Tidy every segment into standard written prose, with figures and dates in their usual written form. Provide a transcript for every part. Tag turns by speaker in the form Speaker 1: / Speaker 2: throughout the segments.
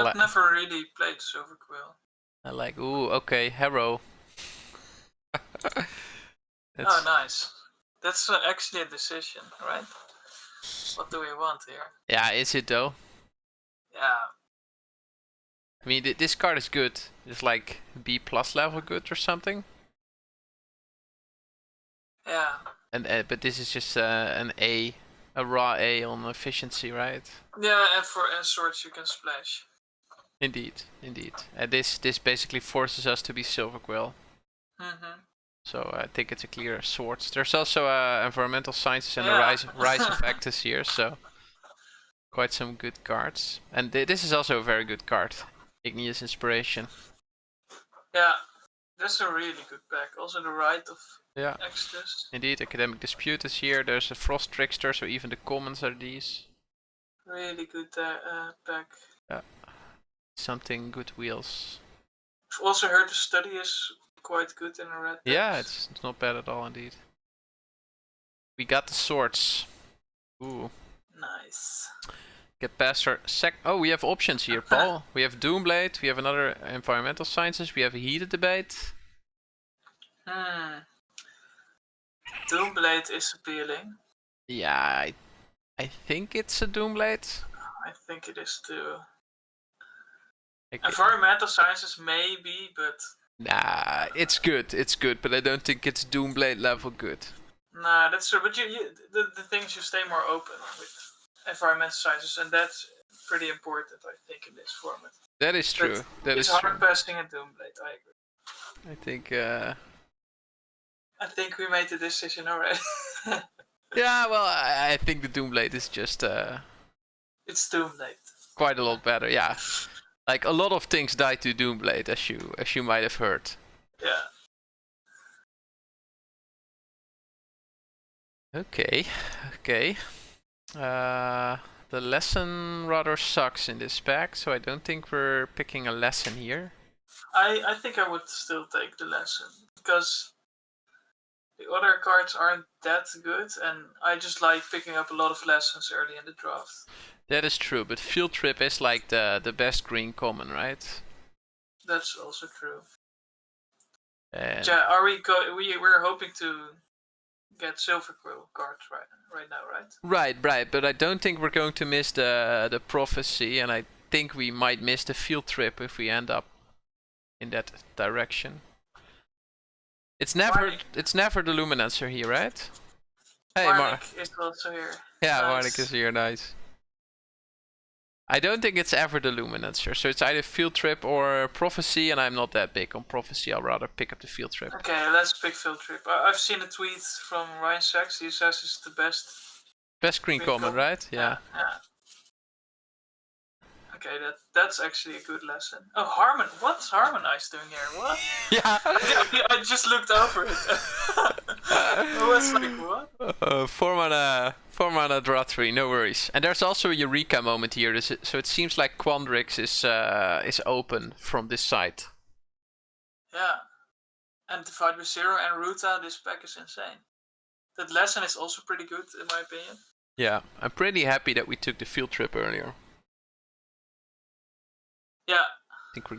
Speaker 1: I've never really played Silver Quill.
Speaker 2: I like, ooh, okay, Harrow.
Speaker 1: Oh, nice. That's actually a decision, right? What do we want here?
Speaker 2: Yeah, is it though?
Speaker 1: Yeah.
Speaker 2: I mean, this card is good. It's like B+ level good or something.
Speaker 1: Yeah.
Speaker 2: And but this is just an A, a raw A on efficiency, right?
Speaker 1: Yeah, and for swords you can splash.
Speaker 2: Indeed, indeed. This basically forces us to be Silver Quill. So I think it's a clear swords. There's also environmental sciences and a rise of Actus here, so quite some good cards. And this is also a very good card, Igneous Inspiration.
Speaker 1: Yeah, that's a really good pack. Also the right of Actus.
Speaker 2: Indeed, Academic Dispute is here. There's a Frost Trickster, so even the commons are these.
Speaker 1: Really good pack.
Speaker 2: Yeah, something good wheels.
Speaker 1: I've also heard the study is quite good in the red decks.
Speaker 2: Yeah, it's not bad at all indeed. We got the swords. Ooh.
Speaker 1: Nice.
Speaker 2: Get past our oh, we have options here, Paul. We have Doomblade, we have another environmental sciences, we have a heated debate.
Speaker 1: Doomblade is appealing.
Speaker 2: Yeah, I think it's a Doomblade.
Speaker 1: I think it is too. Environmental sciences maybe, but
Speaker 2: nah, it's good, but I don't think it's Doomblade level good.
Speaker 1: Nah, that's true. But the thing is, you stay more open with environmental sciences, and that's pretty important, I think, in this format.
Speaker 2: That is true.
Speaker 1: It's hard passing a Doomblade. I agree. I think we made the decision already.
Speaker 2: Yeah, well, I think the Doomblade is just
Speaker 1: it's Doomblade.
Speaker 2: Quite a lot better, yeah. Like a lot of things die to Doomblade, as you might have heard.
Speaker 1: Yeah.
Speaker 2: Okay. The lesson rather sucks in this pack, so I don't think we're picking a lesson here.
Speaker 1: I think I would still take the lesson, because the other cards aren't that good, and I just like picking up a lot of lessons early in the draft.
Speaker 2: That is true, but Field Trip is like the best green common, right?
Speaker 1: That's also true. Yeah, we're hoping to get Silver Quill cards right now, right?
Speaker 2: Right, but I don't think we're going to miss the prophecy, and I think we might miss the Field Trip if we end up in that direction. It's never the Luminancer here, right? Hey,
Speaker 1: Marnik is also here.
Speaker 2: Yeah, nice. Marnik is here, nice. I don't think it's ever the Luminancer, so it's either Field Trip or Prophecy, and I'm not that big on Prophecy. I'll rather pick up the Field Trip.
Speaker 1: Okay, let's pick Field Trip. I've seen a tweet from Ryan Sachs. He says it's the best
Speaker 2: green common, right? Yeah.
Speaker 1: Okay, that's actually a good lesson. Oh, what's Harmonize doing here? What?
Speaker 2: Yeah.
Speaker 1: I just looked over it. I was like, what?
Speaker 2: 4 mana draw 3, no worries. And there's also a Eureka moment here, so it seems like Quandrix is open from this side.
Speaker 1: Yeah. And Divide by Zero and Ruta, this pack is insane. That lesson is also pretty good, in my opinion.
Speaker 2: Yeah, I'm pretty happy that we took the Field Trip earlier.
Speaker 1: Yeah,
Speaker 2: I think we're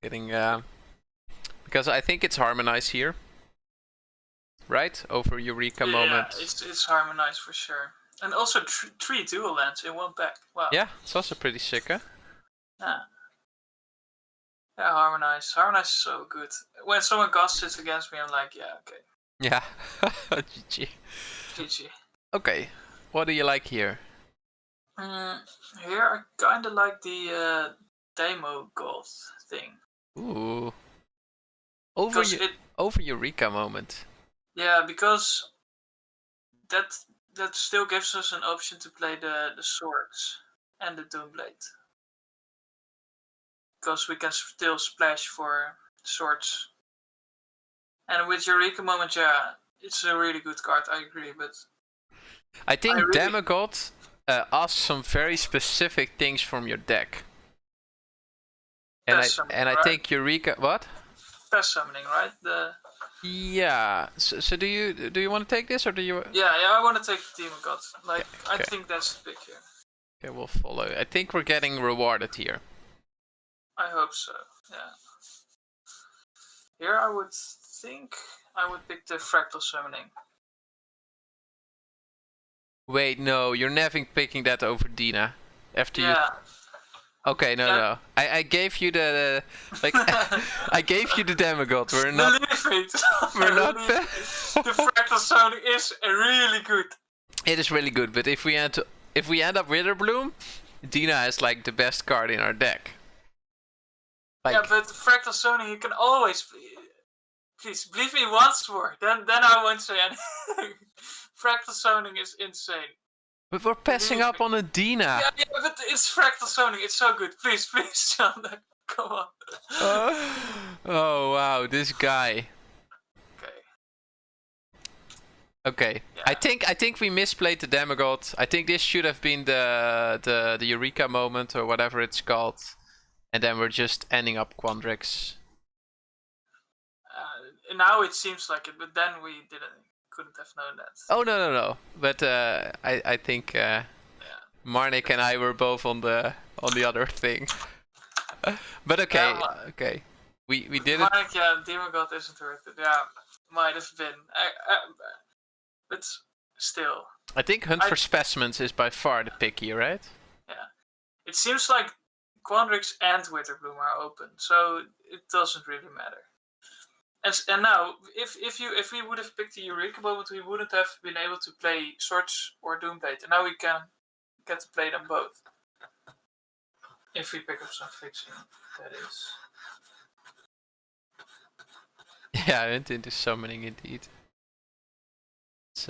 Speaker 2: getting because I think it's Harmonize here, right? Over Eureka moment.
Speaker 1: Yeah, it's Harmonize for sure, and also 3 dual lands in one pack. Wow.
Speaker 2: Yeah, it's also pretty sick, huh?
Speaker 1: Yeah, Harmonize. Harmonize is so good. When someone casts it against me, I'm like, yeah, okay.
Speaker 2: Yeah, GG.
Speaker 1: GG.
Speaker 2: Okay, what do you like here?
Speaker 1: Here I kind of like the demo gold thing.
Speaker 2: Ooh. Over Eureka moment.
Speaker 1: Yeah, because that still gives us an option to play the swords and the Doomblade. Because we can still splash for swords. And with Eureka moment, yeah, it's a really good card, I agree, but
Speaker 2: I think Demigod asks some very specific things from your deck. And I think Eureka, what?
Speaker 1: Pass summoning, right?
Speaker 2: Yeah. So do you want to take this, or do you?
Speaker 1: Yeah, I want to take the Demon God. Like, okay. I think that's the pick here.
Speaker 2: Okay, we'll follow. I think we're getting rewarded here.
Speaker 1: I hope so. Yeah. Here I would think I would pick the fractal summoning.
Speaker 2: Wait, no, you're never picking that over Dina. After you. Okay, no. I gave you the like. I gave you the demigod. We're not.
Speaker 1: Believe it.
Speaker 2: We're not.
Speaker 1: The fractal summoning is really good.
Speaker 2: It is really good, but if we end up Witherbloom, Dina is like the best card in our deck.
Speaker 1: Like, yeah, but fractal summoning you can always. Please believe me once more. Then I won't say anything. Fractal summoning is insane.
Speaker 2: But we're passing up on a Dina.
Speaker 1: Yeah, but it's fractal summoning. It's so good. Please, John. Come on.
Speaker 2: Oh wow, this guy. Okay. Yeah. I think we misplayed the demigod. I think this should have been the Eureka moment or whatever it's called, and then we're just ending up Quandrix.
Speaker 1: Now it seems like it, but then we couldn't have known that.
Speaker 2: Oh no. But I think Marnik and I were both on the other thing. But okay, okay. We did it.
Speaker 1: Marnik, yeah, demigod isn't worth it. Yeah, might have been. But still.
Speaker 2: I think Hunt for Specimens is by far the pick here, right?
Speaker 1: Yeah. It seems like Quandrix and Witherbloom are open, so it doesn't really matter. And now, if we would have picked the Eureka moment, we wouldn't have been able to play Swords or Doomblade. And now we can get to play them both. If we pick up some fiction, that is.
Speaker 2: Yeah, I went into summoning indeed. It's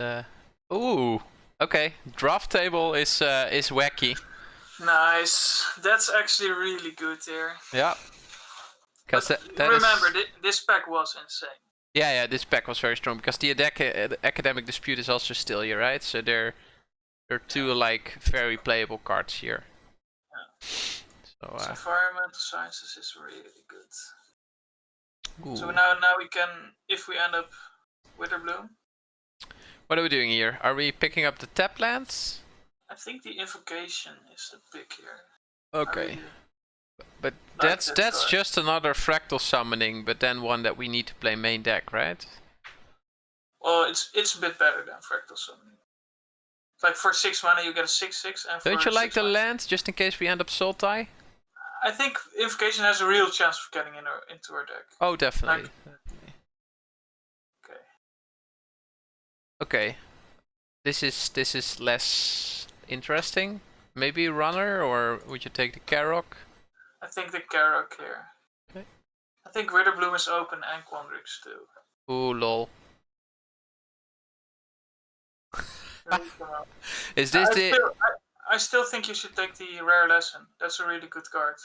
Speaker 2: ooh, okay. Draft table is wacky.
Speaker 1: Nice. That's actually really good there.
Speaker 2: Yeah. Because
Speaker 1: remember, this pack was insane.
Speaker 2: Yeah, this pack was very strong because the Academic Dispute is also still here, right? So there are two like very playable cards here.
Speaker 1: Yeah. So Environmental Sciences is really good. Ooh. So now we can, if we end up Witherbloom.
Speaker 2: What are we doing here? Are we picking up the tap lands?
Speaker 1: I think the Invocation is the pick here.
Speaker 2: Okay. But that's just another fractal summoning, but then one that we need to play main deck, right?
Speaker 1: Well, it's a bit better than fractal summoning. Like for 6 mana you get a 6/6, and
Speaker 2: don't you like the land just in case we end up Sultai?
Speaker 1: I think Invocation has a real chance of getting into our deck.
Speaker 2: Oh, definitely.
Speaker 1: Okay.
Speaker 2: Okay. This is less interesting. Maybe runner, or would you take the Karok?
Speaker 1: I think the Karok here. Okay. I think Witherbloom is open and Quandrix too.
Speaker 2: Ooh, lol. Is this
Speaker 1: I still think you should take the Rare Lesson. That's a really good card.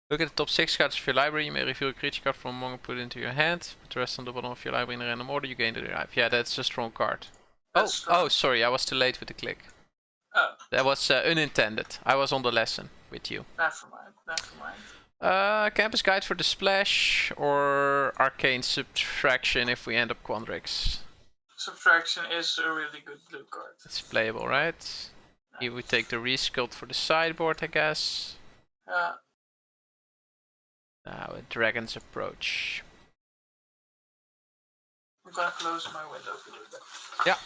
Speaker 2: Look at the top 6 cards of your library. You may reveal a creature card from among and put it into your hand. Put the rest on the bottom of your library in a random order. You gain the drive. Yeah, that's a strong card. Oh, sorry, I was too late with the click.
Speaker 1: Oh.
Speaker 2: That was unintended. I was on the lesson with you.
Speaker 1: Never mind.
Speaker 2: Campus Guide for the Splash or Arcane Subtraction if we end up Quandrix.
Speaker 1: Subtraction is a really good blue card.
Speaker 2: It's playable, right? Nice. Here we take the Resculpt for the sideboard, I guess.
Speaker 1: Yeah.
Speaker 2: Now a Dragon's Approach.
Speaker 1: I'm gonna close my window to do that.
Speaker 2: Yeah.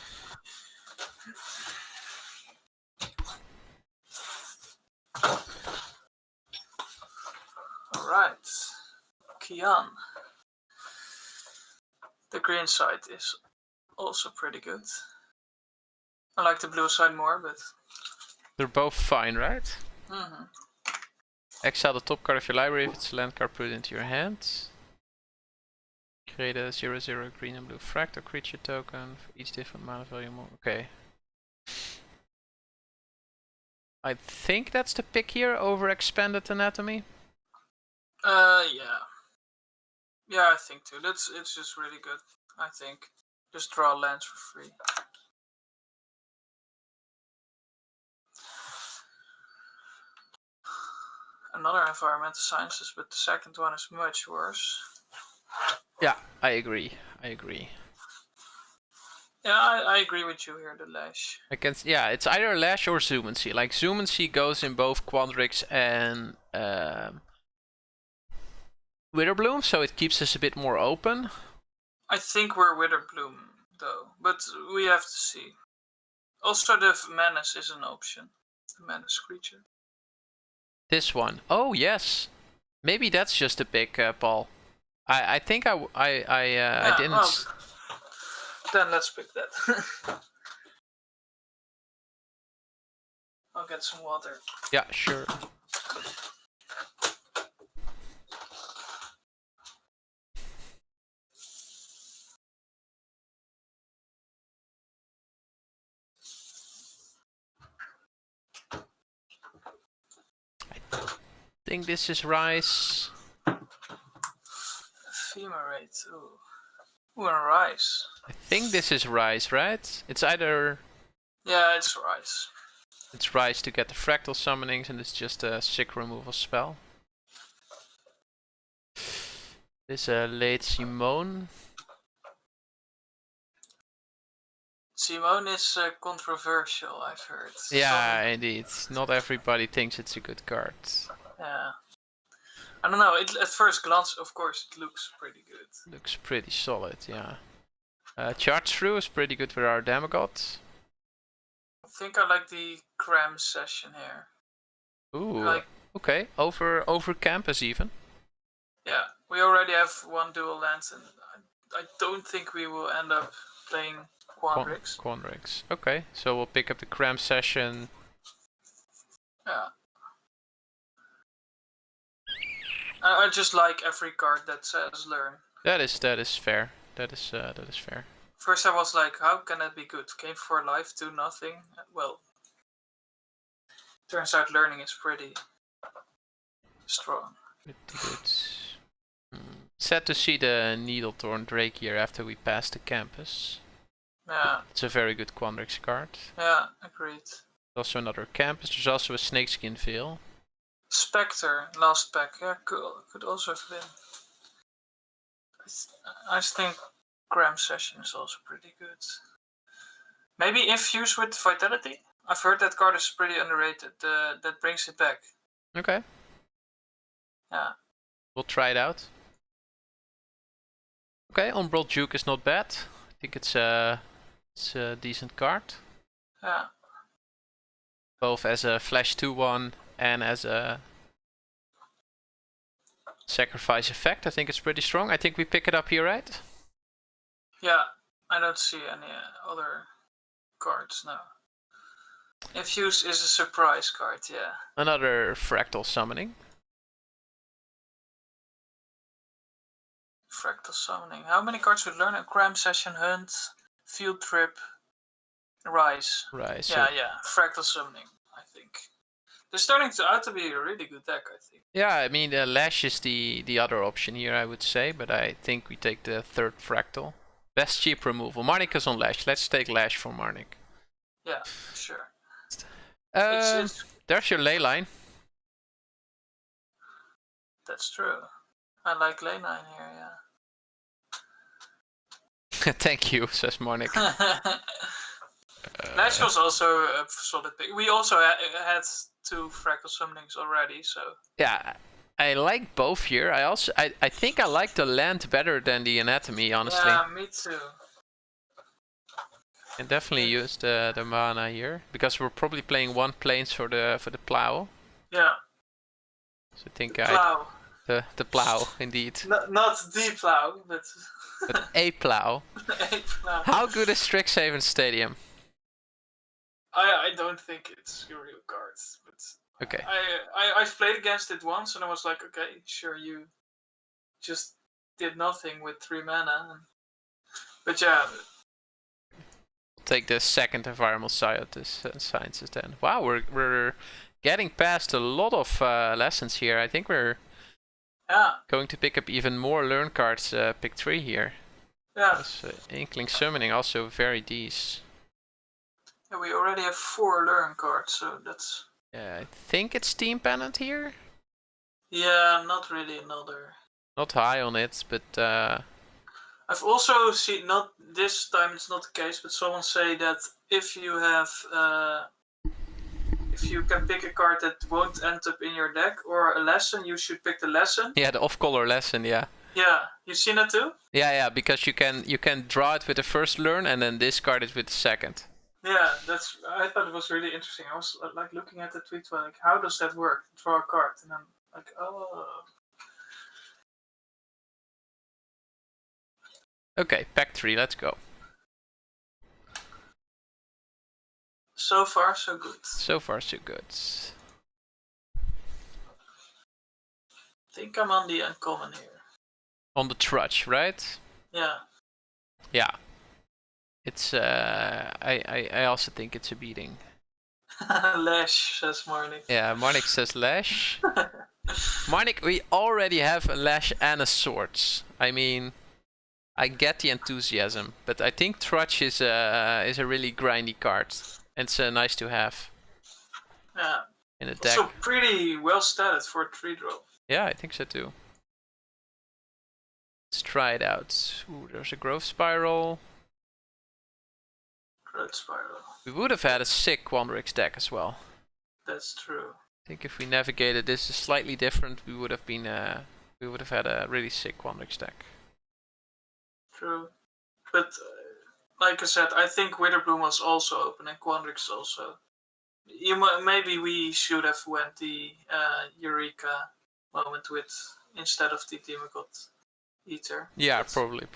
Speaker 1: Alright. Kian. The green side is also pretty good. I like the blue side more, but...
Speaker 2: They're both fine, right?
Speaker 1: Mm-hmm.
Speaker 2: Exile the top card of your library if it's a land card, put it into your hand. Create a 0/0 green and blue fractal creature token for each different mana value. Okay. I think that's the pick here over Expanded Anatomy.
Speaker 1: Yeah. Yeah, I think too. It's just really good, I think. Just draw lands for free. Another Environmental Sciences, but the second one is much worse.
Speaker 2: Yeah, I agree.
Speaker 1: Yeah, I agree with you here, the Lash.
Speaker 2: Yeah, it's either Lash or Zoomancy. Like, Zoomancy goes in both Quandrix and Witherbloom, so it keeps us a bit more open.
Speaker 1: I think we're Witherbloom though, but we have to see. Also, the Menace is an option. The Menace creature.
Speaker 2: This one. Oh yes, maybe that's just a big Paul. I think I didn't.
Speaker 1: Well, then let's pick that. I'll get some water.
Speaker 2: Yeah, sure. I think this is rice.
Speaker 1: Ephemerate. Ooh, and rice.
Speaker 2: I think this is rice, right? It's either...
Speaker 1: Yeah, it's rice.
Speaker 2: It's rice to get the fractal summonings, and it's just a sick removal spell. This is a late Simone.
Speaker 1: Simone is controversial, I've heard.
Speaker 2: Yeah, indeed. Not everybody thinks it's a good card.
Speaker 1: Yeah. I don't know, at first glance, of course, it looks pretty good.
Speaker 2: Looks pretty solid, yeah. Charge Through is pretty good with our Demigod.
Speaker 1: I think I like the cram session here.
Speaker 2: Ooh, okay. Over campus even.
Speaker 1: Yeah, we already have one dual land, and I don't think we will end up playing Quandrix.
Speaker 2: Quandrix. Okay, so we'll pick up the cram session.
Speaker 1: Yeah. I just like every card that says learn.
Speaker 2: That is fair. That is fair.
Speaker 1: First I was like, how can that be good? Gain for life, do nothing. Well, turns out learning is pretty strong.
Speaker 2: Pretty good. Sad to see the Needlethorn Drake here after we passed the campus.
Speaker 1: Yeah.
Speaker 2: It's a very good Quandrix card.
Speaker 1: Yeah, agreed.
Speaker 2: Also another campus. There's also a Snakeskin Veil.
Speaker 1: Spectre, last pack. Yeah, could also have been. I think Gram Session is also pretty good. Maybe Infuse with Vitality? I've heard that card is pretty underrated. That brings it back.
Speaker 2: Okay.
Speaker 1: Yeah.
Speaker 2: We'll try it out. Okay, Umbral Juke is not bad. I think it's a decent card.
Speaker 1: Yeah.
Speaker 2: Both as a flash 2/1 and as a sacrifice effect. I think it's pretty strong. I think we pick it up here, right?
Speaker 1: Yeah, I don't see any other cards, no. Infuse is a surprise card, yeah.
Speaker 2: Another Fractal Summoning.
Speaker 1: Fractal Summoning. How many cards would learn? A Cram Session, Hunt, Field Trip, Rise.
Speaker 2: Rise.
Speaker 1: Yeah, Fractal Summoning, I think. It's turning out to be a really good deck, I think.
Speaker 2: Yeah, I mean, Lash is the other option here, I would say, but I think we take the third Fractal. Best cheap removal. Marnik is on Lash. Let's take Lash for Marnik.
Speaker 1: Yeah, sure.
Speaker 2: There's your ley line.
Speaker 1: That's true. I like ley line here, yeah.
Speaker 2: Thank you, says Marnik.
Speaker 1: Lash was also a solid pick. We also had 2 Fractal Summonings already, so...
Speaker 2: Yeah, I like both here. I think I like the land better than the anatomy, honestly.
Speaker 1: Yeah, me too.
Speaker 2: And definitely use the mana here, because we're probably playing 1 planes for the plow.
Speaker 1: Yeah.
Speaker 2: So I think
Speaker 1: plow.
Speaker 2: The plow, indeed.
Speaker 1: Not the plow, but
Speaker 2: a plow.
Speaker 1: a plow.
Speaker 2: How good is Strixhaven Stadium?
Speaker 1: I don't think it's your real cards, but
Speaker 2: okay.
Speaker 1: I've played against it once and I was like, okay, sure, you just did nothing with 3 mana. But yeah.
Speaker 2: Take the second environmental sciences then. Wow, we're getting past a lot of lessons here. I think we're going to pick up even more learn cards. Pick 3 here.
Speaker 1: Yeah.
Speaker 2: Inkling Summoning also very decent.
Speaker 1: Yeah, we already have 4 learn cards, so that's...
Speaker 2: Yeah, I think it's Team Pennant here?
Speaker 1: Yeah, not really another.
Speaker 2: Not high on it, but...
Speaker 1: I've also seen, not this time it's not the case, but someone say that if you have if you can pick a card that won't end up in your deck or a lesson, you should pick the lesson.
Speaker 2: Yeah, the off-color lesson, yeah.
Speaker 1: Yeah, you've seen that too?
Speaker 2: Yeah, because you can draw it with the first learn and then discard it with the second.
Speaker 1: Yeah, I thought it was really interesting. I was like looking at the tweet, like, how does that work? Draw a card, and I'm like, oh.
Speaker 2: Okay, pack 3, let's go.
Speaker 1: So far, so good.
Speaker 2: So far, so good.
Speaker 1: I think I'm on the uncommon here.
Speaker 2: On the trudge, right?
Speaker 1: Yeah.
Speaker 2: Yeah. It's I also think it's a beating.
Speaker 1: Lash, says Marnik.
Speaker 2: Yeah, Marnik says Lash. Marnik, we already have a Lash and a Swords. I mean, I get the enthusiasm, but I think Trudge is a really grindy card. It's nice to have.
Speaker 1: Yeah.
Speaker 2: In a deck.
Speaker 1: Also pretty well statted for a 3-draw.
Speaker 2: Yeah, I think so too. Let's try it out. Ooh, there's a Growth Spiral.
Speaker 1: Growth Spiral.
Speaker 2: We would have had a sick Quandrix deck as well.
Speaker 1: That's true.
Speaker 2: I think if we navigated this is slightly different, we would have been we would have had a really sick Quandrix deck.
Speaker 1: True, but like I said, I think Witherbloom was also open and Quandrix also. Maybe we should have went the Eureka moment with instead of the Demigod Eater.
Speaker 2: Yeah, probably.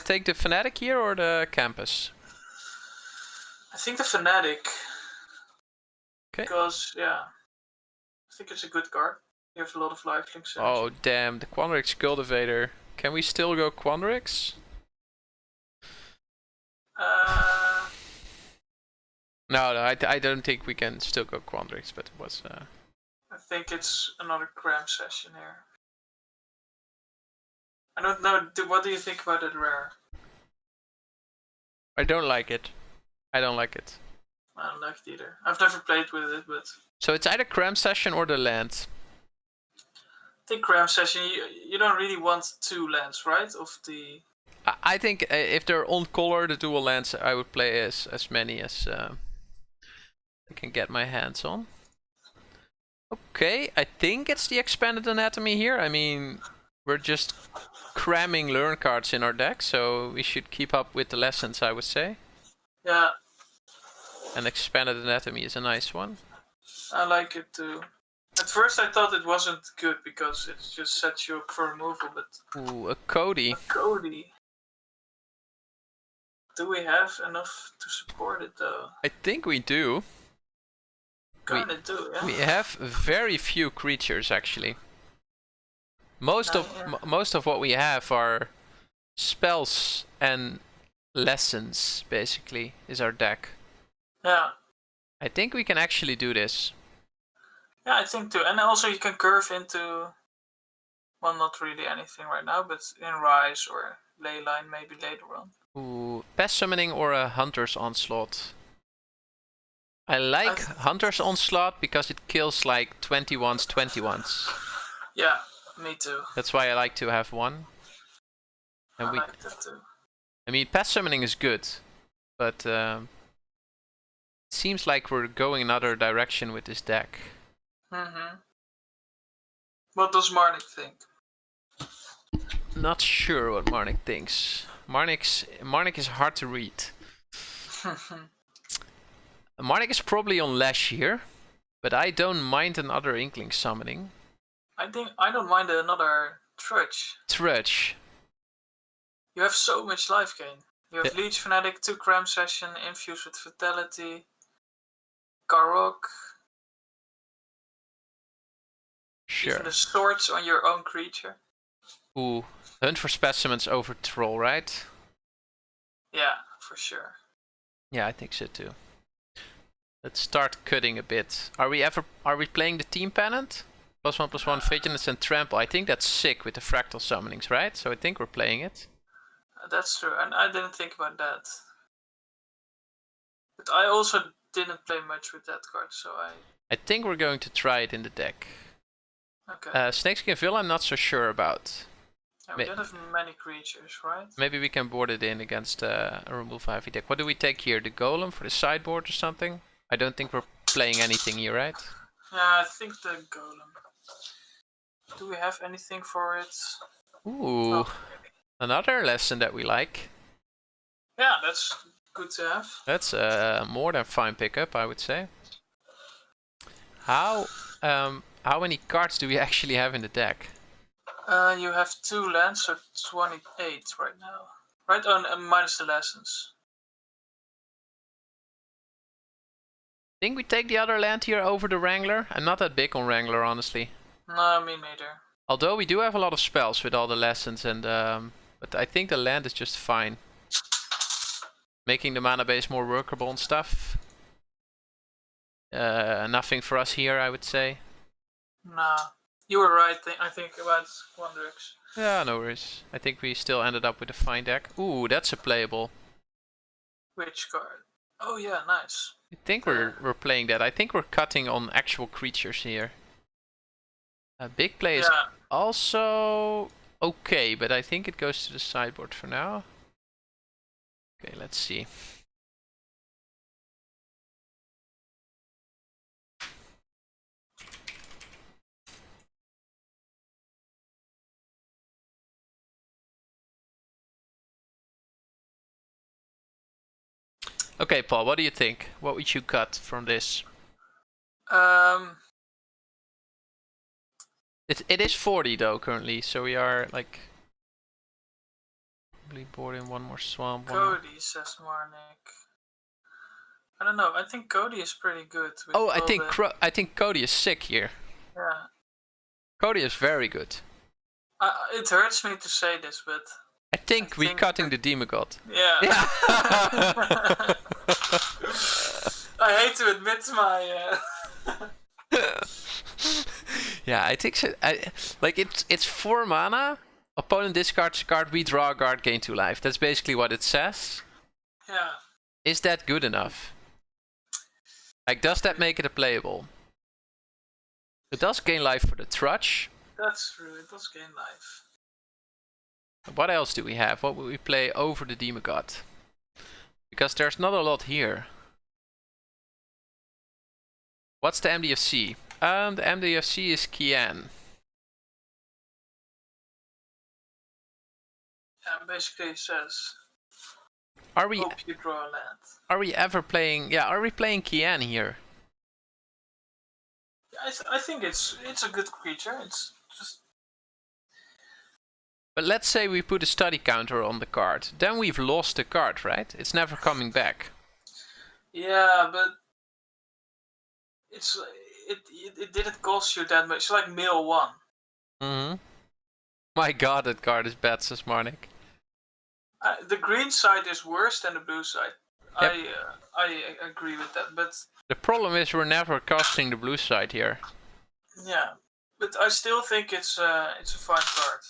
Speaker 2: Take the Fnatic here or the Campus?
Speaker 1: I think the Fnatic.
Speaker 2: Okay.
Speaker 1: Because I think it's a good card. You have a lot of lifelinks.
Speaker 2: Oh damn, the Quandrix Cultivator. Can we still go Quandrix? No, I don't think we can still go Quandrix, but it was.
Speaker 1: I think it's another cram session here. I don't know. What do you think about that rare?
Speaker 2: I don't like it. I don't like it.
Speaker 1: I don't like it either. I've never played with it, but.
Speaker 2: So it's either cram session or the land.
Speaker 1: I think cram session. You don't really want 2 lands, right? Of the.
Speaker 2: I think if they're on color, the dual lands, I would play as many as I can get my hands on. Okay, I think it's the expanded anatomy here. I mean, we're just cramming learn cards in our deck, so we should keep up with the lessons, I would say.
Speaker 1: Yeah.
Speaker 2: And expanded anatomy is a nice one.
Speaker 1: I like it too. At first I thought it wasn't good because it just sets you up for removal, but...
Speaker 2: Ooh, a Codie.
Speaker 1: A Codie. Do we have enough to support it though?
Speaker 2: I think we do.
Speaker 1: Kinda do, yeah.
Speaker 2: We have very few creatures actually. Most of what we have are spells and lessons, basically, is our deck.
Speaker 1: Yeah.
Speaker 2: I think we can actually do this.
Speaker 1: Yeah, I think too. And also you can curve into, well, not really anything right now, but in Rise or Leyline maybe later on.
Speaker 2: Ooh, Pest Summoning or a Hunter's Onslaught. I like Hunter's Onslaught because it kills like 21s.
Speaker 1: Yeah, me too.
Speaker 2: That's why I like to have one. And
Speaker 1: I like that too.
Speaker 2: I mean, Pest Summoning is good, but it seems like we're going another direction with this deck.
Speaker 1: What does Marnik think?
Speaker 2: Not sure what Marnik thinks. Marnik is hard to read. Marnik is probably on Lash here, but I don't mind another Inkling summoning.
Speaker 1: I don't mind another Trudge.
Speaker 2: Trudge.
Speaker 1: You have so much life gain. You have Leech Fanatic, 2 Cram Session, Infuse with Vitality, Karok.
Speaker 2: Sure.
Speaker 1: Even the swords on your own creature.
Speaker 2: Ooh, Hunt for Specimens over Troll, right?
Speaker 1: Yeah, for sure.
Speaker 2: Yeah, I think so too. Let's start cutting a bit. Are we playing the Team Pennant? +1/+1 Vigilance and Trample. I think that's sick with the Fractal Summonings, right? So I think we're playing it.
Speaker 1: That's true, and I didn't think about that. But I also didn't play much with that card, so
Speaker 2: I think we're going to try it in the deck.
Speaker 1: Okay.
Speaker 2: Snakeskin Ville I'm not so sure about.
Speaker 1: Yeah, we don't have many creatures, right?
Speaker 2: Maybe we can board it in against a removal heavy deck. What do we take here? The Golem for the sideboard or something? I don't think we're playing anything here, right?
Speaker 1: Yeah, I think the golem. Do we have anything for it?
Speaker 2: Ooh, another lesson that we like.
Speaker 1: Yeah, that's good to have.
Speaker 2: That's more than fine pickup, I would say. How many cards do we actually have in the deck?
Speaker 1: You have 2 lands, so 28 right now. Right? Oh, minus the lessons.
Speaker 2: Think we take the other land here over the Wrangler? I'm not that big on Wrangler, honestly.
Speaker 1: No, me neither.
Speaker 2: Although we do have a lot of spells with all the lessons, and but I think the land is just fine. Making the mana base more workable and stuff. Nothing for us here, I would say.
Speaker 1: Nah, you were right. I think about Quandrix.
Speaker 2: Yeah, no worries. I think we still ended up with a fine deck. Ooh, that's a playable.
Speaker 1: Which card? Oh yeah, nice.
Speaker 2: I think we're playing that. I think we're cutting on actual creatures here. Big play is also okay, but I think it goes to the sideboard for now. Okay, let's see. Okay, Paul, what do you think? What would you cut from this? It is 40 though currently, so we are like probably bored in one more swamp.
Speaker 1: Codie, says Marnik. I don't know. I think Codie is pretty good.
Speaker 2: Oh, I think Codie is sick here.
Speaker 1: Yeah.
Speaker 2: Codie is very good.
Speaker 1: It hurts me to say this, but
Speaker 2: I think we're cutting the Demigod.
Speaker 1: Yeah. I hate to admit my.
Speaker 2: Yeah, I think so. Like it's 4 mana. Opponent discards a card, we draw a card, gain 2 life. That's basically what it says.
Speaker 1: Yeah.
Speaker 2: Is that good enough? Like, does that make it a playable? It does gain life for the Trudge.
Speaker 1: That's true. It does gain life.
Speaker 2: What else do we have? What would we play over the Demigod? Because there's not a lot here. What's the MDFC? The MDFC is Kian.
Speaker 1: Yeah, basically it says.
Speaker 2: Are we?
Speaker 1: Hope you draw a land.
Speaker 2: Are we ever playing? Yeah, are we playing Kian here?
Speaker 1: I think it's a good creature. It's just.
Speaker 2: But let's say we put a study counter on the card, then we've lost the card, right? It's never coming back.
Speaker 1: Yeah, but it didn't cost you that much. It's like mill 1.
Speaker 2: My god, that card is bad, says Marnik.
Speaker 1: The green side is worse than the blue side.
Speaker 2: Yep.
Speaker 1: I agree with that, but
Speaker 2: the problem is we're never casting the blue side here.
Speaker 1: Yeah, but I still think it's a fine card.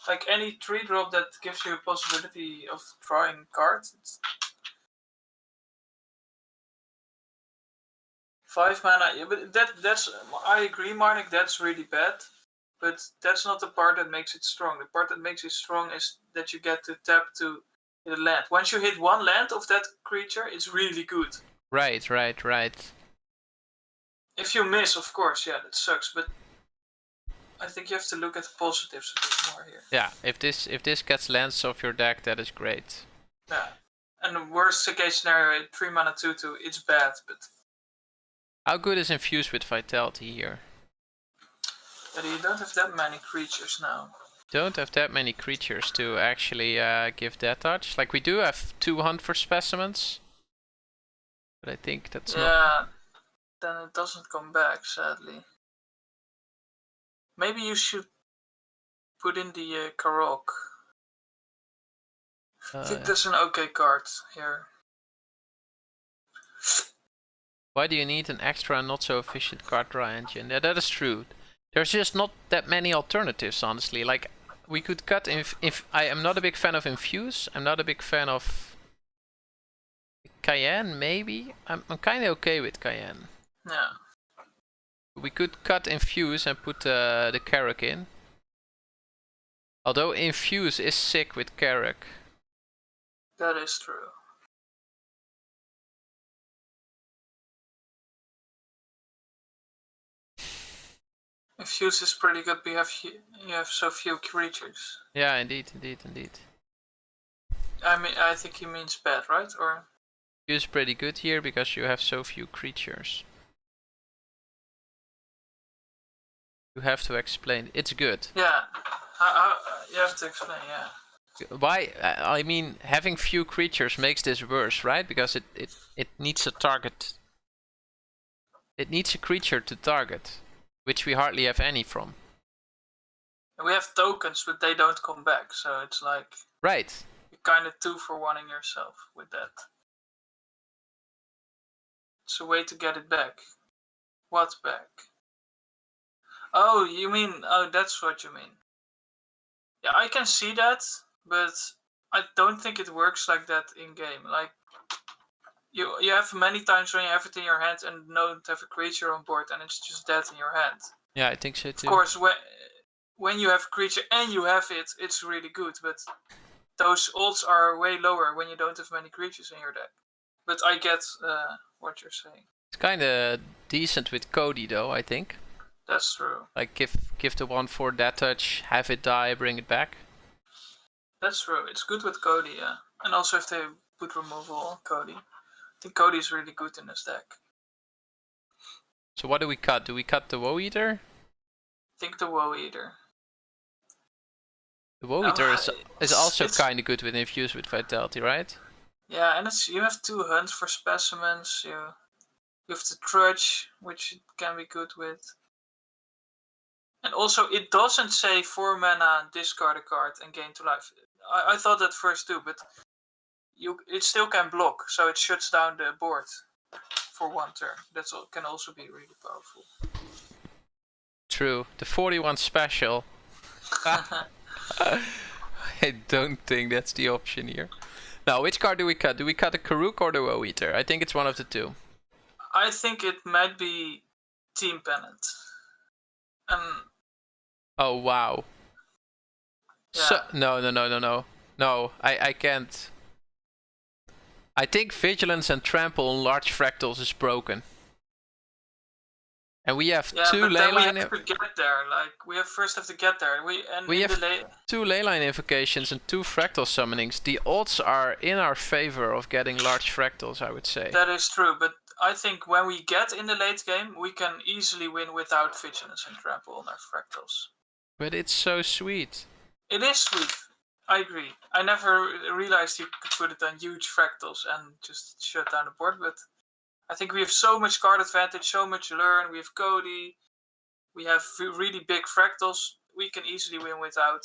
Speaker 1: Like any 3-drop that gives you a possibility of drawing cards. 5 mana, yeah, but that's I agree, Marnik. That's really bad, but that's not the part that makes it strong. The part that makes it strong is that you get to tap to the land. Once you hit 1 land of that creature, it's really good.
Speaker 2: Right.
Speaker 1: If you miss, of course, yeah, that sucks. But I think you have to look at the positives a bit more here.
Speaker 2: Yeah, if this gets lands off your deck, that is great.
Speaker 1: Yeah, and the worst case scenario, 3 mana 2/2, it's bad, but.
Speaker 2: How good is Infused with Vitality here?
Speaker 1: But you don't have that many creatures now.
Speaker 2: Don't have that many creatures to actually give that touch. Like, we do have 2 Hunt for Specimens. But I think that's not...
Speaker 1: Yeah, then it doesn't come back, sadly. Maybe you should put in the Karok. I think that's an okay card here.
Speaker 2: Why do you need an extra and not so efficient card draw engine? Yeah, that is true. There's just not that many alternatives, honestly. Like, we could cut if I am not a big fan of Infuse. I'm not a big fan of Cayenne, maybe. I'm kind of okay with Cayenne.
Speaker 1: Yeah.
Speaker 2: We could cut Infuse and put the Carrack in. Although Infuse is sick with Carrack.
Speaker 1: That is true. Infuse is pretty good, but you have so few creatures.
Speaker 2: Yeah, indeed.
Speaker 1: I think he means bad, right? Or
Speaker 2: Infuse is pretty good here because you have so few creatures. You have to explain. It's good.
Speaker 1: yeah, you have to explain. Yeah.
Speaker 2: Why? I mean, having few creatures makes this worse, right? Because it needs a target. It needs a creature to target, which we hardly have any from.
Speaker 1: We have tokens, but they don't come back, so it's like
Speaker 2: right.
Speaker 1: You're kind of 2-for-1ing yourself with that. It's a way to get it back. What's back? Oh, you mean? Oh, that's what you mean. Yeah, I can see that, but I don't think it works like that in game. Like you have many times when you have it in your hand and don't have a creature on board, and it's just dead in your hand.
Speaker 2: Yeah, I think so too.
Speaker 1: Of course, when you have a creature and you have it, it's really good. But those odds are way lower when you don't have many creatures in your deck. But I get what you're saying.
Speaker 2: It's kind of decent with Codie, though. I think.
Speaker 1: That's true.
Speaker 2: Like give the 1/4 death touch, have it die, bring it back.
Speaker 1: That's true. It's good with Codie, yeah. And also if they put removal on Codie. I think Codie is really good in this deck.
Speaker 2: So what do we cut? Do we cut the Woe Eater?
Speaker 1: I think the Woe Eater.
Speaker 2: The Woe Eater is also kind of good with Infuse with Vitality, right?
Speaker 1: Yeah, and you have 2 hunts for specimens. You have the Trudge, which it can be good with. And also, it doesn't say 4 mana, discard a card, and gain 2 life. I thought that first too, but it still can block, so it shuts down the board for 1 turn. That can also be really powerful.
Speaker 2: True. The 41 special. I don't think that's the option here. Now, which card do we cut? Do we cut the Karuk or the Woe Eater? I think it's one of the two.
Speaker 1: I think it might be Team Pennant.
Speaker 2: Oh, wow.
Speaker 1: Yeah.
Speaker 2: So, no, I can't. I think Vigilance and Trample on large fractals is broken. And we have 2 leyline.
Speaker 1: Then we have to get there. Like we first have to get there. We have
Speaker 2: 2 leyline invocations and 2 fractal summonings. The odds are in our favor of getting large fractals, I would say.
Speaker 1: That is true, but I think when we get in the late game, we can easily win without Vigilance and Trample on our fractals.
Speaker 2: But it's so sweet.
Speaker 1: It is sweet. I agree. I never realized you could put it on huge fractals and just shut down the board, but I think we have so much card advantage, so much learn. We have Codie. We have really big fractals. We can easily win without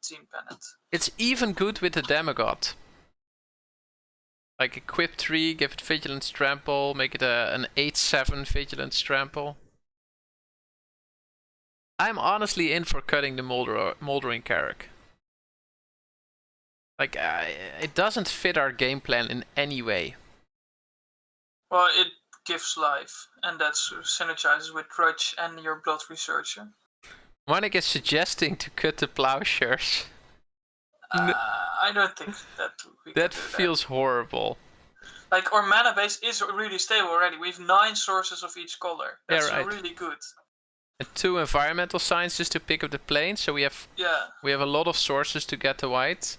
Speaker 1: Team Pennant.
Speaker 2: It's even good with the Demigod. Like equip 3, give it Vigilance Trample, make it an 8/7 Vigilance Trample. I'm honestly in for cutting the Moldering Carrack. Like, it doesn't fit our game plan in any way.
Speaker 1: Well, it gives life, and that synergizes with Trudge and your Blood Researcher.
Speaker 2: Monik is suggesting to cut the Plowshares.
Speaker 1: I don't think that we
Speaker 2: that
Speaker 1: can do
Speaker 2: feels horrible.
Speaker 1: Like, our mana base is really stable already. We have 9 sources of each color. That's really good.
Speaker 2: And 2 environmental signs just to pick up the plane, so we have a lot of sources to get the white.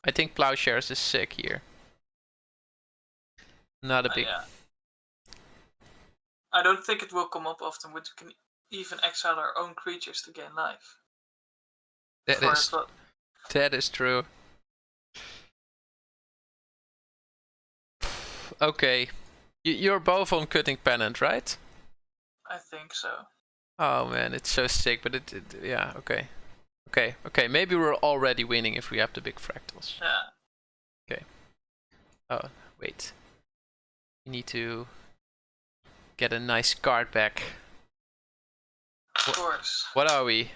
Speaker 2: I think Plowshares is sick here. Not a big...
Speaker 1: I don't think it will come up often, but we can even exile our own creatures to gain life.
Speaker 2: That is true. Okay. You're both on Cutting Pennant, right?
Speaker 1: I think so.
Speaker 2: Oh man, it's so sick, but yeah, okay. Okay, maybe we're already winning if we have the big fractals.
Speaker 1: Yeah.
Speaker 2: Okay. Oh, wait. We need to get a nice card back.
Speaker 1: Of course.
Speaker 2: What are we?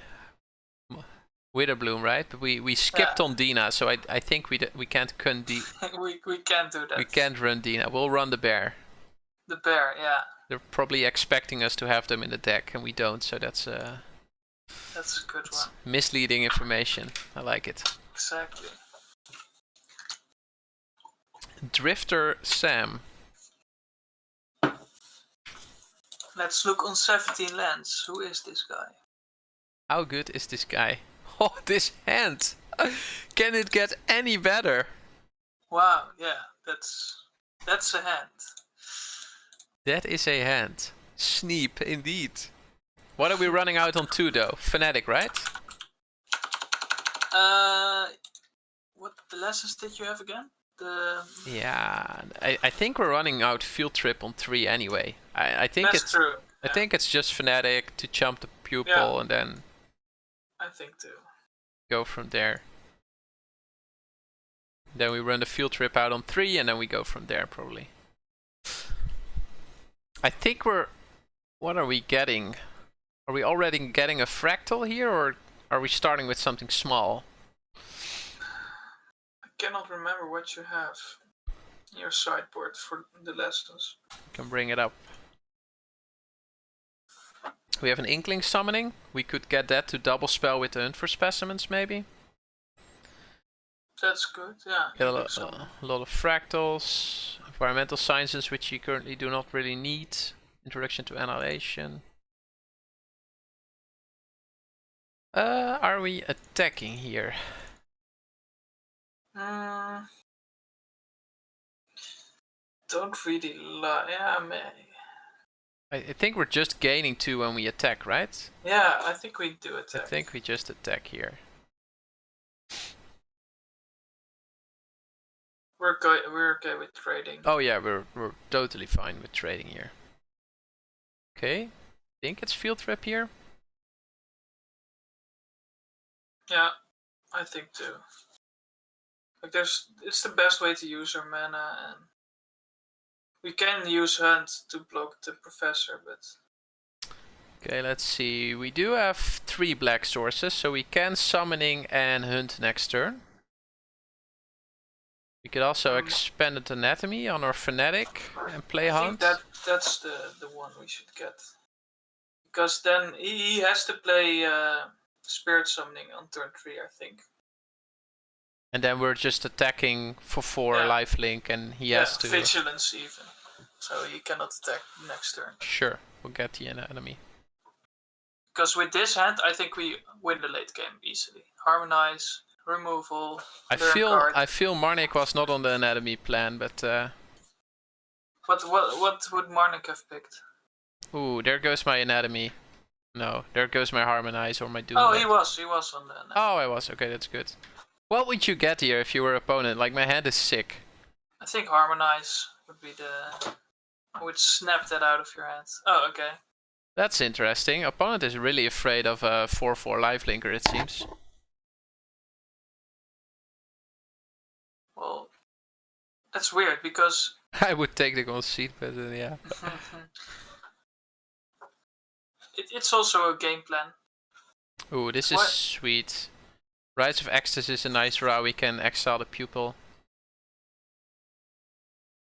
Speaker 2: Witherbloom, right? But we skipped on Dina, so I think we can't run
Speaker 1: we can't do that.
Speaker 2: We can't run Dina. We'll run the bear.
Speaker 1: The bear, yeah.
Speaker 2: They're probably expecting us to have them in the deck, and we don't. So that's a
Speaker 1: good one.
Speaker 2: Misleading information. I like it.
Speaker 1: Exactly.
Speaker 2: Drifter Sam.
Speaker 1: Let's look on 17 lands. Who is this guy?
Speaker 2: How good is this guy? Oh, this hand! Can it get any better?
Speaker 1: Wow, yeah, that's a hand.
Speaker 2: That is a hand. Sneep, indeed. What are we running out on 2 though? Fnatic, right?
Speaker 1: What the lessons did you have again?
Speaker 2: Yeah, I think we're running out field trip on 3 anyway. I think
Speaker 1: that's
Speaker 2: it's
Speaker 1: true.
Speaker 2: I think it's just Fnatic to jump the pupil and then
Speaker 1: I think too.
Speaker 2: go from there. Then we run the field trip out on 3 and then we go from there probably. I think we're... What are we getting? Are we already getting a fractal here or are we starting with something small?
Speaker 1: I cannot remember what you have in your sideboard for the lessons.
Speaker 2: I can bring it up. We have an Inkling summoning. We could get that to double spell with the Hunt for Specimens maybe.
Speaker 1: That's good, yeah.
Speaker 2: Get a lot of fractals, environmental sciences which you currently do not really need. Introduction to Annihilation. Are we attacking here?
Speaker 1: Don't really lie. Yeah, man.
Speaker 2: I think we're just gaining 2 when we attack, right?
Speaker 1: Yeah, I think we do attack.
Speaker 2: I think we just attack here.
Speaker 1: We're okay with trading.
Speaker 2: Oh yeah, we're totally fine with trading here. Okay, I think it's field trip here.
Speaker 1: Yeah, I think too. Like it's the best way to use our mana, and we can use Hunt to block the Professor, but...
Speaker 2: Okay, let's see. We do have 3 black sources, so we can summoning and Hunt next turn. We could also expanded anatomy on our Fnatic and play Hunt.
Speaker 1: I think that's the one we should get. Because then he has to play Spirit Summoning on turn 3, I think.
Speaker 2: And then we're just attacking for 4 lifelink and he has to...
Speaker 1: Vigilance even. So he cannot attack next turn.
Speaker 2: Sure, we'll get the anatomy.
Speaker 1: Because with this hand, I think we win the late game easily. Harmonize, removal.
Speaker 2: I feel Marnik was not on the anatomy plan, but
Speaker 1: what would Marnik have picked?
Speaker 2: Ooh, there goes my anatomy. No, there goes my harmonize or my doom.
Speaker 1: Oh, he was on the anatomy.
Speaker 2: Oh, I was. Okay, that's good. What would you get here if you were opponent? Like, my hand is sick.
Speaker 1: I think harmonize would be the... I would snap that out of your hand. Oh, okay.
Speaker 2: That's interesting. Opponent is really afraid of a 4/4 lifelinker, it seems.
Speaker 1: Well, that's weird because...
Speaker 2: I would take the concede, but yeah.
Speaker 1: It's also a game plan.
Speaker 2: Ooh, this is sweet. Rise of Ecstasy is a nice raw. We can exile the pupil.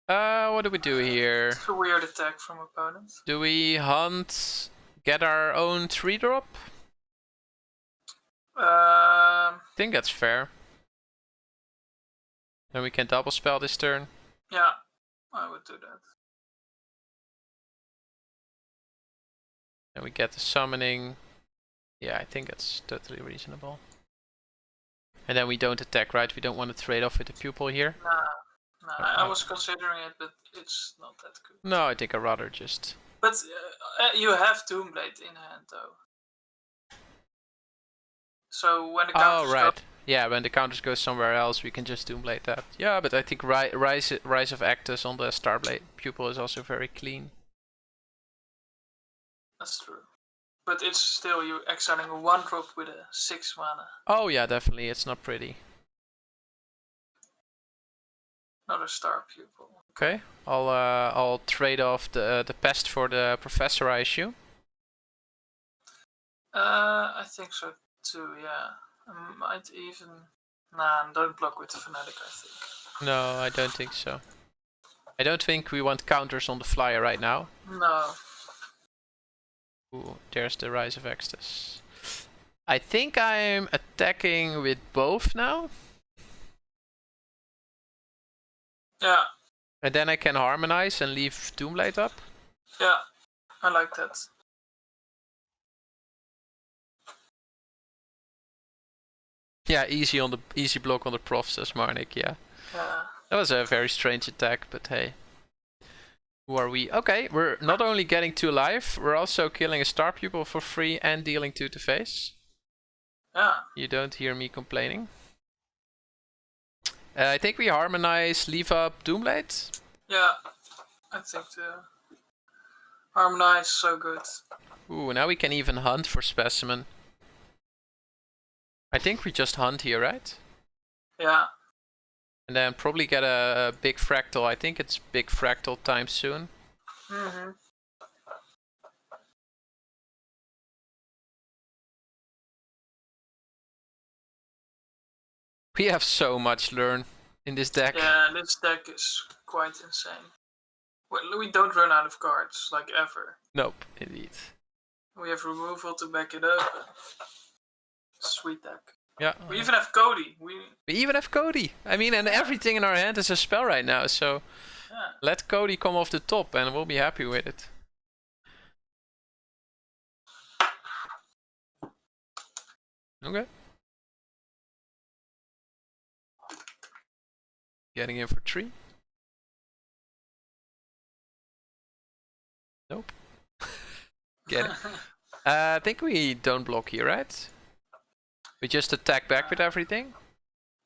Speaker 2: What do we do here?
Speaker 1: It's a weird attack from opponents.
Speaker 2: Do we hunt, get our own 3-drop? I think that's fair. Then we can double spell this turn.
Speaker 1: Yeah, I would do that.
Speaker 2: And we get the summoning. Yeah, I think that's totally reasonable. And then we don't attack, right? We don't want to trade off with the pupil here.
Speaker 1: Nah, I was considering it, but it's not that good.
Speaker 2: No, I think I'd rather just...
Speaker 1: But you have Doomblade in hand, though. So when the counters
Speaker 2: right. Yeah, when the counters go somewhere else, we can just Doomblade that. Yeah, but I think Rise of Actus on the Starblade pupil is also very clean.
Speaker 1: That's true. But it's still, you're exiling a 1-drop with a 6 mana.
Speaker 2: Oh yeah, definitely. It's not pretty.
Speaker 1: Another star pupil.
Speaker 2: Okay, I'll trade off the pest for the Professor, I assume.
Speaker 1: I think so too. Yeah, I might even. Nah, don't block with the Fnatic, I think.
Speaker 2: No, I don't think so. I don't think we want counters on the flyer right now.
Speaker 1: No.
Speaker 2: Ooh, there's the Rise of Extus. I think I'm attacking with both now.
Speaker 1: Yeah.
Speaker 2: And then I can harmonize and leave Doomblade up.
Speaker 1: Yeah, I like that.
Speaker 2: Yeah, easy block on the prof, says Marnik, yeah.
Speaker 1: Yeah.
Speaker 2: That was a very strange attack, but hey. Who are we? Okay, we're not only getting 2 life, we're also killing a star pupil for free and dealing 2 to face.
Speaker 1: Yeah.
Speaker 2: You don't hear me complaining. I think we harmonize, leave up Doomblade.
Speaker 1: Yeah, I think the harmonize so good.
Speaker 2: Ooh, now we can even hunt for specimen. I think we just hunt here, right?
Speaker 1: Yeah.
Speaker 2: And then probably get a big fractal. I think it's big fractal time soon.
Speaker 1: Mm-hmm.
Speaker 2: We have so much learn in this deck.
Speaker 1: Yeah, this deck is quite insane. We don't run out of cards, like ever.
Speaker 2: Nope, indeed.
Speaker 1: We have removal to back it up. Sweet deck.
Speaker 2: Yeah.
Speaker 1: We even have Codie. We
Speaker 2: even have Codie. I mean, and everything in our hand is a spell right now, so let Codie come off the top and we'll be happy with it. Okay. Getting in for 3. Nope. Get it. I think we don't block here, right? We just attack back with everything.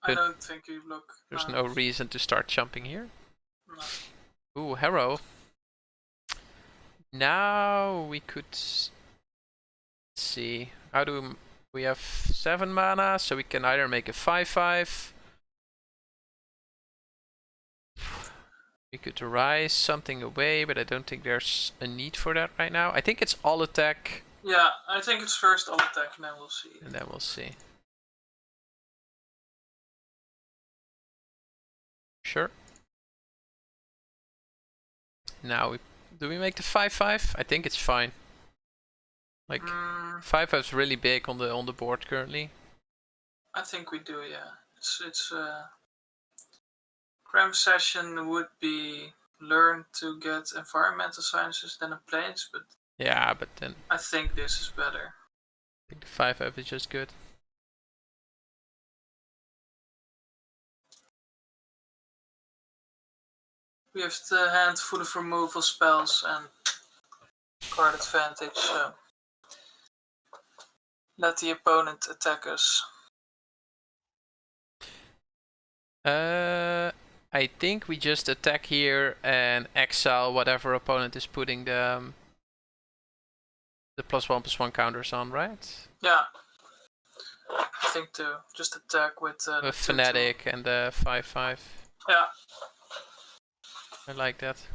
Speaker 1: I don't think you block.
Speaker 2: There's no reason to start jumping here.
Speaker 1: No.
Speaker 2: Ooh, Harrow. Now we could see. How do we have 7 mana, so we can either make a 5/5. We could rise something away, but I don't think there's a need for that right now. I think it's all attack.
Speaker 1: Yeah, I think it's first all attack, and then we'll see.
Speaker 2: And then we'll see. Sure. Now, do we make the 5/5? I think it's fine. Like 5/5 is really big on the board currently.
Speaker 1: I think we do, yeah. It's cram session would be learn to get environmental sciences than a planes, but
Speaker 2: yeah, but then
Speaker 1: I think this is better.
Speaker 2: I think the 5/5 is just good.
Speaker 1: We have the hand full of removal spells and card advantage, so let the opponent attack us.
Speaker 2: I think we just attack here and exile whatever opponent is putting the +1/+1 counters on, right?
Speaker 1: Yeah. I think too. Just attack with the
Speaker 2: Fanatic and the 5/5.
Speaker 1: Yeah.
Speaker 2: I like that.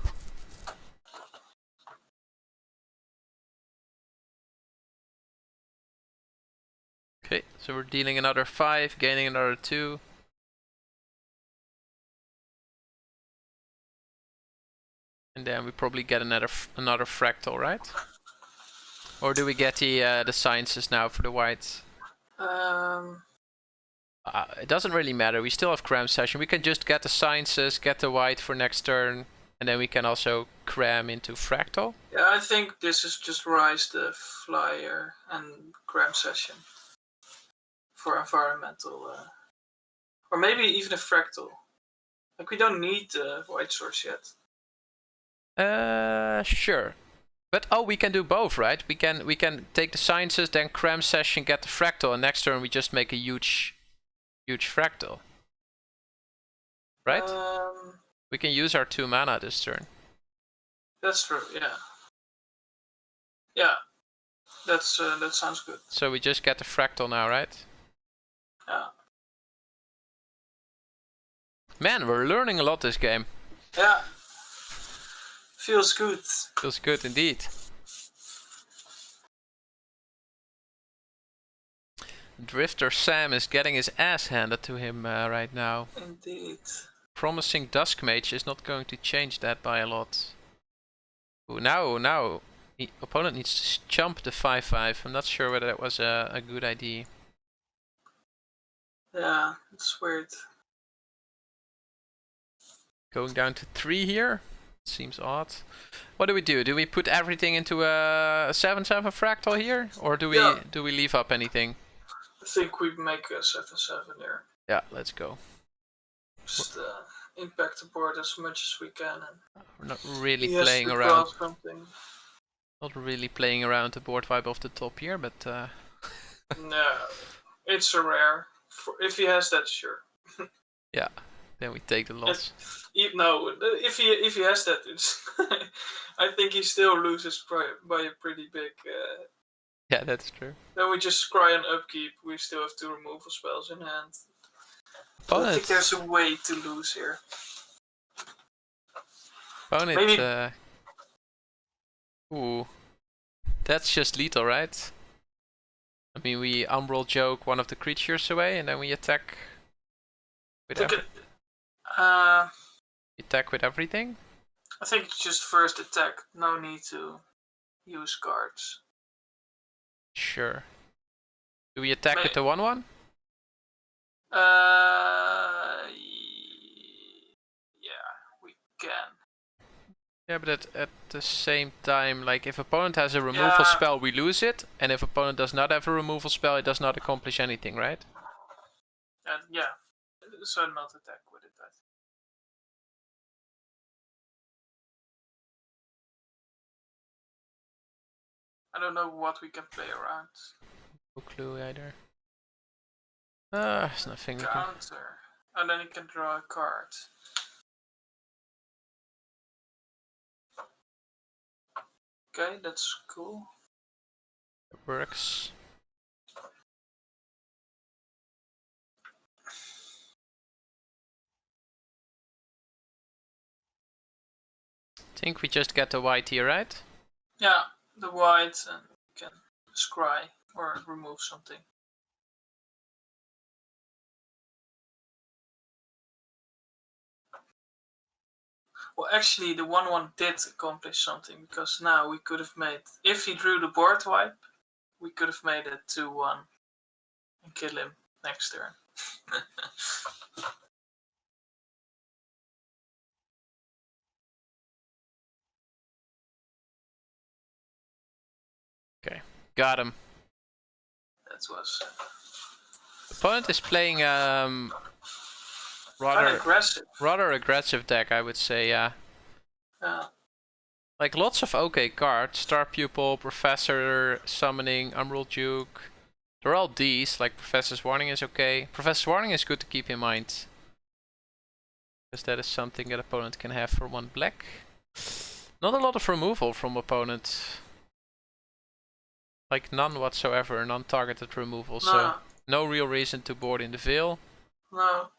Speaker 2: Okay, so we're dealing another 5, gaining another 2. And then we probably get another fractal, right? Or do we get the sciences now for the whites? It doesn't really matter. We still have cram session. We can just get the sciences, get the white for next turn, and then we can also cram into fractal.
Speaker 1: Yeah, I think this is just rise the flyer and cram session for environmental, or maybe even a fractal. Like we don't need the white source yet.
Speaker 2: Sure. But oh, we can do both, right? We can take the sciences, then cram session, get the fractal, and next turn we just make a huge fractal. Right? We can use our 2 mana this turn.
Speaker 1: That's true, yeah. Yeah. That sounds good.
Speaker 2: So we just get the fractal now, right?
Speaker 1: Yeah.
Speaker 2: Man, we're learning a lot this game.
Speaker 1: Yeah. Feels good.
Speaker 2: Feels good indeed. Drifter Sam is getting his ass handed to him right now.
Speaker 1: Indeed.
Speaker 2: Promising Dusk Mage is not going to change that by a lot. Ooh, now, the opponent needs to jump the 5/5. I'm not sure whether that was a good idea.
Speaker 1: Yeah, it's weird.
Speaker 2: Going down to 3 here? Seems odd. What do we do? Do we put everything into a 7/7 fractal here? Or do we leave up anything?
Speaker 1: I think we make a 7/7 here.
Speaker 2: Yeah, let's go.
Speaker 1: Just impact the board as much as we can. And
Speaker 2: we're not really
Speaker 1: he
Speaker 2: playing
Speaker 1: has to
Speaker 2: around.
Speaker 1: Something.
Speaker 2: Not really playing around the board vibe off the top here, but
Speaker 1: no, it's a rare. If he has that, sure.
Speaker 2: Yeah, then we take the loss.
Speaker 1: No, if he has that, it's I think he still loses by a pretty big.
Speaker 2: Yeah, that's true.
Speaker 1: Then we just scry an upkeep. We still have 2 removal spells in hand. So I think there's a way to lose here.
Speaker 2: Opponent,
Speaker 1: maybe.
Speaker 2: Ooh, that's just lethal, right? I mean, we Umbral Joke one of the creatures away, and then we attack with attack with everything.
Speaker 1: I think it's just first attack. No need to use cards.
Speaker 2: Sure. Do we attack with the 1/1?
Speaker 1: Yeah, we can.
Speaker 2: Yeah, but at the same time, like if opponent has a removal spell, we lose it, and if opponent does not have a removal spell, it does not accomplish anything, right?
Speaker 1: Yeah, so not attack with it. I don't know what we can play around.
Speaker 2: No clue either. There's nothing.
Speaker 1: Counter, and then you can draw a card. Okay, that's cool.
Speaker 2: It works. I think we just get the white here, right?
Speaker 1: Yeah, the white, and you can scry or remove something. Well, actually, the 1/1 did accomplish something, because now we could have made, if he drew the board wipe, we could have made it 2/1 and kill him next turn.
Speaker 2: Okay, got him.
Speaker 1: That was.
Speaker 2: Opponent is playing rather aggressive deck, I would say. Yeah. Like lots of okay cards: Star Pupil, Professor, Summoning, Umbral Duke. They're all D's. Like Professor's Warning is okay. Professor's Warning is good to keep in mind, because that is something that opponent can have for 1 black. Not a lot of removal from opponent. Like none whatsoever, non-targeted removal. So no real reason to board in the Veil.
Speaker 1: No.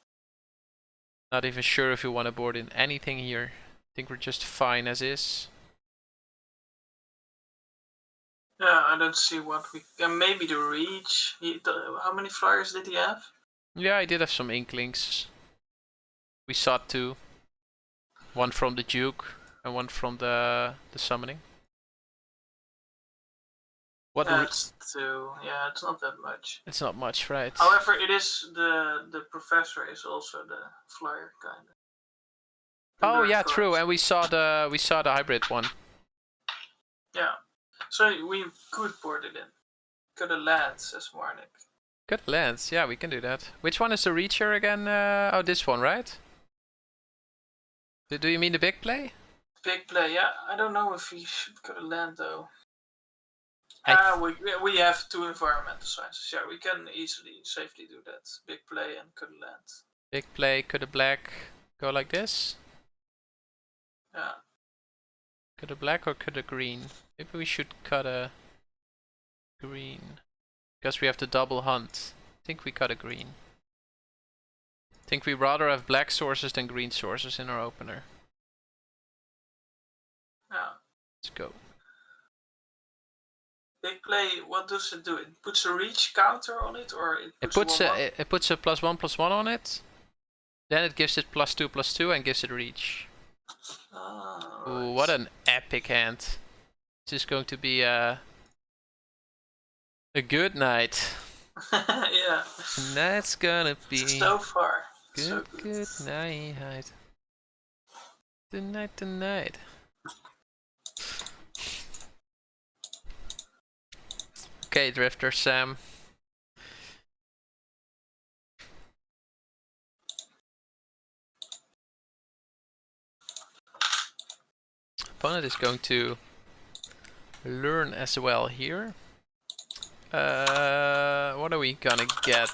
Speaker 2: Not even sure if you want to board in anything here. I think we're just fine as is.
Speaker 1: Yeah, I don't see what we. Maybe the reach. How many flyers did he have?
Speaker 2: Yeah, I did have some inklings. We saw 2. One from the Duke and one from the summoning.
Speaker 1: That's 2. Yeah, it's not that much.
Speaker 2: It's not much, right?
Speaker 1: However, it is the professor is also the flyer kind of.
Speaker 2: Oh yeah, true. And we saw the hybrid one.
Speaker 1: Yeah, so we could board it in. Could have lands, says Warnick.
Speaker 2: Good lands. Yeah, we can do that. Which one is the reacher again? Oh, this one, right? Do you mean the big play?
Speaker 1: Big play, yeah. I don't know if we should go to land though. We have 2 environmental sciences. Yeah, we can safely do that. Big play and could land.
Speaker 2: Big play, could a black go like this?
Speaker 1: Yeah.
Speaker 2: Could a black or could a green? Maybe we should cut a green, because we have the double hunt. I think we cut a green. I think we rather have black sources than green sources in our opener.
Speaker 1: Yeah.
Speaker 2: Let's go.
Speaker 1: Big play, what does it do? It puts a reach counter on it, or
Speaker 2: it puts a +1/+1 on it. Then it gives it +2/+2 and gives it reach. Ooh, what an epic hand! This is going to be a good night.
Speaker 1: Yeah.
Speaker 2: That's gonna be
Speaker 1: so far
Speaker 2: good night. Tonight. Okay, Drifter Sam. opponent is going to learn as well here. What are we gonna get?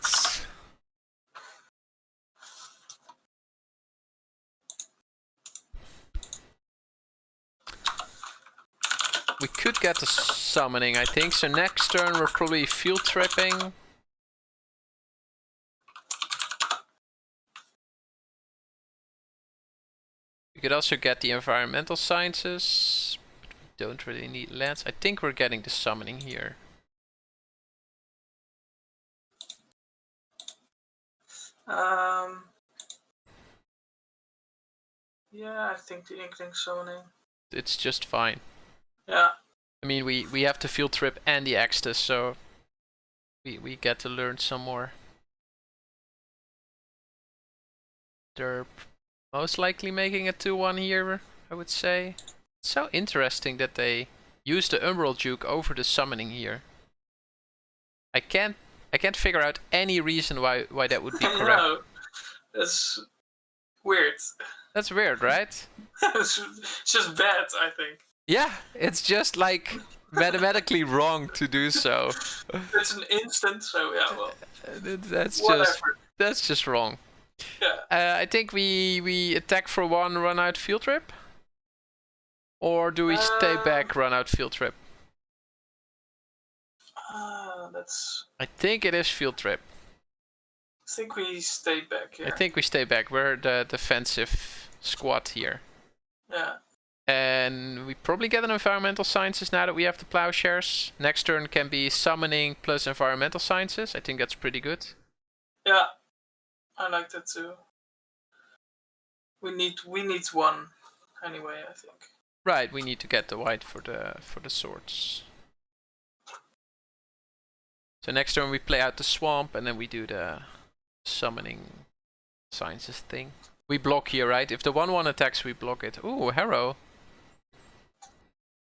Speaker 2: We could get the summoning, I think. So next turn we're probably field tripping. We could also get the environmental sciences. But we don't really need lands. I think we're getting the summoning here.
Speaker 1: Yeah, I think the Inkling summoning.
Speaker 2: It's just fine.
Speaker 1: Yeah.
Speaker 2: I mean, we have the field trip and the Extus, so we get to learn some more. They're most likely making a 2-1 here, I would say. It's so interesting that they use the Umbral Duke over the summoning here. I can't figure out any reason why that would be correct.
Speaker 1: No, that's weird.
Speaker 2: That's weird, right?
Speaker 1: It's just bad, I think.
Speaker 2: Yeah, it's just like mathematically wrong to do so.
Speaker 1: It's an instant, so yeah, well.
Speaker 2: That's just wrong.
Speaker 1: Yeah.
Speaker 2: I think we attack for 1, run out field trip. Or do we stay back, run out field trip? I think it is field trip.
Speaker 1: I think we stay back. Yeah.
Speaker 2: I think we stay back. We're the defensive squad here.
Speaker 1: Yeah.
Speaker 2: And we probably get an environmental sciences now that we have the plowshares. Next turn can be summoning plus environmental sciences. I think that's pretty good.
Speaker 1: Yeah, I like that too. We need 1 anyway, I think.
Speaker 2: Right, we need to get the white for the swords. So next turn we play out the swamp and then we do the summoning sciences thing. We block here, right? If the 1/1 attacks, we block it. Ooh, Harrow.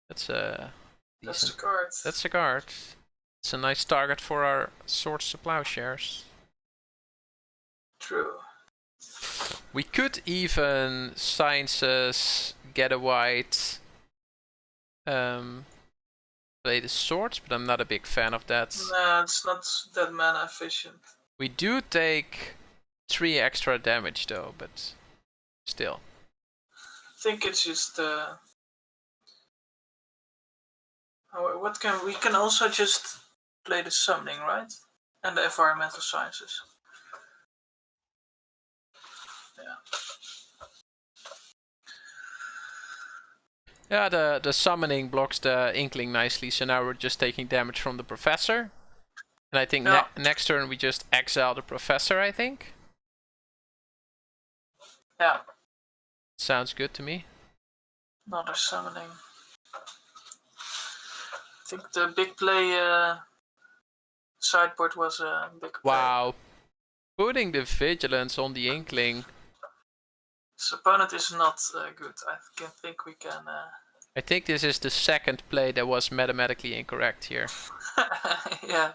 Speaker 2: That's a
Speaker 1: card.
Speaker 2: That's a card. It's a nice target for our swords to plowshares.
Speaker 1: True.
Speaker 2: We could even sciences, get a white, play the swords, but I'm not a big fan of that.
Speaker 1: No, it's not that mana efficient.
Speaker 2: We do take 3 extra damage though, but still.
Speaker 1: I think it's just we can also just play the summoning, right? And the environmental sciences.
Speaker 2: Yeah, the summoning blocks the Inkling nicely, so now we're just taking damage from the Professor. And I think next turn we just exile the Professor, I think.
Speaker 1: Yeah.
Speaker 2: Sounds good to me.
Speaker 1: Another summoning. I think the big play sideboard was a big play.
Speaker 2: Wow. Putting the Vigilance on the Inkling.
Speaker 1: This opponent is not good. I think we can...
Speaker 2: I think this is the second play that was mathematically incorrect here.
Speaker 1: Yeah.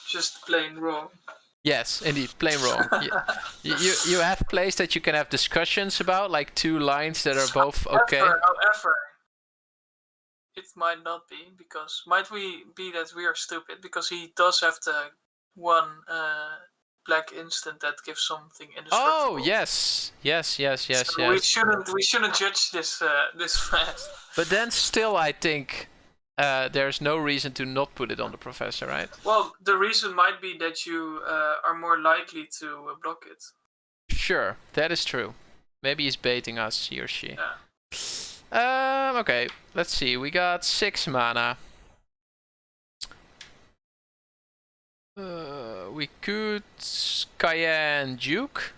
Speaker 1: Just plain wrong.
Speaker 2: Yes, indeed, plain wrong. you have plays that you can have discussions about, like 2 lines that are both okay.
Speaker 1: However, it might not be, because might we be that we are stupid, because he does have the 1 black instant that gives something indestructible.
Speaker 2: Oh yes.
Speaker 1: So we shouldn't judge this this fast.
Speaker 2: But then still, I think there's no reason to not put it on the Professor, right?
Speaker 1: Well, the reason might be that you are more likely to block it.
Speaker 2: Sure, that is true. Maybe he's baiting us, he or she. Yeah. Okay, let's see. We got 6 mana. We could Cayenne Duke.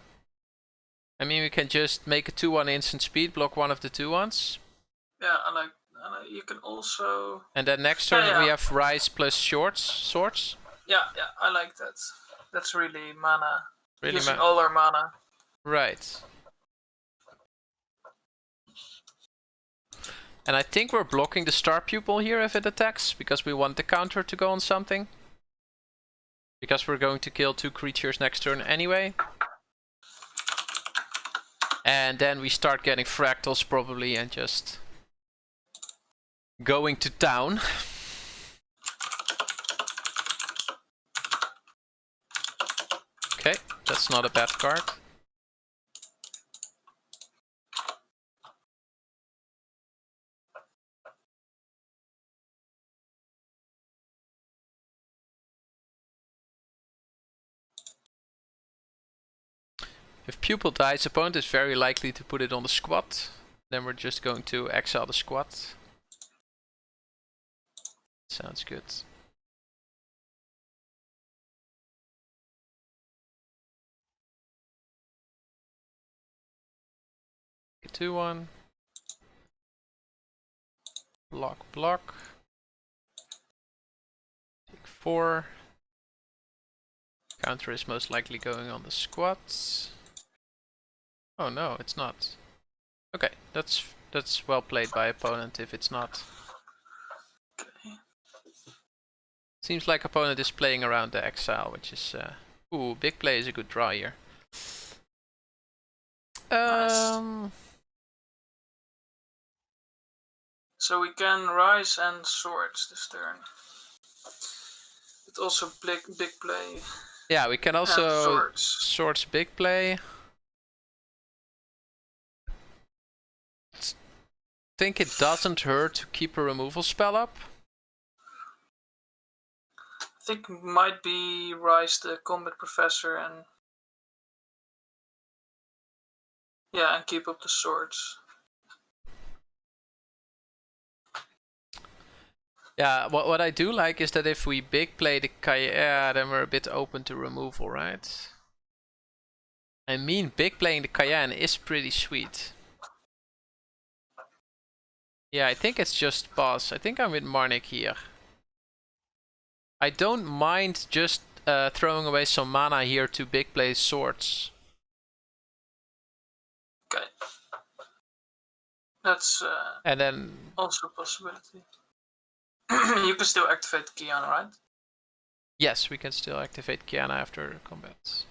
Speaker 2: I mean, we can just make a 2/1 instant speed, block 1 of the 2/1s.
Speaker 1: Yeah, I like. You can also.
Speaker 2: And then next turn we have Rise plus Swords.
Speaker 1: Yeah, I like that. That's really mana.
Speaker 2: Really
Speaker 1: using all our mana.
Speaker 2: Right. And I think we're blocking the Star Pupil here if it attacks, because we want the counter to go on something. Because we're going to kill 2 creatures next turn anyway. And then we start getting fractals probably and just going to town. Okay, that's not a bad card. If pupil dies, opponent is very likely to put it on the squad. Then we're just going to exile the squad. Sounds good. Get 2-1. Block, block. Take 4. Counter is most likely going on the squads. Oh no, it's not. Okay, that's well played by opponent if it's not.
Speaker 1: Okay.
Speaker 2: Seems like opponent is playing around the exile, which is ooh, big play is a good draw here.
Speaker 1: Nice. So we can rise and swords this turn. But also big play.
Speaker 2: Yeah, we can also swords big play. Think it doesn't hurt to keep a removal spell up.
Speaker 1: I think might be rise the combat professor and yeah, and keep up the swords.
Speaker 2: Yeah, what I do like is that if we big play the Cayenne, then we're a bit open to removal, right? I mean, big playing the Cayenne is pretty sweet. Yeah, I think it's just pass. I think I'm with Marnik here. I don't mind just throwing away some mana here to big play swords.
Speaker 1: Okay. That's
Speaker 2: and then
Speaker 1: also a possibility. You can still activate Kiana, right?
Speaker 2: Yes, we can still activate Kiana after combat.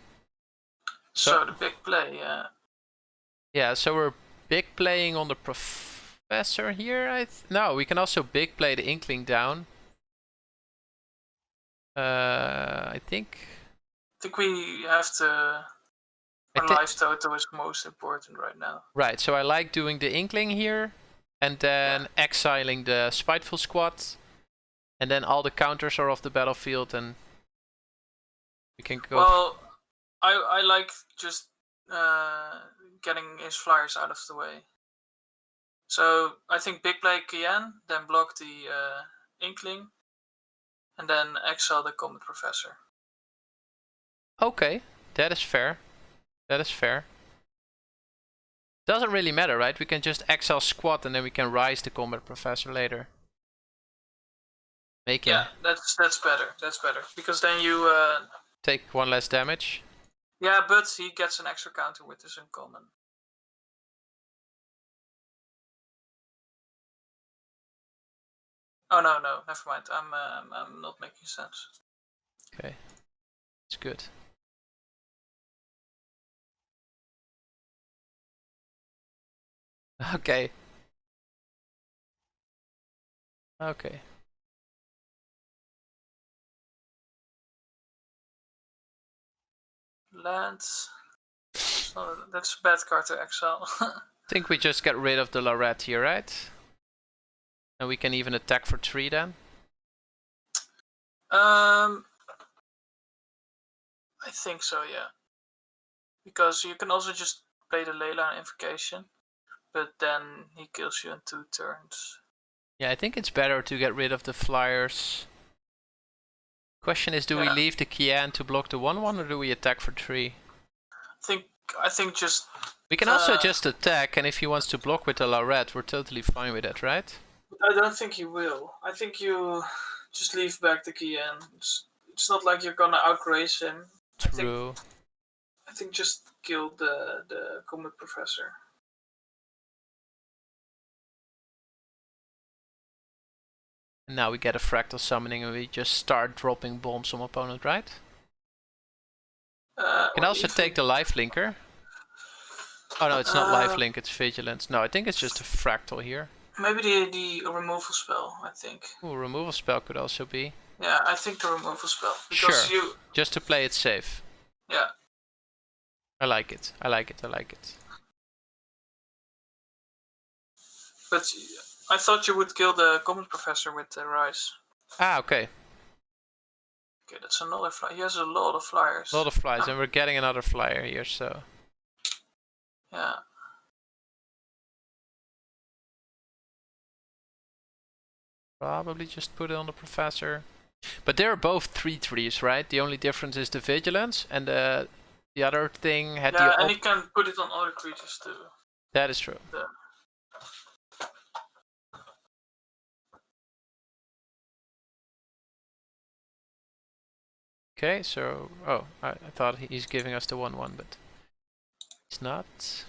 Speaker 1: So the big play, yeah.
Speaker 2: Yeah, so we're big playing on the professor here. No, we can also big play the Inkling down. I think
Speaker 1: we have to. Our life total is most important right now.
Speaker 2: Right, so I like doing the Inkling here, and then exiling the Spiteful Squad, and then all the counters are off the battlefield, and we can go.
Speaker 1: Well, I like just getting his flyers out of the way. So I think big play Kian, then block the Inkling, and then exile the Combat Professor.
Speaker 2: Okay, that is fair. That is fair. Doesn't really matter, right? We can just exile squad and then we can rise the Combat Professor later.
Speaker 1: Yeah, that's better. That's better because then you
Speaker 2: take 1 less damage.
Speaker 1: Yeah, but he gets an extra counter with his uncommon. Oh no, never mind. I'm not making sense.
Speaker 2: Okay, it's good. Okay. Okay.
Speaker 1: Lands. So that's a bad card to exile.
Speaker 2: I think we just get rid of the Lorette here, right? And we can even attack for 3 then?
Speaker 1: I think so, yeah. Because you can also just play the Leyline Invocation, but then he kills you in 2 turns.
Speaker 2: Yeah, I think it's better to get rid of the flyers. Question is, do we leave the Kian to block the 1/1 or do we attack for 3?
Speaker 1: I think just...
Speaker 2: We can also just attack, and if he wants to block with the Lorette, we're totally fine with that, right?
Speaker 1: I don't think he will. I think you just leave back the Kian. It's not like you're gonna outrace him.
Speaker 2: True.
Speaker 1: I think just kill the Combat Professor.
Speaker 2: And now we get a Fractal Summoning and we just start dropping bombs on opponent, right? Can also take the Lifelinker. Oh no, it's not lifelink, it's vigilance. No, I think it's just a fractal here.
Speaker 1: Maybe the removal spell, I think.
Speaker 2: Ooh, removal spell could also be.
Speaker 1: Yeah, I think the removal spell. Because
Speaker 2: sure, just to play it safe.
Speaker 1: Yeah.
Speaker 2: I like it, I like it, I like it.
Speaker 1: But I thought you would kill the Comet Professor with the Rise.
Speaker 2: Ah, okay.
Speaker 1: Okay, that's another flyer. He has a lot of flyers.
Speaker 2: A lot of flyers, and we're getting another flyer here, so.
Speaker 1: Yeah.
Speaker 2: Probably just put it on the Professor. But they're both 3/3s, right? The only difference is the vigilance, and the other thing had the.
Speaker 1: Yeah, and he can put it on other creatures too.
Speaker 2: That is true.
Speaker 1: Yeah.
Speaker 2: Okay, so I thought he's giving us the 1/1, but he's not.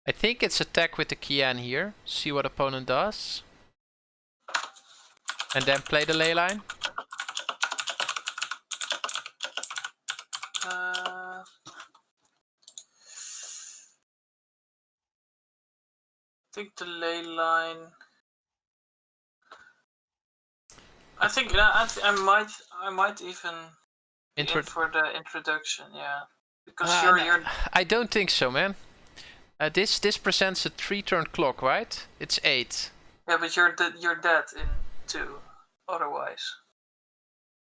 Speaker 2: I think it's attack with the Kian here. See what opponent does. And then play the ley line.
Speaker 1: I think the ley line. I think I might even in for the introduction, yeah. Because you're
Speaker 2: I don't think so, man. This presents a 3-turn clock, right? It's 8.
Speaker 1: Yeah, but you're dead in 2 otherwise.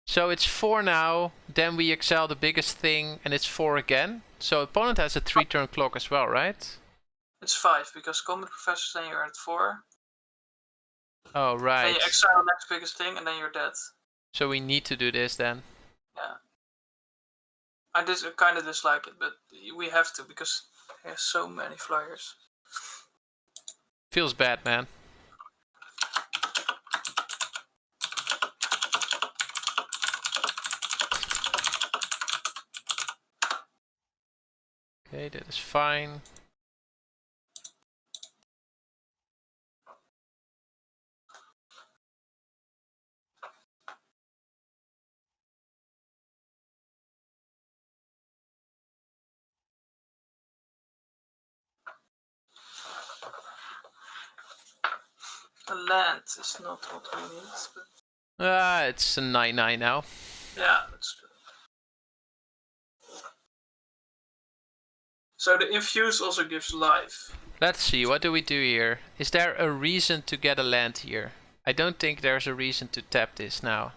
Speaker 2: So it's 4 now, then we exile the biggest thing, and it's 4 again. So opponent has a 3-turn clock as well, right?
Speaker 1: It's 5, because Comet Professor, then you're at 4.
Speaker 2: Oh, right.
Speaker 1: Then you exile the next biggest thing, and then you're dead.
Speaker 2: So we need to do this then.
Speaker 1: Yeah. I kind of dislike it, but we have to, because there's so many flyers.
Speaker 2: Feels bad, man. Okay, that is fine.
Speaker 1: The land is not what we need. But...
Speaker 2: It's a 9/9 now.
Speaker 1: Yeah, that's true. So the infuse also gives life.
Speaker 2: Let's see, what do we do here? Is there a reason to get a land here? I don't think there's a reason to tap this now.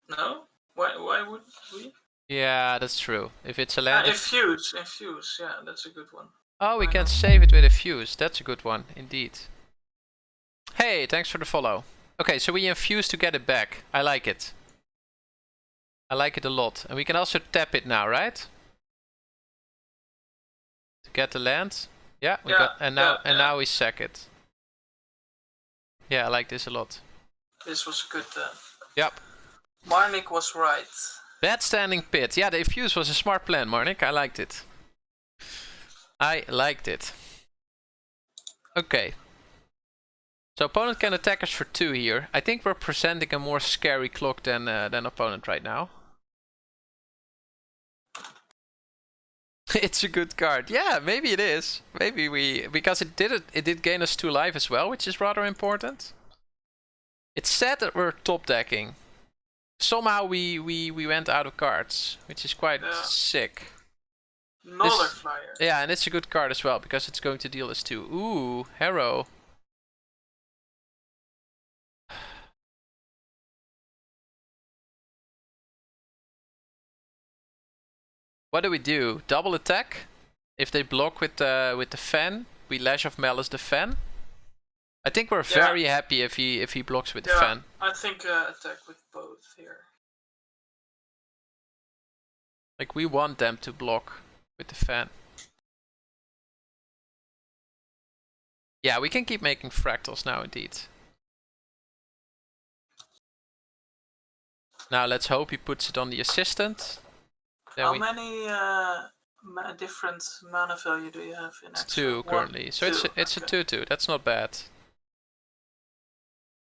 Speaker 1: No? Why would we?
Speaker 2: Yeah, that's true. If it's a land...
Speaker 1: infuse, yeah, that's a good one.
Speaker 2: Oh, we can save it with a fuse. That's a good one, indeed. Hey, thanks for the follow. Okay, so we infuse to get it back. I like it. I like it a lot. And we can also tap it now, right? To get the land. Yeah, we got, and now we sack it. Yeah, I like this a lot.
Speaker 1: This was a good...
Speaker 2: Yep.
Speaker 1: Marnik was right.
Speaker 2: Bad standing pit. Yeah, the infuse was a smart plan, Marnik. I liked it. I liked it. Okay. So opponent can attack us for 2 here. I think we're presenting a more scary clock than opponent right now. It's a good card. Yeah, maybe it is. Maybe because it did gain us 2 life as well, which is rather important. It's sad that we're top decking. Somehow we went out of cards, which is quite sick.
Speaker 1: Another flyer.
Speaker 2: Yeah, and it's a good card as well because it's going to deal us 2. Ooh, Harrow. What do we do? Double attack? If they block with the fan, we Lash of Malice the fan. I think we're very happy if he blocks with the fan.
Speaker 1: I think attack with both here.
Speaker 2: Like we want them to block with the fan. Yeah, we can keep making fractals now indeed. Now let's hope he puts it on the assistant. Then
Speaker 1: How many different mana value do you have in
Speaker 2: It's
Speaker 1: extra?
Speaker 2: 2 currently. So it's
Speaker 1: okay.
Speaker 2: a 2/2. That's not bad.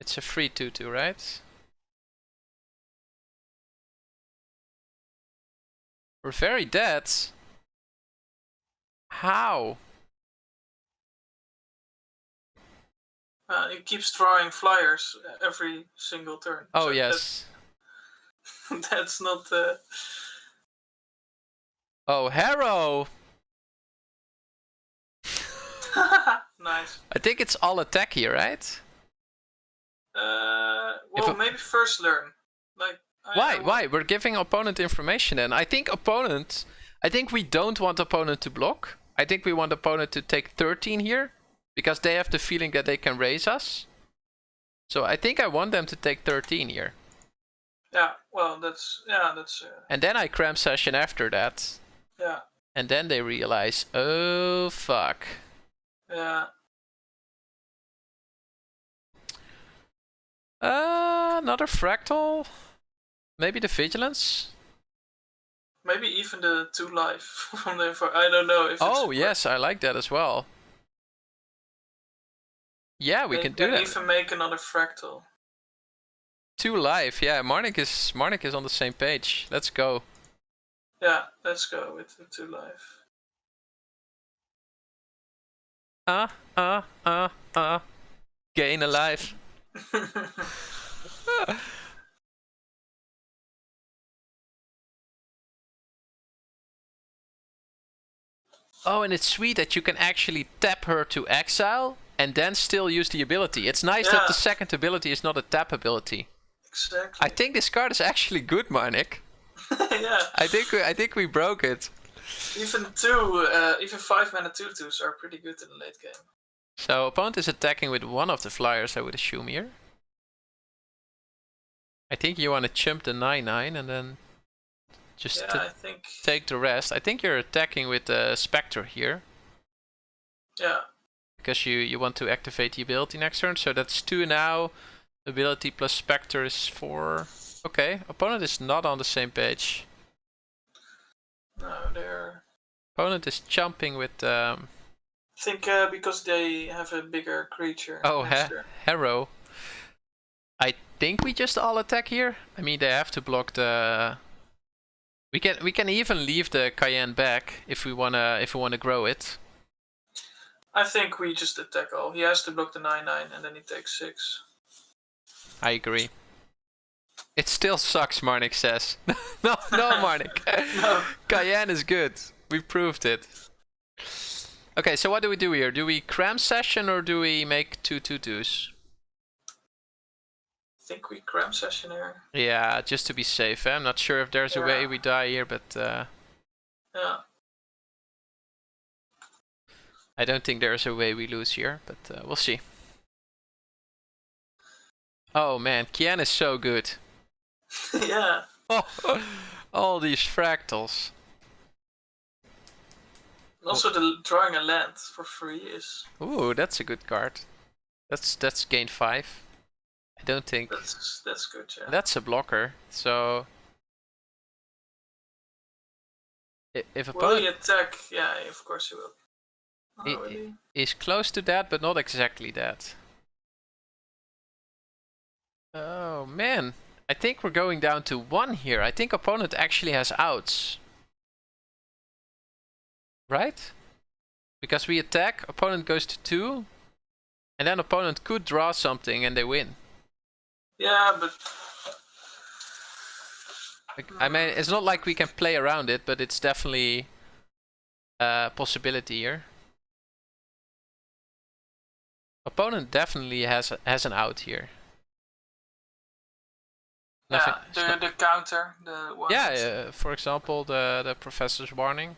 Speaker 2: It's a free 2/2, right? We're very dead. How?
Speaker 1: It keeps drawing flyers every single turn.
Speaker 2: Oh,
Speaker 1: so
Speaker 2: yes.
Speaker 1: That's not...
Speaker 2: Oh, Harrow!
Speaker 1: Nice.
Speaker 2: I think it's all attack here, right?
Speaker 1: Well, maybe first learn. Like,
Speaker 2: Why? We're giving opponent information then. I think we don't want opponent to block. I think we want opponent to take 13 here. Because they have the feeling that they can raise us. So I think I want them to take 13 here.
Speaker 1: Yeah, well, that's...
Speaker 2: And then I cram session after that.
Speaker 1: Yeah.
Speaker 2: And then they realize, oh fuck.
Speaker 1: Yeah.
Speaker 2: Another fractal? Maybe the vigilance?
Speaker 1: Maybe even the 2 life from the... I don't know if
Speaker 2: oh, yes, I like that as well. Yeah, we can do that.
Speaker 1: Even make another fractal.
Speaker 2: 2 life, yeah. Marnik is on the same page. Let's go.
Speaker 1: Yeah, let's go with the 2 life.
Speaker 2: Gain a life. Oh, and it's sweet that you can actually tap her to exile and then still use the ability. It's nice that the second ability is not a tap ability.
Speaker 1: Exactly.
Speaker 2: I think this card is actually good, Marnik.
Speaker 1: Yeah.
Speaker 2: I think we broke it.
Speaker 1: Even 5 mana 2/2s are pretty good in the late game.
Speaker 2: So opponent is attacking with one of the flyers, I would assume here. I think you want to chump the 9/9 and then just take the rest. I think you're attacking with the Spectre here.
Speaker 1: Yeah.
Speaker 2: Because you want to activate the ability next turn. So that's 2 now. Ability plus Spectre is 4. Okay, opponent is not on the same page.
Speaker 1: No, they're...
Speaker 2: Opponent is jumping with...
Speaker 1: I think because they have a bigger creature.
Speaker 2: Oh, Harrow. I think we just all attack here. I mean, they have to block the... We can even leave the Cayenne back if we wanna grow it.
Speaker 1: I think we just attack all. He has to block the 9/9 and then he takes 6.
Speaker 2: I agree. It still sucks, Marnik says. no, Marnik.
Speaker 1: No.
Speaker 2: Cayenne is good. We proved it. Okay, so what do we do here? Do we cram session or do we make 2 2/2s?
Speaker 1: I think we cram session here.
Speaker 2: Yeah, just to be safe. I'm not sure if there's a way we die here, but...
Speaker 1: Yeah.
Speaker 2: I don't think there's a way we lose here, but we'll see. Oh man, Kian is so good.
Speaker 1: Yeah.
Speaker 2: Oh, all these fractals.
Speaker 1: Also, drawing a land for free is...
Speaker 2: Ooh, that's a good card. That's gain 5. I don't think...
Speaker 1: That's good, yeah.
Speaker 2: That's a blocker, so... If a
Speaker 1: Will he attack? Yeah, of course he will.
Speaker 2: He's close to that, but not exactly that. Oh man, I think we're going down to 1 here. I think opponent actually has outs. Right? Because we attack, opponent goes to 2, and then opponent could draw something and they win.
Speaker 1: Yeah, but...
Speaker 2: I mean, it's not like we can play around it, but it's definitely a possibility here. Opponent definitely has an out here.
Speaker 1: Yeah, the counter, the one.
Speaker 2: Yeah, for example, the Professor's Warning.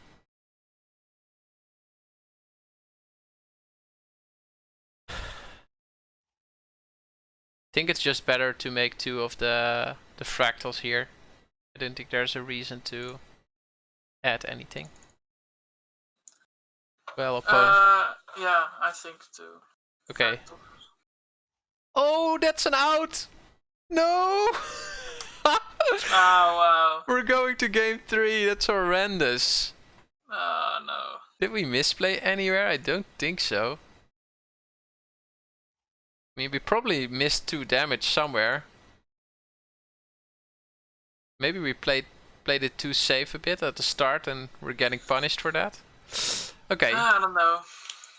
Speaker 2: I think it's just better to make 2 of the fractals here. I don't think there's a reason to add anything. Well, opponent.
Speaker 1: Yeah, I think too.
Speaker 2: Okay. Oh, that's an out! No!
Speaker 1: Oh, wow.
Speaker 2: We're going to game 3. That's horrendous.
Speaker 1: No.
Speaker 2: Did we misplay anywhere? I don't think so. I mean, we probably missed 2 damage somewhere. Maybe we played it too safe a bit at the start and we're getting punished for that. Okay.
Speaker 1: I don't know.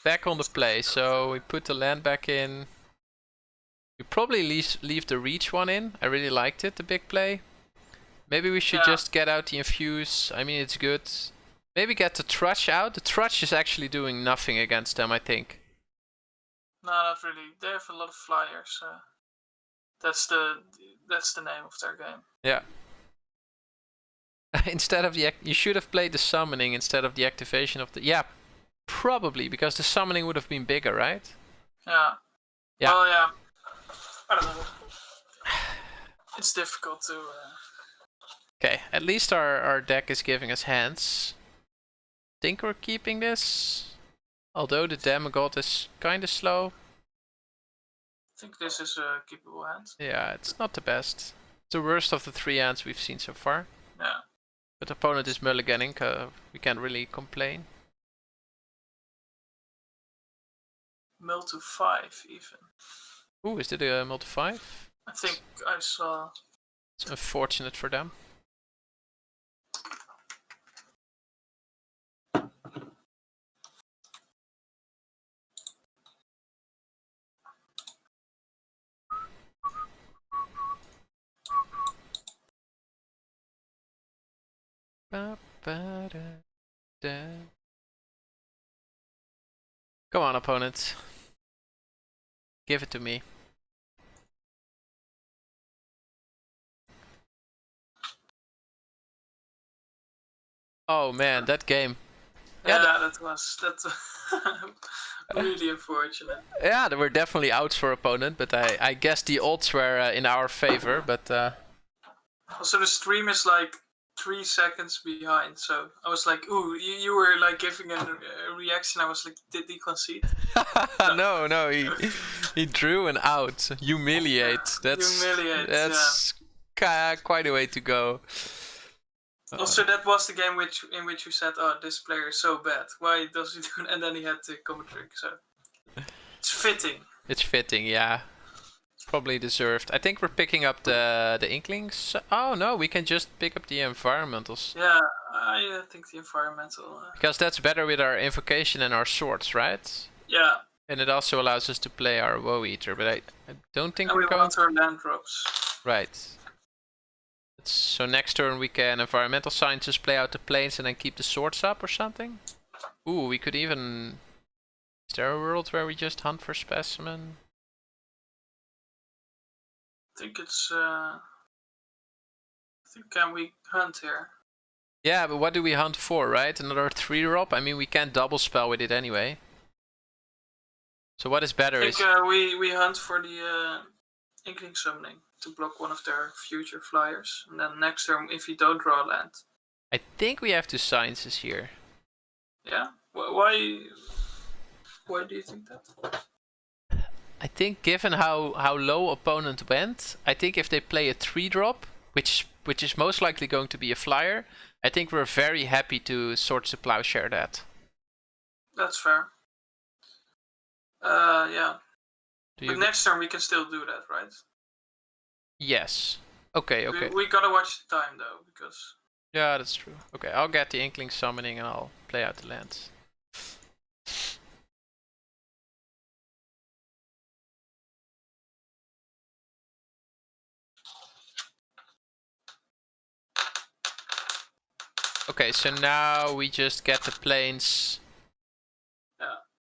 Speaker 2: Back on the play. So we put the land back in. We probably leave the reach one in. I really liked it, the big play. Maybe we should just get out the infuse. I mean, it's good. Maybe get the Trudge out. The Trudge is actually doing nothing against them, I think.
Speaker 1: No, not really. They have a lot of flyers. That's the name of their game.
Speaker 2: Yeah. Instead of you should have played the summoning instead of the activation of the... Yeah, probably, because the summoning would have been bigger, right?
Speaker 1: Yeah.
Speaker 2: Yeah.
Speaker 1: Well, yeah. I don't know. It's difficult to...
Speaker 2: Okay, at least our deck is giving us hands. Think we're keeping this. Although the Demigod is kind of slow.
Speaker 1: I think this is a keepable hand.
Speaker 2: Yeah, it's not the best. It's the worst of the 3 hands we've seen so far.
Speaker 1: Yeah.
Speaker 2: But the opponent is mulliganing, we can't really complain.
Speaker 1: Mill to 5 even.
Speaker 2: Ooh, is it a mill to 5?
Speaker 1: I think I saw...
Speaker 2: It's unfortunate for them. Come on, opponent. Give it to me. Oh man, that game.
Speaker 1: Yeah, that was really unfortunate.
Speaker 2: Yeah, there were definitely outs for opponent, but I guess the odds were in our favor. But
Speaker 1: also the stream is like 3 seconds behind, so I was like, ooh, you were like giving a reaction. I was like, did he concede?
Speaker 2: No, he drew an out. Humiliate. That's quite a way to go.
Speaker 1: Also, that was the game in which you said, "Oh, this player is so bad. Why does he do?" And then he had to come a trick. So it's fitting.
Speaker 2: It's fitting, yeah. Probably deserved. I think we're picking up the Inklings. Oh no, we can just pick up the environmentals.
Speaker 1: Yeah, I think the environmental.
Speaker 2: Because that's better with our invocation and our swords, right?
Speaker 1: Yeah.
Speaker 2: And it also allows us to play our Woe Eater, but I don't think
Speaker 1: and
Speaker 2: we're
Speaker 1: we
Speaker 2: going.
Speaker 1: want our land drops.
Speaker 2: Right. So next turn we can environmental sciences, play out the planes, and then keep the swords up or something. Ooh, we could even. Is there a world where we just hunt for specimen?
Speaker 1: I think it's. I think can we hunt here?
Speaker 2: Yeah, but what do we hunt for, right? Another 3-drop? I mean, we can't double spell with it anyway. So what is better
Speaker 1: I think we hunt for the Inkling Summoning to block one of their future flyers, and then next turn, if you don't draw land.
Speaker 2: I think we have 2 sciences here.
Speaker 1: Yeah? Why do you think that?
Speaker 2: I think given how low opponent went, I think if they play a 3-drop, which is most likely going to be a flyer, I think we're very happy to Swords to Plowshare that.
Speaker 1: That's fair. Yeah. But next turn we can still do that, right?
Speaker 2: Yes. Okay.
Speaker 1: We gotta watch the time though, because...
Speaker 2: Yeah, that's true. Okay, I'll get the Inkling Summoning and I'll play out the lands. Okay, so now we just get the planes.
Speaker 1: Yeah.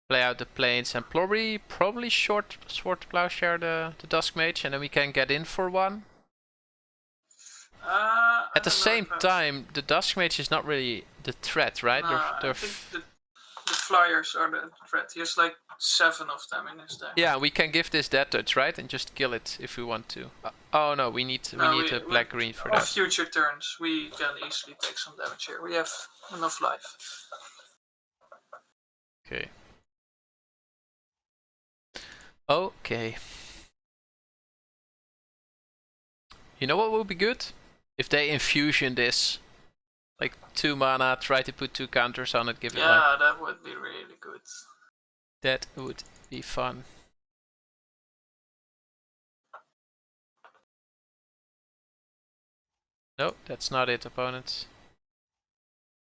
Speaker 2: Play out the planes and probably short Sword to Plowshare the Dusk Mage, and then we can get in for one. At the same time, the Dusk Mage is not really the threat, right?
Speaker 1: I think the flyers are the threat. He has like 7 of them in his deck.
Speaker 2: Yeah, we can give this Death Touch, right? And just kill it if we want to. Oh no, we need a black-green for that.
Speaker 1: On future turns, we can easily take some damage here. We have enough life.
Speaker 2: Okay. Okay. You know what would be good? If they infusion this. Like 2 mana, try to put 2 counters on it, give it life.
Speaker 1: Yeah, that would be really good.
Speaker 2: That would be fun. No, that's not it, opponents.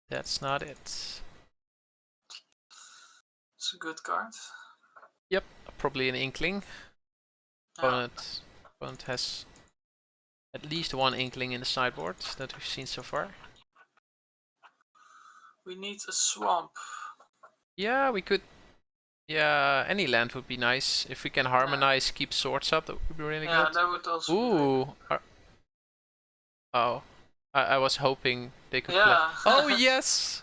Speaker 2: That's not it.
Speaker 1: It's a good card.
Speaker 2: Yep, probably an Inkling.
Speaker 1: Yeah.
Speaker 2: Opponent has at least 1 Inkling in the sideboard that we've seen so far.
Speaker 1: We need a swamp.
Speaker 2: Yeah, we could. Yeah, any land would be nice. If we can harmonize, keep swords up, that would be really good.
Speaker 1: Yeah, that would also be
Speaker 2: Ooh. Oh. I was hoping they could play.
Speaker 1: Yeah.
Speaker 2: Oh, yes!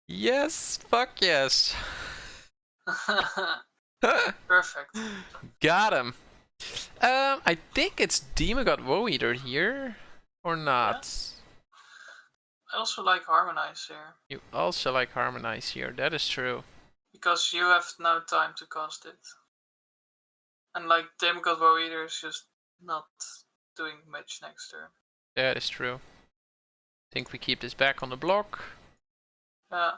Speaker 2: Yes! Fuck yes!
Speaker 1: Perfect.
Speaker 2: Got him. I think it's Demigod Woe Eater here, or not?
Speaker 1: I also like Harmonize here.
Speaker 2: You also like Harmonize here, that is true.
Speaker 1: Because you have no time to cast it. And like Demigod Woe Eater is just not doing much next turn.
Speaker 2: That is true. I think we keep this back on the block.
Speaker 1: Yeah.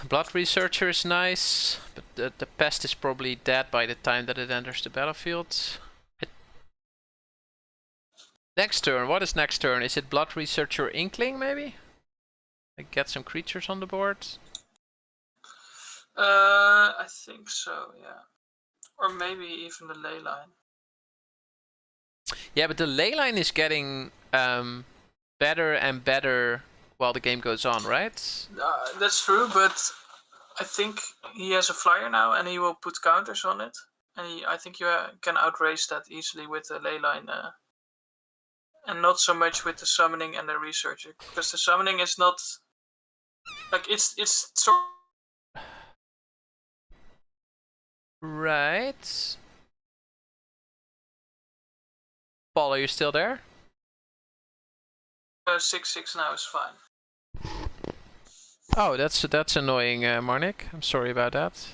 Speaker 2: Blood Researcher is nice, but the pest is probably dead by the time that it enters the battlefield. Next turn, what is next turn? Is it Blood Researcher Inkling maybe? Like get some creatures on the board?
Speaker 1: I think so, yeah. Or maybe even the ley line.
Speaker 2: Yeah, but the ley line is getting better and better while the game goes on, right?
Speaker 1: That's true, but I think he has a flyer now and he will put counters on it. And I think you can outrace that easily with the ley line. And not so much with the summoning and the researcher. Because the summoning is not... Like, it's sort of...
Speaker 2: Right. Paul, are you still there?
Speaker 1: 6/6 now is fine.
Speaker 2: Oh, that's annoying, Marnik. I'm sorry about that.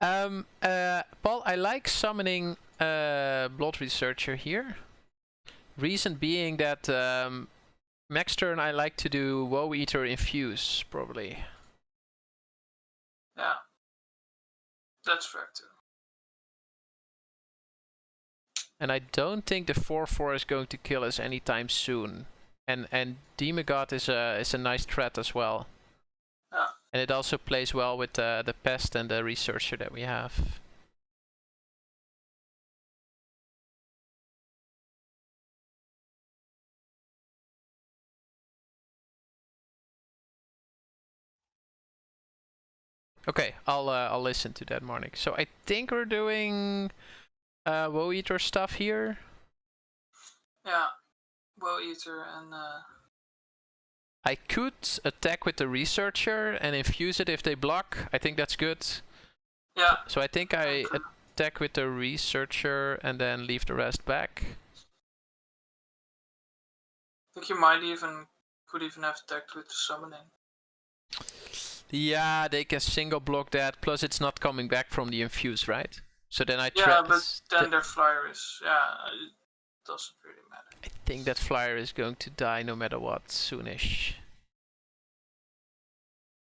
Speaker 2: Paul, I like summoning Blood Researcher here. Reason being that next turn I like to do Woe Eater Infuse, probably.
Speaker 1: Yeah. That's fair too.
Speaker 2: And I don't think the 4/4 is going to kill us anytime soon. And Demigod is a nice threat as well.
Speaker 1: Yeah.
Speaker 2: And it also plays well with the pest and the researcher that we have. Okay, I'll listen to that, Marnik. So I think we're doing Woe Eater stuff here.
Speaker 1: Yeah. Woe Eater and...
Speaker 2: I could attack with the researcher and infuse it if they block. I think that's good.
Speaker 1: Yeah.
Speaker 2: So I think I attack with the researcher and then leave the rest back.
Speaker 1: I think you could even have attacked with the summoning.
Speaker 2: Yeah, they can single block that. Plus, it's not coming back from the infuse, right? So then I
Speaker 1: Yeah, but then their flyer is... Yeah, it doesn't really matter.
Speaker 2: I think that flyer is going to die no matter what, soonish.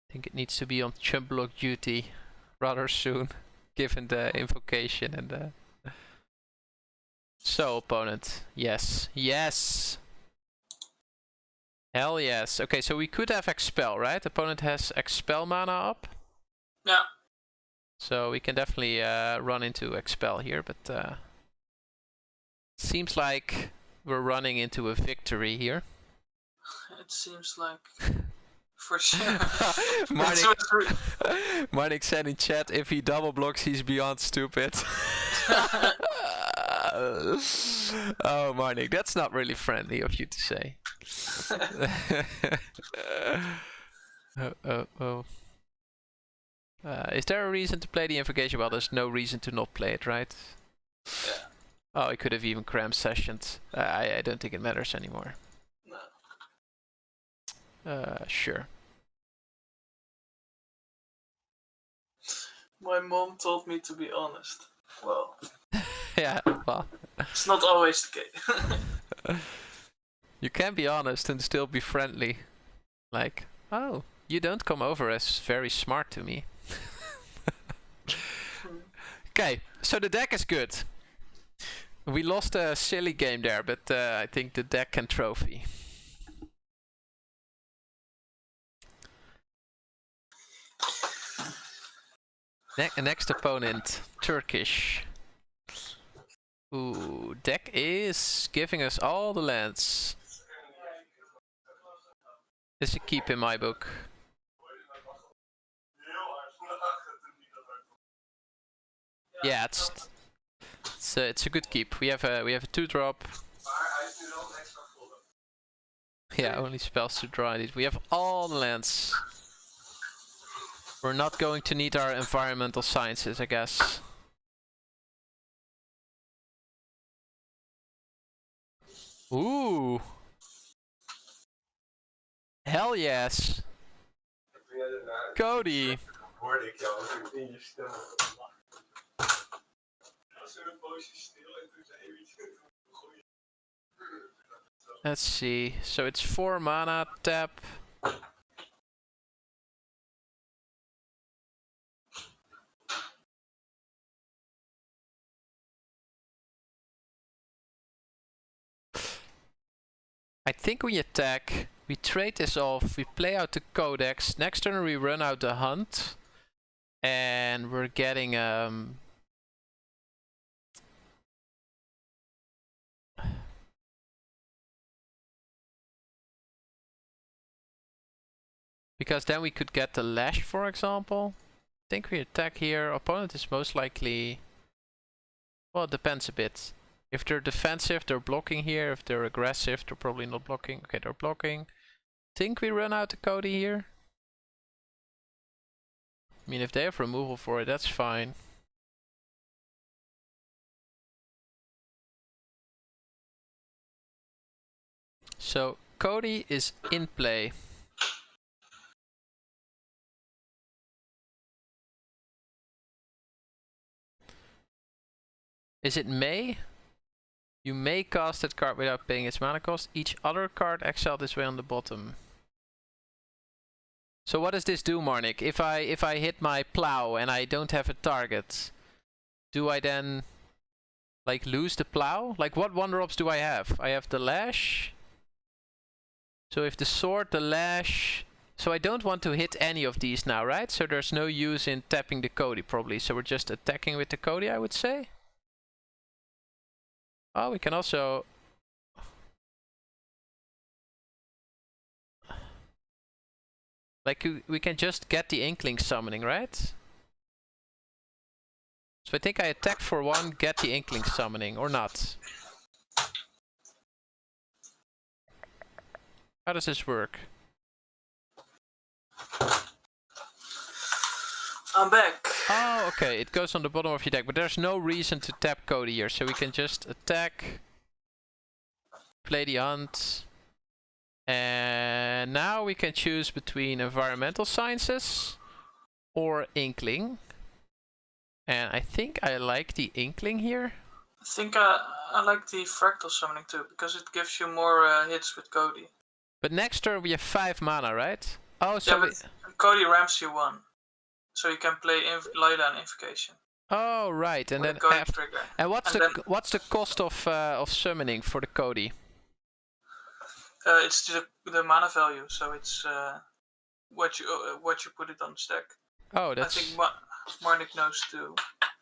Speaker 2: I think it needs to be on chump block duty rather soon, given the invocation and the... So, opponent. Yes. Yes! Hell yes. Okay, so we could have Expel, right? Opponent has Expel mana up.
Speaker 1: Yeah.
Speaker 2: So we can definitely run into Expel here, but seems like we're running into a victory here.
Speaker 1: It seems like... For sure.
Speaker 2: Marnik said in chat, if he double blocks, he's beyond stupid. Oh, Marnik, that's not really friendly of you to say. Oh. Is there a reason to play the invocation? Well, there's no reason to not play it, right?
Speaker 1: Yeah.
Speaker 2: Oh, he could have even crammed sessions. I don't think it matters anymore.
Speaker 1: No.
Speaker 2: Sure.
Speaker 1: My mom told me to be honest. Well.
Speaker 2: Yeah, well.
Speaker 1: It's not always the case.
Speaker 2: You can be honest and still be friendly. Like, oh, you don't come over as very smart to me. Okay, so the deck is good. We lost a silly game there, but I think the deck can trophy. Next opponent, Turkish. Ooh, deck is giving us all the lands. It's a keep in my book. Yeah, it's a good keep. We have a 2-drop. Yeah, only spells to draw it. We have all the lands. We're not going to need our environmental sciences, I guess. Ooh. Hell yes. Codie. Let's see. So it's 4 mana, tap. I think we attack, we trade this off, we play out the codex, next turn we run out the hunt, and we're getting because then we could get the lash, for example. I think we attack here, opponent is most likely, well, it depends a bit. If they're defensive, they're blocking here. If they're aggressive, they're probably not blocking. Okay, they're blocking. Think we run out the Codie here? I mean, if they have removal for it, that's fine. So, Codie is in play. Is it May? You may cast that card without paying its mana cost. Each other card exiled this way on the bottom. So what does this do, Marnik? If I hit my plow and I don't have a target, do I then like lose the plow? Like what 1-drops do I have? I have the lash. So if the sword, the lash. So I don't want to hit any of these now, right? So there's no use in tapping the Codie probably. So we're just attacking with the Codie, I would say. Oh, we can also... Like, we can just get the Inkling summoning, right? So I think I attack for 1, get the Inkling summoning, or not. How does this work?
Speaker 1: I'm back.
Speaker 2: Oh, okay, it goes on the bottom of your deck, but there's no reason to tap Codie here, so we can just attack, play the hunt, and now we can choose between environmental sciences or Inkling. And I think I like the Inkling here.
Speaker 1: I think I like the fractal summoning too, because it gives you more hits with Codie.
Speaker 2: But next turn we have 5 mana, right? Oh, so
Speaker 1: yeah, but Codie ramps you 1. So you can play Leyline Invocation.
Speaker 2: Oh, right, and then
Speaker 1: trigger.
Speaker 2: And what's the cost of summoning for the Codie?
Speaker 1: It's the mana value, so it's what you put it on the stack.
Speaker 2: Oh, that's...
Speaker 1: I think Marnik knows too.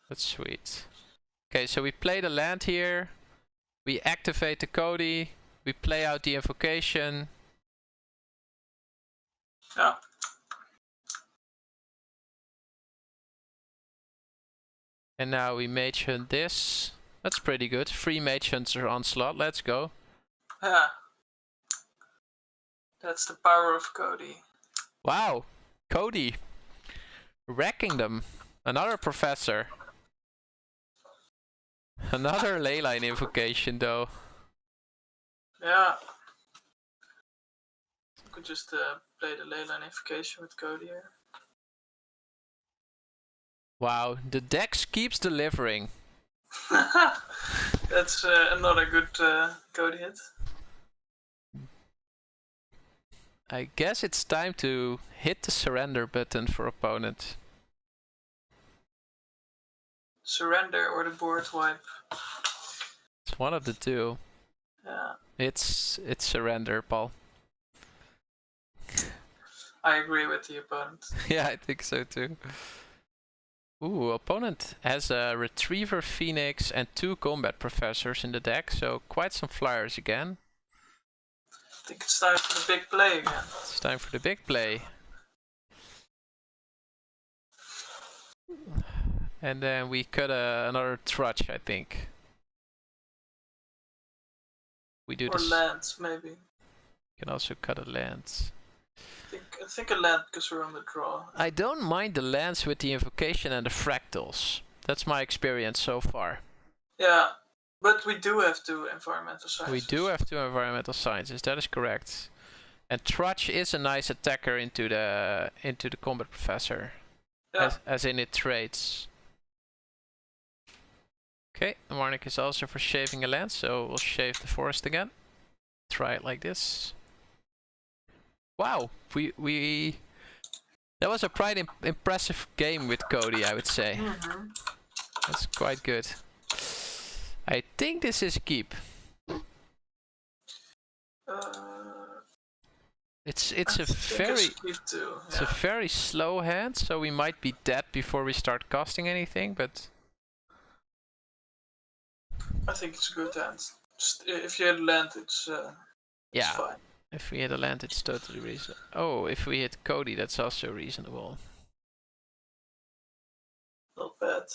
Speaker 2: That's sweet. Okay, so we play the land here. We activate the Codie. We play out the invocation.
Speaker 1: Yeah.
Speaker 2: And now we mage hunt this. That's pretty good. 3 mage hunts on slot. Let's go.
Speaker 1: Yeah. That's the power of Codie.
Speaker 2: Wow. Codie. Wrecking them. Another professor. Another leyline invocation though.
Speaker 1: Yeah. Could just play the leyline invocation with Codie here.
Speaker 2: Wow, the deck keeps delivering.
Speaker 1: That's another good Codie hit.
Speaker 2: I guess it's time to hit the surrender button for opponent.
Speaker 1: Surrender or the board wipe.
Speaker 2: It's one of the two.
Speaker 1: Yeah.
Speaker 2: It's surrender, Paul.
Speaker 1: I agree with the opponent.
Speaker 2: Yeah, I think so too. Ooh, opponent has a Retriever Phoenix and 2 Combat Professors in the deck, so quite some flyers again.
Speaker 1: I think it's time for the big play again.
Speaker 2: It's time for the big play. And then we cut another Trudge, I think. We do
Speaker 1: or
Speaker 2: this.
Speaker 1: lands, maybe.
Speaker 2: Can also cut a land.
Speaker 1: I think a land because we're on the draw.
Speaker 2: I don't mind the lands with the invocation and the fractals. That's my experience so far.
Speaker 1: Yeah, but we do have 2 environmental sciences.
Speaker 2: We do have 2 environmental sciences, that is correct. And Trudge is a nice attacker into the Combat Professor.
Speaker 1: Yeah.
Speaker 2: As in it trades. Okay, Marnik is also for shaving a land, so we'll shave the forest again. Try it like this. Wow, that was a quite impressive game with Codie, I would say. That's quite good. I think this is a keep. It's a very slow hand, so we might be dead before we start casting anything, but
Speaker 1: I think it's a good hand. Just, if you had land, it's fine.
Speaker 2: If we hit a land, it's totally reasonable. Oh, if we hit Codie, that's also reasonable.
Speaker 1: Not bad.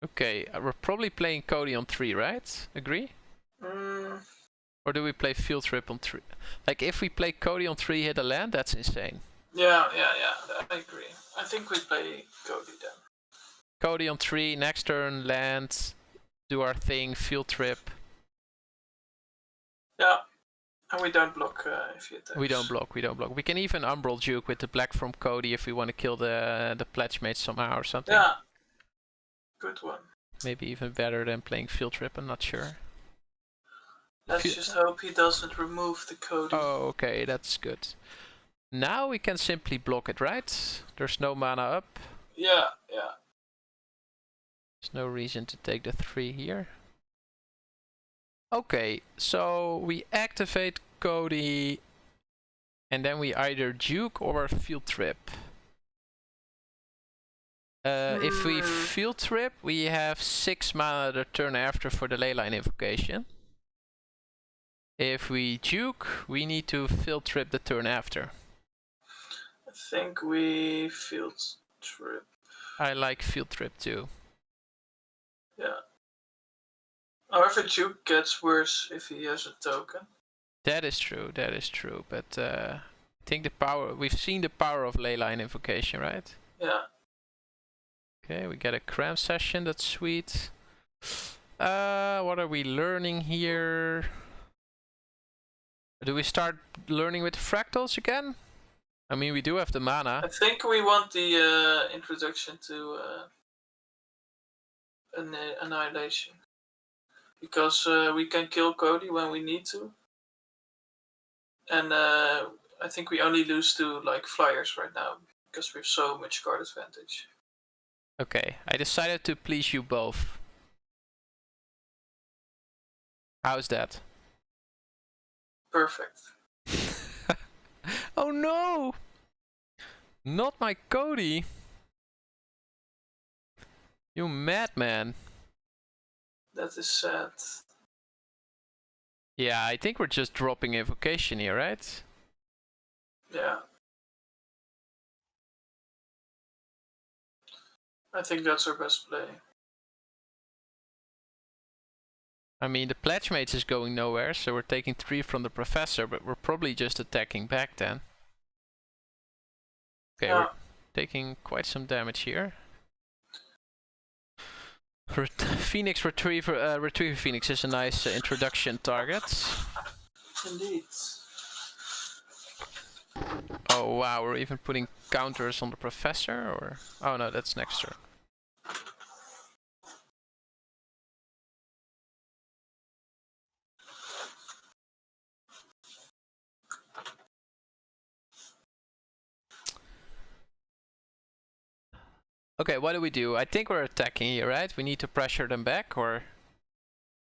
Speaker 2: Okay, we're probably playing Codie on 3, right? Agree? Or do we play Field Trip on 3? Like, if we play Codie on 3, hit a land, that's insane.
Speaker 1: Yeah, I agree. I think we play Codie then.
Speaker 2: Codie on 3, next turn, land, do our thing, Field Trip.
Speaker 1: Yeah, and we don't block if he attacks.
Speaker 2: We don't block. We can even Umbral Juke with the black from Codie if we want to kill the Pledge Mate somehow or something.
Speaker 1: Yeah, good one.
Speaker 2: Maybe even better than playing Field Trip, I'm not sure.
Speaker 1: Let's just hope he doesn't remove the Codie.
Speaker 2: Oh, okay, that's good. Now we can simply block it, right? There's no mana up.
Speaker 1: Yeah.
Speaker 2: There's no reason to take the 3 here. Okay, so we activate Codie, and then we either Juke or Field Trip. If we Field Trip, we have 6 mana the turn after for the Leyline Invocation. If we Juke, we need to Field Trip the turn after.
Speaker 1: I think we Field Trip.
Speaker 2: I like Field Trip too.
Speaker 1: Yeah. However, Juke gets worse if he has a token.
Speaker 2: That is true, but I think we've seen the power of Leyline Invocation, right?
Speaker 1: Yeah.
Speaker 2: Okay, we get a cram session, that's sweet. What are we learning here? Do we start learning with fractals again? I mean, we do have the mana.
Speaker 1: I think we want the introduction to Annihilation. Because we can kill Codie when we need to. And I think we only lose to like flyers right now. Because we have so much card advantage.
Speaker 2: Okay, I decided to please you both. How's that?
Speaker 1: Perfect.
Speaker 2: Oh no! Not my Codie! You madman.
Speaker 1: That is sad.
Speaker 2: Yeah, I think we're just dropping Invocation here, right?
Speaker 1: Yeah. I think that's our best play.
Speaker 2: I mean, the Pledge Mage is going nowhere, so we're taking 3 from the Professor, but we're probably just attacking back then. Okay, we're taking quite some damage here. Phoenix Retriever Phoenix is a nice introduction target.
Speaker 1: Indeed.
Speaker 2: Oh wow, we're even putting counters on the Professor, or... Oh no, that's next turn. Okay, what do? I think we're attacking here, right? We need to pressure them back, or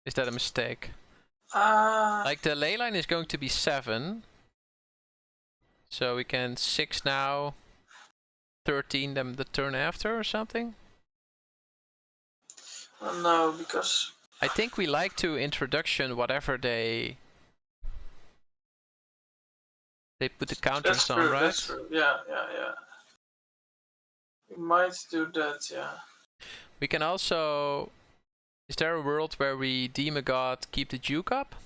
Speaker 2: is that a mistake? Like the ley line is going to be 7. So we can 6 now, 13 them the turn after or something?
Speaker 1: No, because...
Speaker 2: I think we like to introduction whatever they put the counters
Speaker 1: that's
Speaker 2: on,
Speaker 1: true,
Speaker 2: right?
Speaker 1: That's true. Yeah. We might do that, yeah.
Speaker 2: We can also... Is there a world where we Demon a god, keep the Duke up?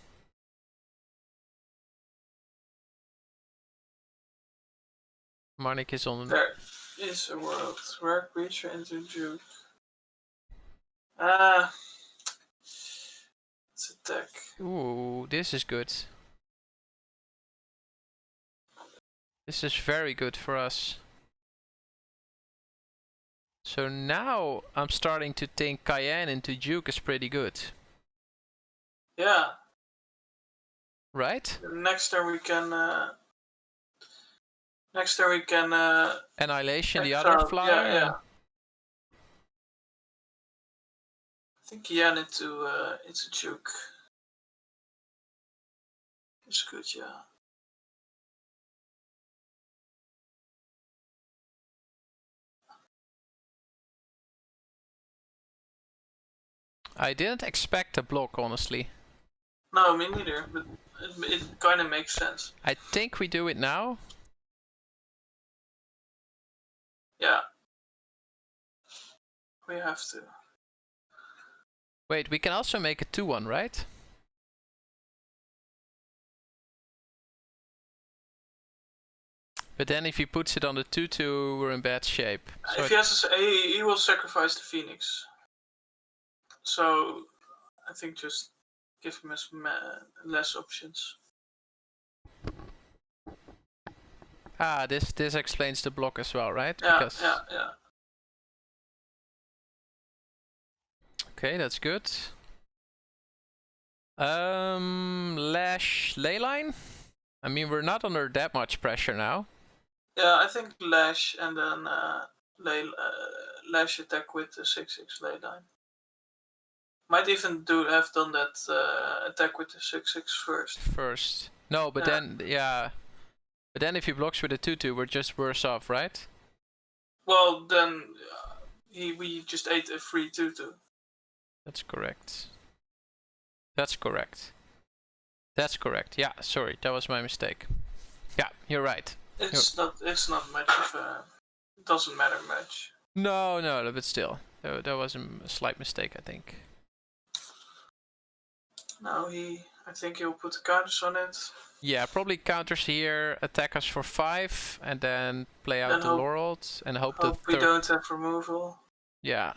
Speaker 2: Marnik is on...
Speaker 1: There is a world. Rare creature into Duke. Let's attack.
Speaker 2: Ooh, this is good. This is very good for us. So now I'm starting to think Cayenne into Duke is pretty good.
Speaker 1: Yeah.
Speaker 2: Right?
Speaker 1: Next turn we can...
Speaker 2: Annihilation, the other flyer.
Speaker 1: Yeah. I think Yen into Duke. It's good, yeah.
Speaker 2: I didn't expect a block, honestly.
Speaker 1: No, me neither, but it kind of makes sense.
Speaker 2: I think we do it now.
Speaker 1: Yeah. We have to.
Speaker 2: Wait, we can also make a 2-1, right? But then if he puts it on the 2-2, we're in bad shape. So
Speaker 1: if he has he will sacrifice the Phoenix. So I think just give him less options.
Speaker 2: Ah, this explains the block as well, right?
Speaker 1: Yeah,
Speaker 2: because...
Speaker 1: yeah.
Speaker 2: Okay, that's good. Lash Leyline? I mean, we're not under that much pressure now.
Speaker 1: Yeah, I think Lash and then Lash attack with the 6/6 Leyline. Might even have done that attack with the 6/6 first.
Speaker 2: No, but then, yeah. But then if he blocks with a 2/2, we're just worse off, right?
Speaker 1: Well, then we just ate a free 2/2.
Speaker 2: That's correct. That's correct. That's correct. Yeah, sorry, that was my mistake. Yeah, you're right.
Speaker 1: It's not much of a... It doesn't matter much.
Speaker 2: No, but still. That was a slight mistake, I think.
Speaker 1: Now I think he'll put the counters on it.
Speaker 2: Yeah, probably counters here, attack us for 5, and then play out the Laureled, and hope that
Speaker 1: we don't have removal.
Speaker 2: Yeah.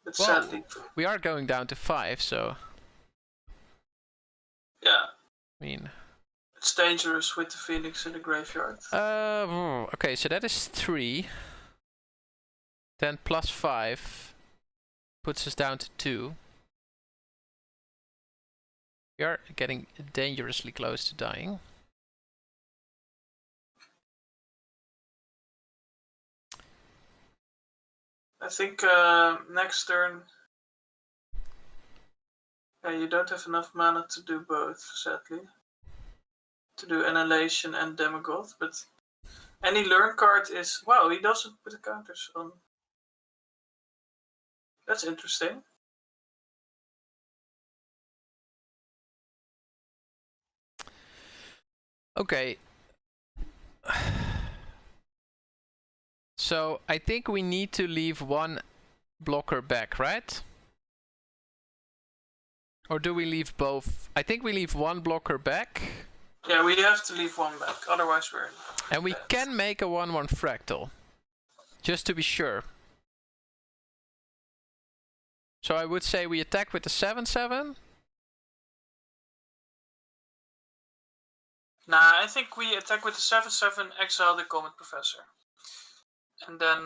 Speaker 1: But sadly...
Speaker 2: we are going down to 5, so...
Speaker 1: Yeah.
Speaker 2: I mean...
Speaker 1: It's dangerous with the Phoenix in the graveyard.
Speaker 2: Okay, so that is 3. Then plus 5 puts us down to 2. We are getting dangerously close to dying.
Speaker 1: I think next turn... you don't have enough mana to do both, sadly. To do Annihilation and Demigod, but any learn card is... Wow, he doesn't put the counters on. That's interesting.
Speaker 2: Okay. So I think we need to leave one blocker back, right? Or do we leave both? I think we leave one blocker back.
Speaker 1: Yeah, we have to leave one back, otherwise we're...
Speaker 2: And we can make a 1/1 fractal. Just to be sure. So I would say we attack with the 7/7.
Speaker 1: Nah, I think we attack with the 7/7, exile the Comet Professor. And then...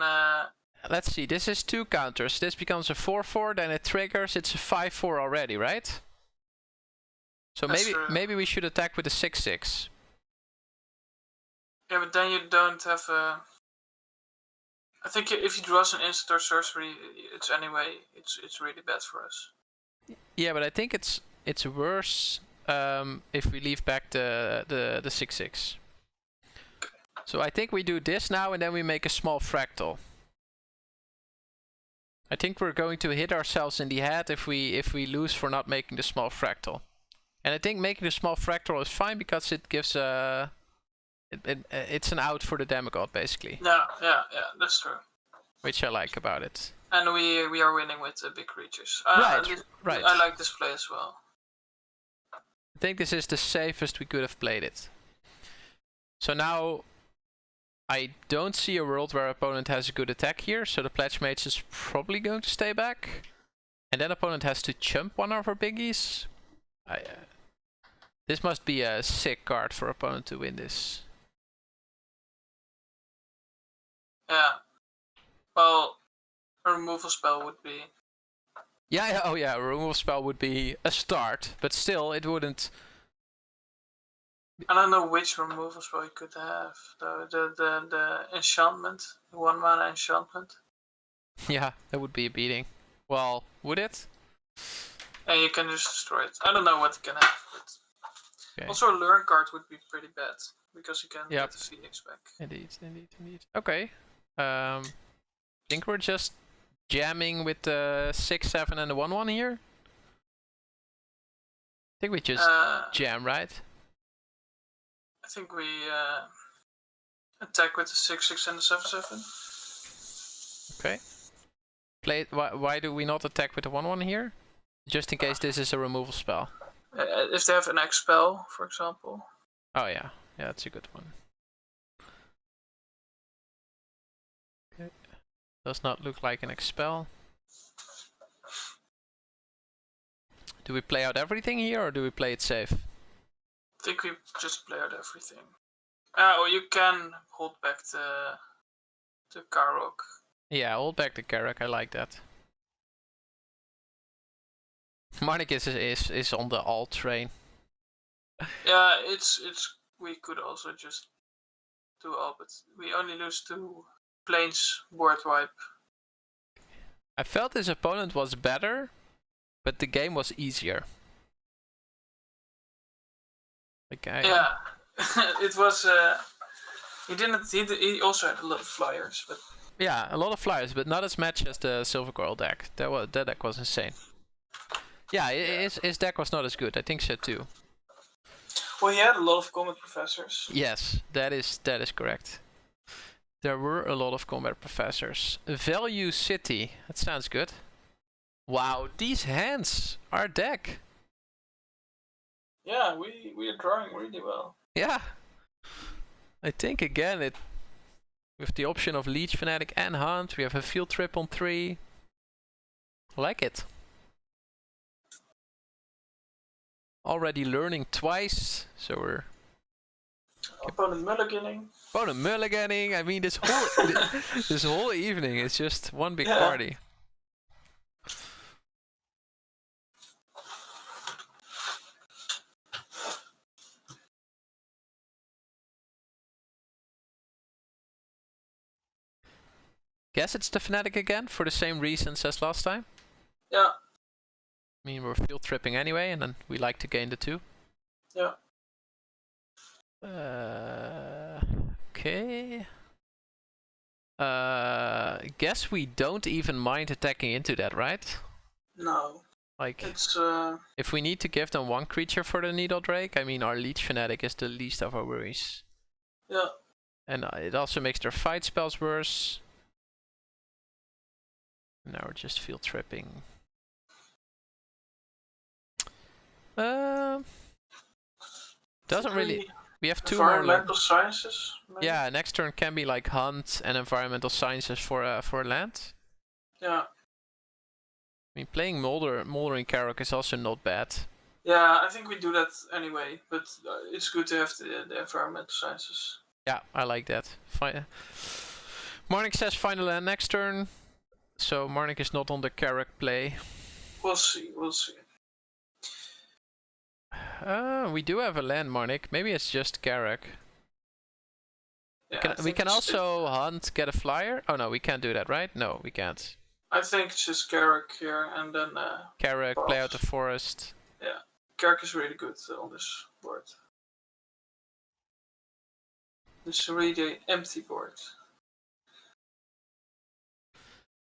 Speaker 2: Let's see, this is 2 counters. This becomes a 4/4, then it triggers. It's a 5/4 already, right? So maybe we should attack with the 6/6.
Speaker 1: Yeah, but then you don't have a... I think if he draws an instant or sorcery, it's really bad for us.
Speaker 2: Yeah, but I think it's worse if we leave back the 6/6. So I think we do this now and then we make a small fractal. I think we're going to hit ourselves in the head if we lose for not making the small fractal. And I think making the small fractal is fine because it gives it's an out for the demigod basically.
Speaker 1: Yeah, that's true.
Speaker 2: Which I like about it.
Speaker 1: And we are winning with big creatures.
Speaker 2: Right.
Speaker 1: I like this play as well.
Speaker 2: I think this is the safest we could have played it. So now I don't see a world where opponent has a good attack here, so the Pledge Mage is probably going to stay back. And then opponent has to chump one of our biggies. This must be a sick card for opponent to win this.
Speaker 1: Yeah. Well, a removal spell would be...
Speaker 2: Yeah, oh yeah, a removal spell would be a start, but still it wouldn't...
Speaker 1: I don't know which removal spell you could have. The enchantment, the 1 mana enchantment.
Speaker 2: Yeah, that would be a beating. Well, would it?
Speaker 1: And you can just destroy it. I don't know what you can have, but okay. Also a learn card would be pretty bad because you can get the Phoenix back.
Speaker 2: Indeed. Okay. I think we're just jamming with the 6/7 and the 1/1 here. I think we just jam, right?
Speaker 1: I think we attack with the 6/6 and the 7/7.
Speaker 2: Okay. Why do we not attack with the 1/1 here? Just in case this is a removal spell.
Speaker 1: If they have an X spell, for example.
Speaker 2: Oh yeah, that's a good one. Okay. Does not look like an X spell. Do we play out everything here or do we play it safe?
Speaker 1: I think we just play out everything. Or you can hold back the Karok.
Speaker 2: Yeah, hold back the Karok. I like that. Marnik is on the alt train.
Speaker 1: Yeah, it's we could also just do all, but we only lose 2 planes board wipe.
Speaker 2: I felt his opponent was better, but the game was easier.
Speaker 1: Yeah, it was. He didn't. He also had a lot of flyers, but
Speaker 2: yeah, a lot of flyers, but not as much as the Silver Coil deck. That deck was insane. Yeah, his deck was not as good. I think so too.
Speaker 1: Well, he had a lot of combat professors.
Speaker 2: Yes, that is correct. There were a lot of combat professors. Value City. That sounds good. Wow, these hands are deck.
Speaker 1: Yeah, we are drawing really well.
Speaker 2: Yeah. I think again with the option of Leech Fanatic and Hunt, we have a field trip on 3. I like it. Already learning twice, so we're
Speaker 1: opponent mulliganing.
Speaker 2: I mean, this whole this whole evening is just one big party. Guess it's the Fnatic again for the same reasons as last time.
Speaker 1: Yeah.
Speaker 2: I mean, we're field tripping anyway, and then we like to gain the 2.
Speaker 1: Yeah.
Speaker 2: Okay. Guess we don't even mind attacking into that, right?
Speaker 1: No.
Speaker 2: Like,
Speaker 1: it's
Speaker 2: if we need to give them 1 creature for the Needle Drake, I mean, our Leech Fanatic is the least of our worries.
Speaker 1: Yeah.
Speaker 2: And it also makes their fight spells worse. Now we're just field tripping. Doesn't really. We have 2 more.
Speaker 1: Environmental sciences. Maybe?
Speaker 2: Yeah, next turn can be like Hunt and environmental sciences for land.
Speaker 1: Yeah.
Speaker 2: I mean, playing Moldering Karok is also not bad.
Speaker 1: Yeah, I think we do that anyway, but it's good to have the environmental sciences.
Speaker 2: Yeah, I like that. Marnik says final land next turn, so Marnik is not on the Karok play.
Speaker 1: We'll see.
Speaker 2: We do have a land, Marnik. Maybe it's just Karok.
Speaker 1: Yeah,
Speaker 2: We can also hunt, get a flyer. Oh no, we can't do that, right? No, we can't.
Speaker 1: I think it's just Carrick here and then
Speaker 2: Carrick, play out the forest.
Speaker 1: Yeah, Carrick is really good on this board. This is really empty board.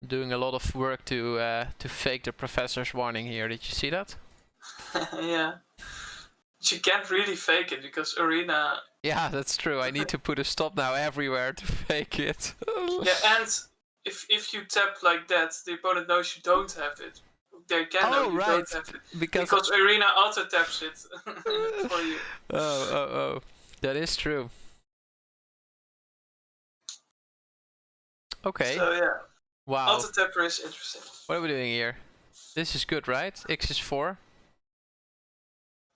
Speaker 2: Doing a lot of work to fake the professor's warning here. Did you see that?
Speaker 1: Yeah. But you can't really fake it because Arena...
Speaker 2: Yeah, that's true. I need to put a stop now everywhere to fake it.
Speaker 1: Yeah, and if you tap like that, the opponent knows you don't have it. They can know you don't have it. Because Arena auto taps it for you.
Speaker 2: Oh. That is true. Okay.
Speaker 1: So yeah.
Speaker 2: Wow.
Speaker 1: Auto tapper is interesting.
Speaker 2: What are we doing here? This is good, right? X is 4.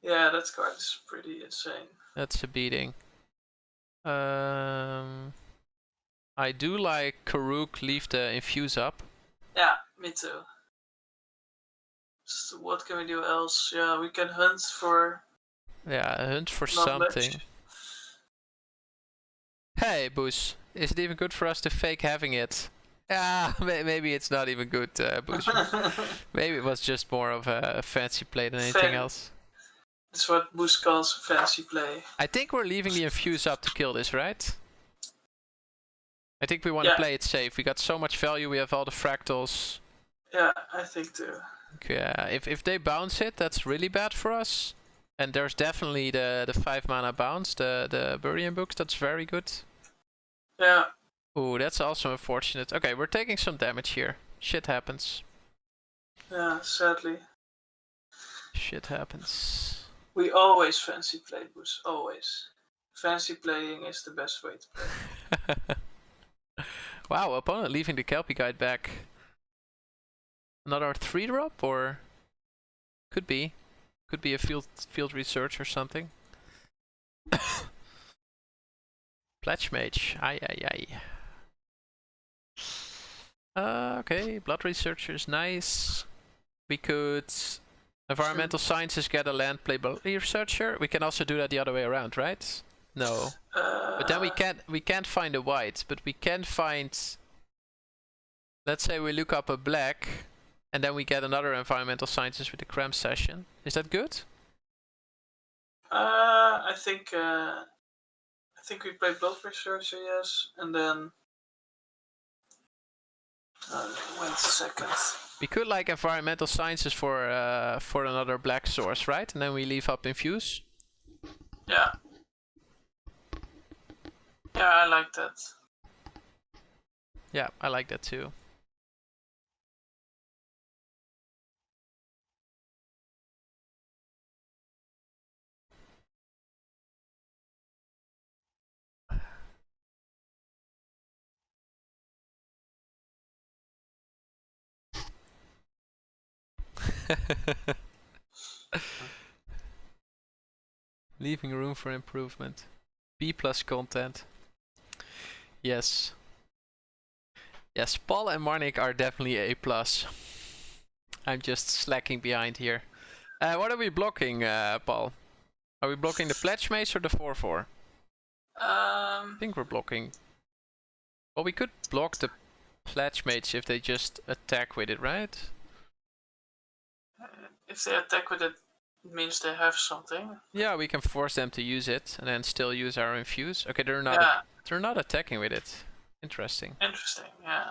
Speaker 1: Yeah, that card is pretty insane.
Speaker 2: That's a beating. I do like Karuk leave the infuse up.
Speaker 1: Yeah, me too. So what can we do else? Yeah, we can hunt for...
Speaker 2: Yeah, hunt for something. Hey, Boos. Is it even good for us to fake having it? Ah, maybe it's not even good, Boos. Maybe it was just more of a fancy play than anything else.
Speaker 1: That's what Boos calls a fancy play.
Speaker 2: I think we're leaving the infuse up to kill this, right? I think we want to play it safe. We got so much value, we have all the fractals.
Speaker 1: Yeah, I think too.
Speaker 2: Yeah, if they bounce it, that's really bad for us. And there's definitely the 5 mana bounce, the Burian Books, that's very good.
Speaker 1: Yeah.
Speaker 2: Ooh, that's also unfortunate. Okay, we're taking some damage here. Shit happens.
Speaker 1: Yeah, sadly.
Speaker 2: Shit happens.
Speaker 1: We always fancy play, Boos. Always. Fancy playing is the best way to play.
Speaker 2: Wow, opponent leaving the Kelpie Guide back. Another 3-drop, or could be a field research or something. Pledge Mage, aye. Okay, Blood Researcher is nice. We could Environmental Sciences get a land, play Blood Researcher. We can also do that the other way around, right? No. But then we can't find a white, but we can find. Let's say we look up a black, and then we get another Environmental Sciences with the Cram Session. Is that good?
Speaker 1: I think we play Blood Researcher, yes, and then 1 second.
Speaker 2: We could like Environmental Sciences for another black source, right? And then we leave up Infuse.
Speaker 1: Yeah. Yeah, I like that.
Speaker 2: Yeah, I like that too. Leaving room for improvement. B+ content. Yes. Yes, Paul and Marnik are definitely A+. I'm just slacking behind here. What are we blocking, Paul? Are we blocking the Pledge Mace or the 4/4? I think we're blocking. Well, we could block the Pledge Mace if they just attack with it, right?
Speaker 1: If they attack with it, it means they have something.
Speaker 2: Yeah, we can force them to use it and then still use our infuse. Okay, they're not attacking with it. Interesting.
Speaker 1: Interesting, yeah.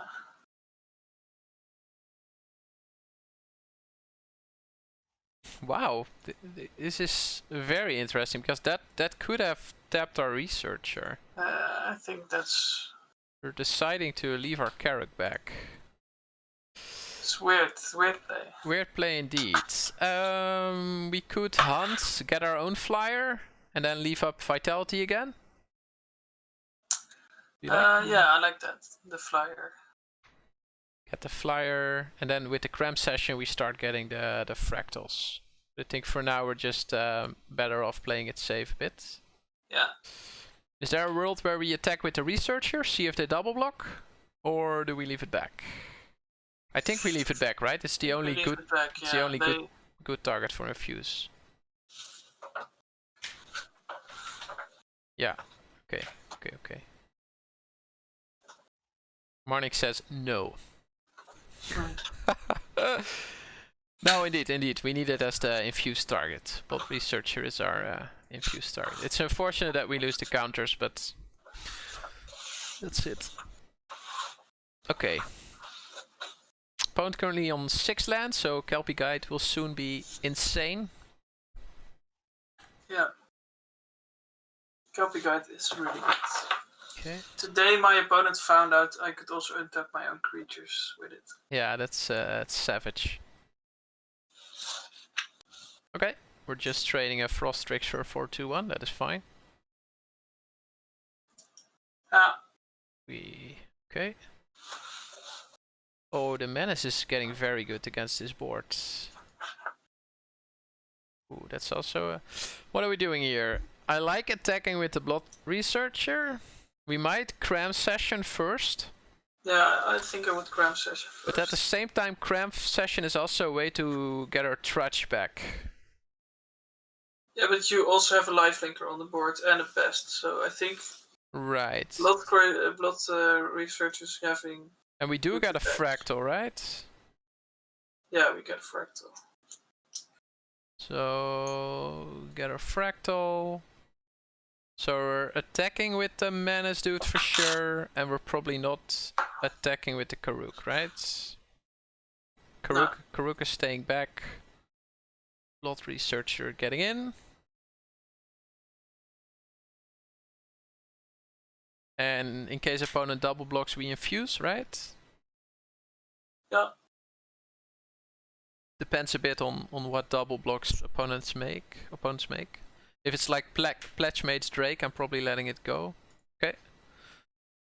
Speaker 2: Wow, this is very interesting because that could have tapped our researcher.
Speaker 1: I think that's...
Speaker 2: We're deciding to leave our Carrick back.
Speaker 1: It's weird play.
Speaker 2: Weird play indeed. We could hunt, get our own flyer, and then leave up Vitality again.
Speaker 1: Yeah, I like that. The flyer.
Speaker 2: Get the flyer, and then with the Cram Session we start getting the fractals. I think for now we're just better off playing it safe a bit.
Speaker 1: Yeah.
Speaker 2: Is there a world where we attack with the researcher, see if they double block, or do we leave it back? I think we leave it back, right? It's the only good. It's the only good target for infuse. Yeah. Okay. Marnik says no. No, indeed. We need it as the infused target. Blood Researcher is our infused target. It's unfortunate that we lose the counters, but that's it. Okay. Opponent currently on 6 lands, so Kelpie Guide will soon be insane.
Speaker 1: Yeah. Kelpie Guide is really good.
Speaker 2: Okay.
Speaker 1: Today my opponent found out I could also untap my own creatures with it.
Speaker 2: Yeah, that's savage. Okay, we're just trading a Frost Strix for a 4/2/1, that is fine. Okay. Oh, the Menace is getting very good against this board. Ooh, that's also what are we doing here? I like attacking with the Blood Researcher. We might Cram Session first.
Speaker 1: Yeah, I think I would Cram Session first.
Speaker 2: But at the same time, Cram Session is also a way to get our Trudge back.
Speaker 1: Yeah, but you also have a lifelinker on the board and a pest, so I think
Speaker 2: right.
Speaker 1: Blood Researchers having.
Speaker 2: And we do get a Fractal, right?
Speaker 1: Yeah, we get a Fractal.
Speaker 2: So get a Fractal. So we're attacking with the Menace dude for sure, and we're probably not attacking with the Karuk, right? Karuk is staying back. Blood Researcher getting in. And in case opponent double blocks, we infuse, right?
Speaker 1: Yeah.
Speaker 2: Depends a bit on what double blocks opponents make. If it's like Pledge Mage's Drake, I'm probably letting it go. Okay.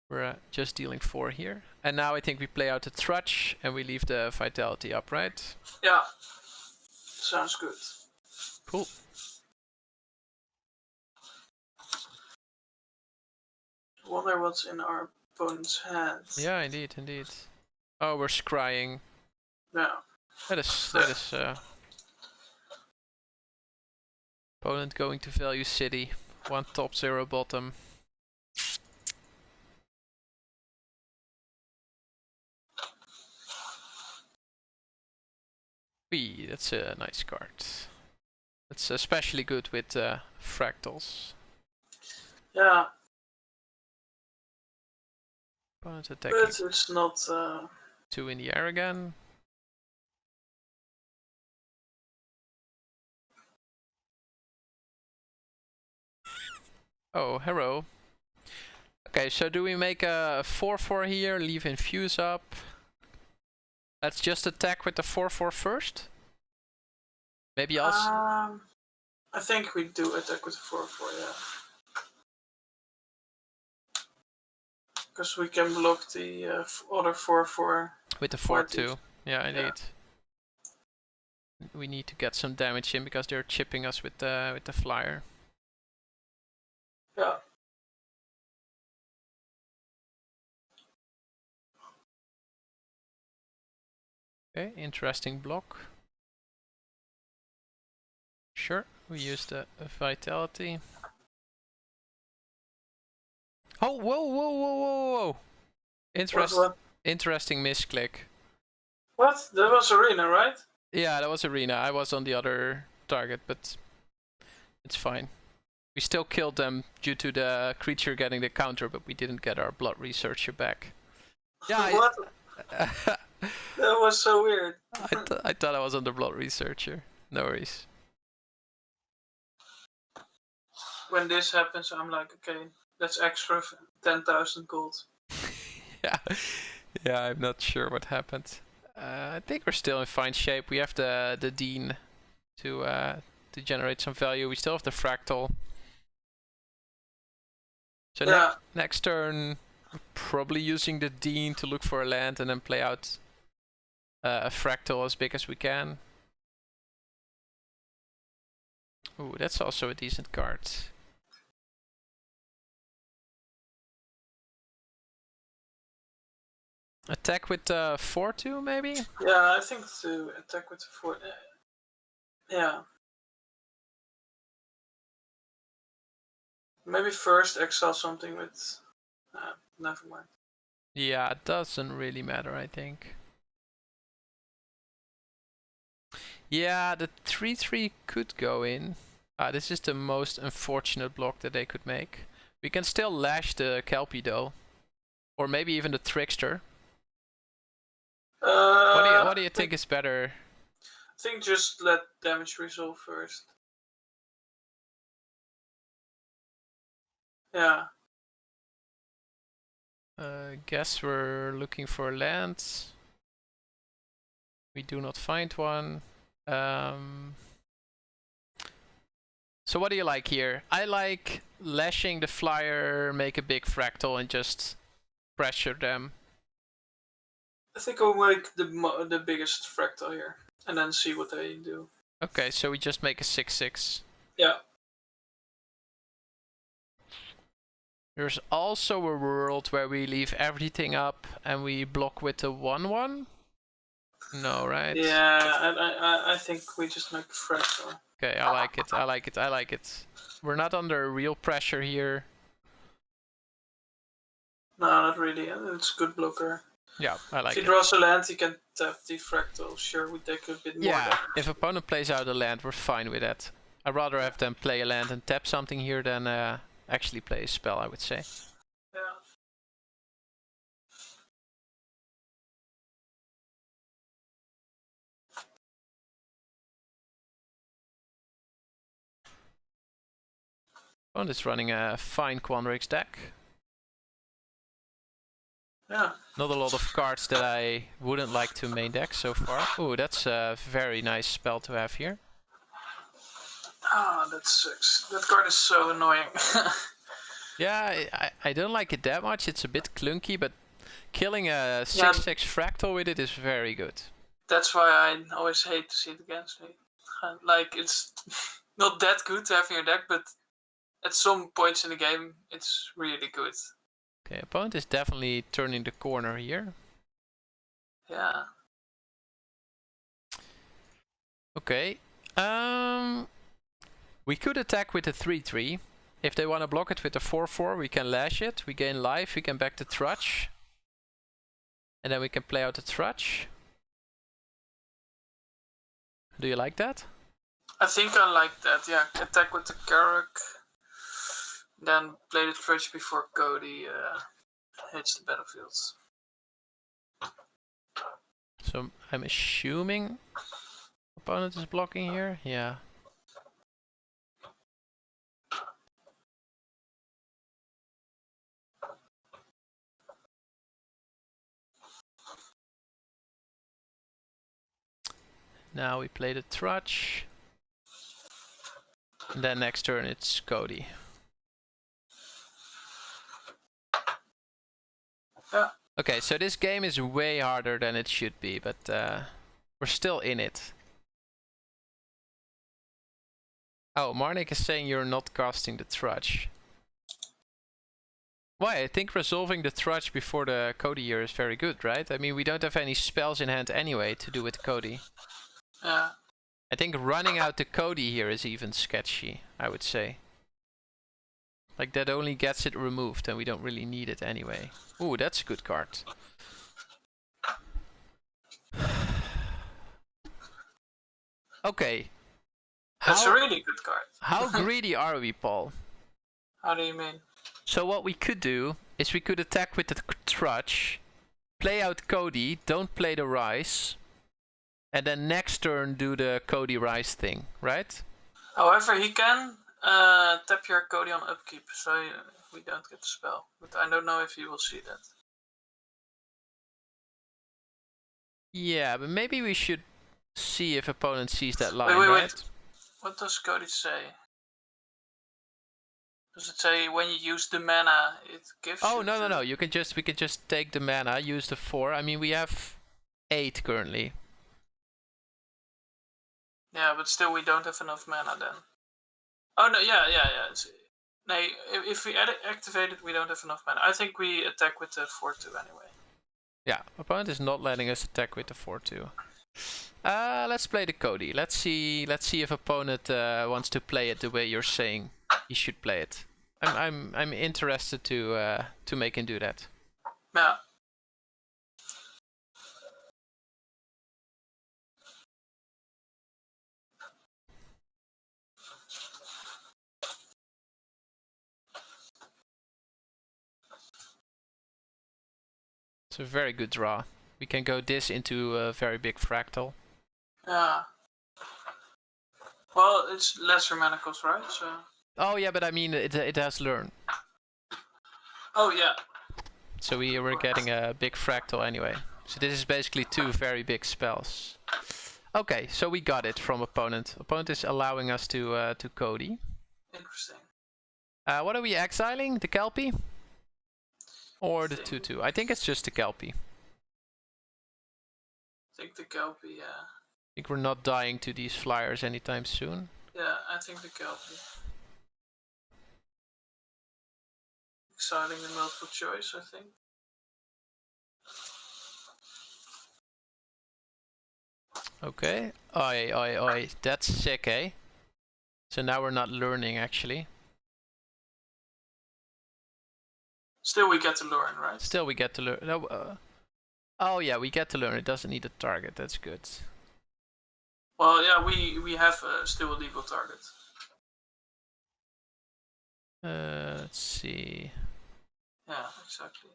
Speaker 2: We're just dealing 4 here. And now I think we play out the Trudge and we leave the Vitality up, right?
Speaker 1: Yeah. Sounds good.
Speaker 2: Cool.
Speaker 1: Wonder what's in our opponent's hand.
Speaker 2: Yeah, indeed. Oh, we're scrying.
Speaker 1: Yeah.
Speaker 2: That is opponent going to Value City. 1 top, 0 bottom. Wee, that's a nice card. It's especially good with fractals.
Speaker 1: Yeah.
Speaker 2: Opponent attacking.
Speaker 1: But it's not.
Speaker 2: 2 in the air again. Oh, hero. Okay, so do we make a 4/4 here, leave infuse up? Let's just attack with the 4/4 first? Maybe also.
Speaker 1: I think we do attack with the 4/4, yeah. Because we can block the other 4/4
Speaker 2: with the 4/2. Yeah, indeed. Yeah. We need to get some damage in because they're chipping us with the flyer.
Speaker 1: Yeah.
Speaker 2: Okay, interesting block. Sure, we use the Vitality. Oh, whoa! Interesting misclick.
Speaker 1: What? That was Arena, right?
Speaker 2: Yeah, that was Arena. I was on the other target, but it's fine. We still killed them due to the creature getting the counter, but we didn't get our Blood Researcher back. Yeah.
Speaker 1: What? That was so weird.
Speaker 2: I thought I was on the Blood Researcher. No worries.
Speaker 1: When this happens, I'm like, okay, that's extra 10,000 gold.
Speaker 2: Yeah, I'm not sure what happened. I think we're still in fine shape. We have the Dean to generate some value. We still have the Fractal. So
Speaker 1: yeah.
Speaker 2: Next turn, probably using the Dean to look for a land and then play out a Fractal as big as we can. Ooh, that's also a decent card. Attack with 4/2 maybe?
Speaker 1: Yeah, I think to attack with the 4. Yeah. Maybe first exile something with. Never mind.
Speaker 2: Yeah, it doesn't really matter, I think. Yeah, the 3/3 could go in. This is the most unfortunate block that they could make. We can still lash the Kelpie though. Or maybe even the Trickster. What do you think is better?
Speaker 1: I think just let damage resolve first. Yeah.
Speaker 2: Guess we're looking for land. We do not find one. So what do you like here? I like lashing the flyer, make a big fractal, and just pressure them.
Speaker 1: I think I'll make the biggest fractal here, and then see what they do.
Speaker 2: Okay, so we just make a 6/6.
Speaker 1: Yeah.
Speaker 2: There's also a world where we leave everything up and we block with the 1/1. No, right?
Speaker 1: Yeah, I think we just make a fractal.
Speaker 2: Okay, I like it. I like it. I like it. We're not under real pressure here.
Speaker 1: No, not really. It's a good blocker.
Speaker 2: Yeah, I like it.
Speaker 1: If he draws a land, he can tap the fractal. Sure, we take a bit more.
Speaker 2: Yeah, if opponent plays out a land, we're fine with that. I'd rather have them play a land and tap something here than actually play a spell, I would say.
Speaker 1: Yeah.
Speaker 2: Opponent is running a fine Quandrix deck.
Speaker 1: Yeah.
Speaker 2: Not a lot of cards that I wouldn't like to main deck so far. Ooh, that's a very nice spell to have here.
Speaker 1: Ah, that sucks. That card is so annoying.
Speaker 2: Yeah, I don't like it that much. It's a bit clunky, but killing a 6/6 fractal with it is very good.
Speaker 1: That's why I always hate to see it against me. Like, it's not that good to have in your deck, but at some points in the game, it's really good.
Speaker 2: Okay, opponent is definitely turning the corner here.
Speaker 1: Yeah.
Speaker 2: Okay. We could attack with a 3/3. If they want to block it with a 4/4, we can lash it. We gain life, we can back the Trudge. And then we can play out the Trudge. Do you like that?
Speaker 1: I think I like that, yeah. Attack with the Carrack. Then play the Trudge before Codie hits the battlefield.
Speaker 2: So I'm assuming opponent is blocking here? Yeah. Now we play the Trudge. And then next turn it's Codie.
Speaker 1: Yeah.
Speaker 2: Okay, so this game is way harder than it should be, but we're still in it. Oh, Marnik is saying you're not casting the Trudge. Why? I think resolving the Trudge before the Codie here is very good, right? I mean, we don't have any spells in hand anyway to do with Codie.
Speaker 1: Yeah.
Speaker 2: I think running out the Codie here is even sketchy, I would say. Like, that only gets it removed, and we don't really need it anyway. Ooh, that's a good card. Okay.
Speaker 1: That's a really good card.
Speaker 2: How greedy are we, Paul?
Speaker 1: How do you mean?
Speaker 2: So what we could do is we could attack with the Trudge, play out Codie, don't play the Rise, and then next turn do the Codie Rise thing, right?
Speaker 1: However, he can tap your Codie on upkeep, so we don't get the spell. But I don't know if he will see that.
Speaker 2: Yeah, but maybe we should see if opponent sees that line,
Speaker 1: wait.
Speaker 2: right?
Speaker 1: What does Codie say? Does it say when you use the mana, it gives
Speaker 2: Oh,
Speaker 1: you
Speaker 2: no. We can just take the mana, use the 4. I mean, we have 8 currently.
Speaker 1: Yeah, but still we don't have enough mana then. Oh, no, yeah. No, if we activate it, we don't have enough mana. I think we attack with the 4/2 anyway.
Speaker 2: Yeah, opponent is not letting us attack with the 4/2. Let's play the Codie. Let's see if opponent wants to play it the way you're saying he should play it. I'm interested to make him do that.
Speaker 1: Yeah.
Speaker 2: It's a very good draw. We can go this into a very big fractal.
Speaker 1: Yeah. Well, it's lesser mana cost, right? So.
Speaker 2: Oh yeah, but I mean it has learn.
Speaker 1: Oh yeah.
Speaker 2: So we're getting a big fractal anyway. So this is basically 2 very big spells. Okay, so we got it from opponent. Opponent is allowing us to Codie.
Speaker 1: Interesting.
Speaker 2: What are we exiling? The Kelpie? Or the 2/2? I think it's just the Kelpie.
Speaker 1: I think the Kelpie, yeah.
Speaker 2: I think we're not dying to these flyers anytime soon.
Speaker 1: Yeah, I think the Kelpie. Exiling the multiple choice, I think.
Speaker 2: Okay. Oi, oi, oi. That's sick, eh? So now we're not learning, actually.
Speaker 1: Still we get to learn, right?
Speaker 2: Still we get to learn. No, oh yeah, we get to learn. It doesn't need a target. That's good.
Speaker 1: Well, yeah, we have still a legal target.
Speaker 2: Let's see.
Speaker 1: Yeah, exactly.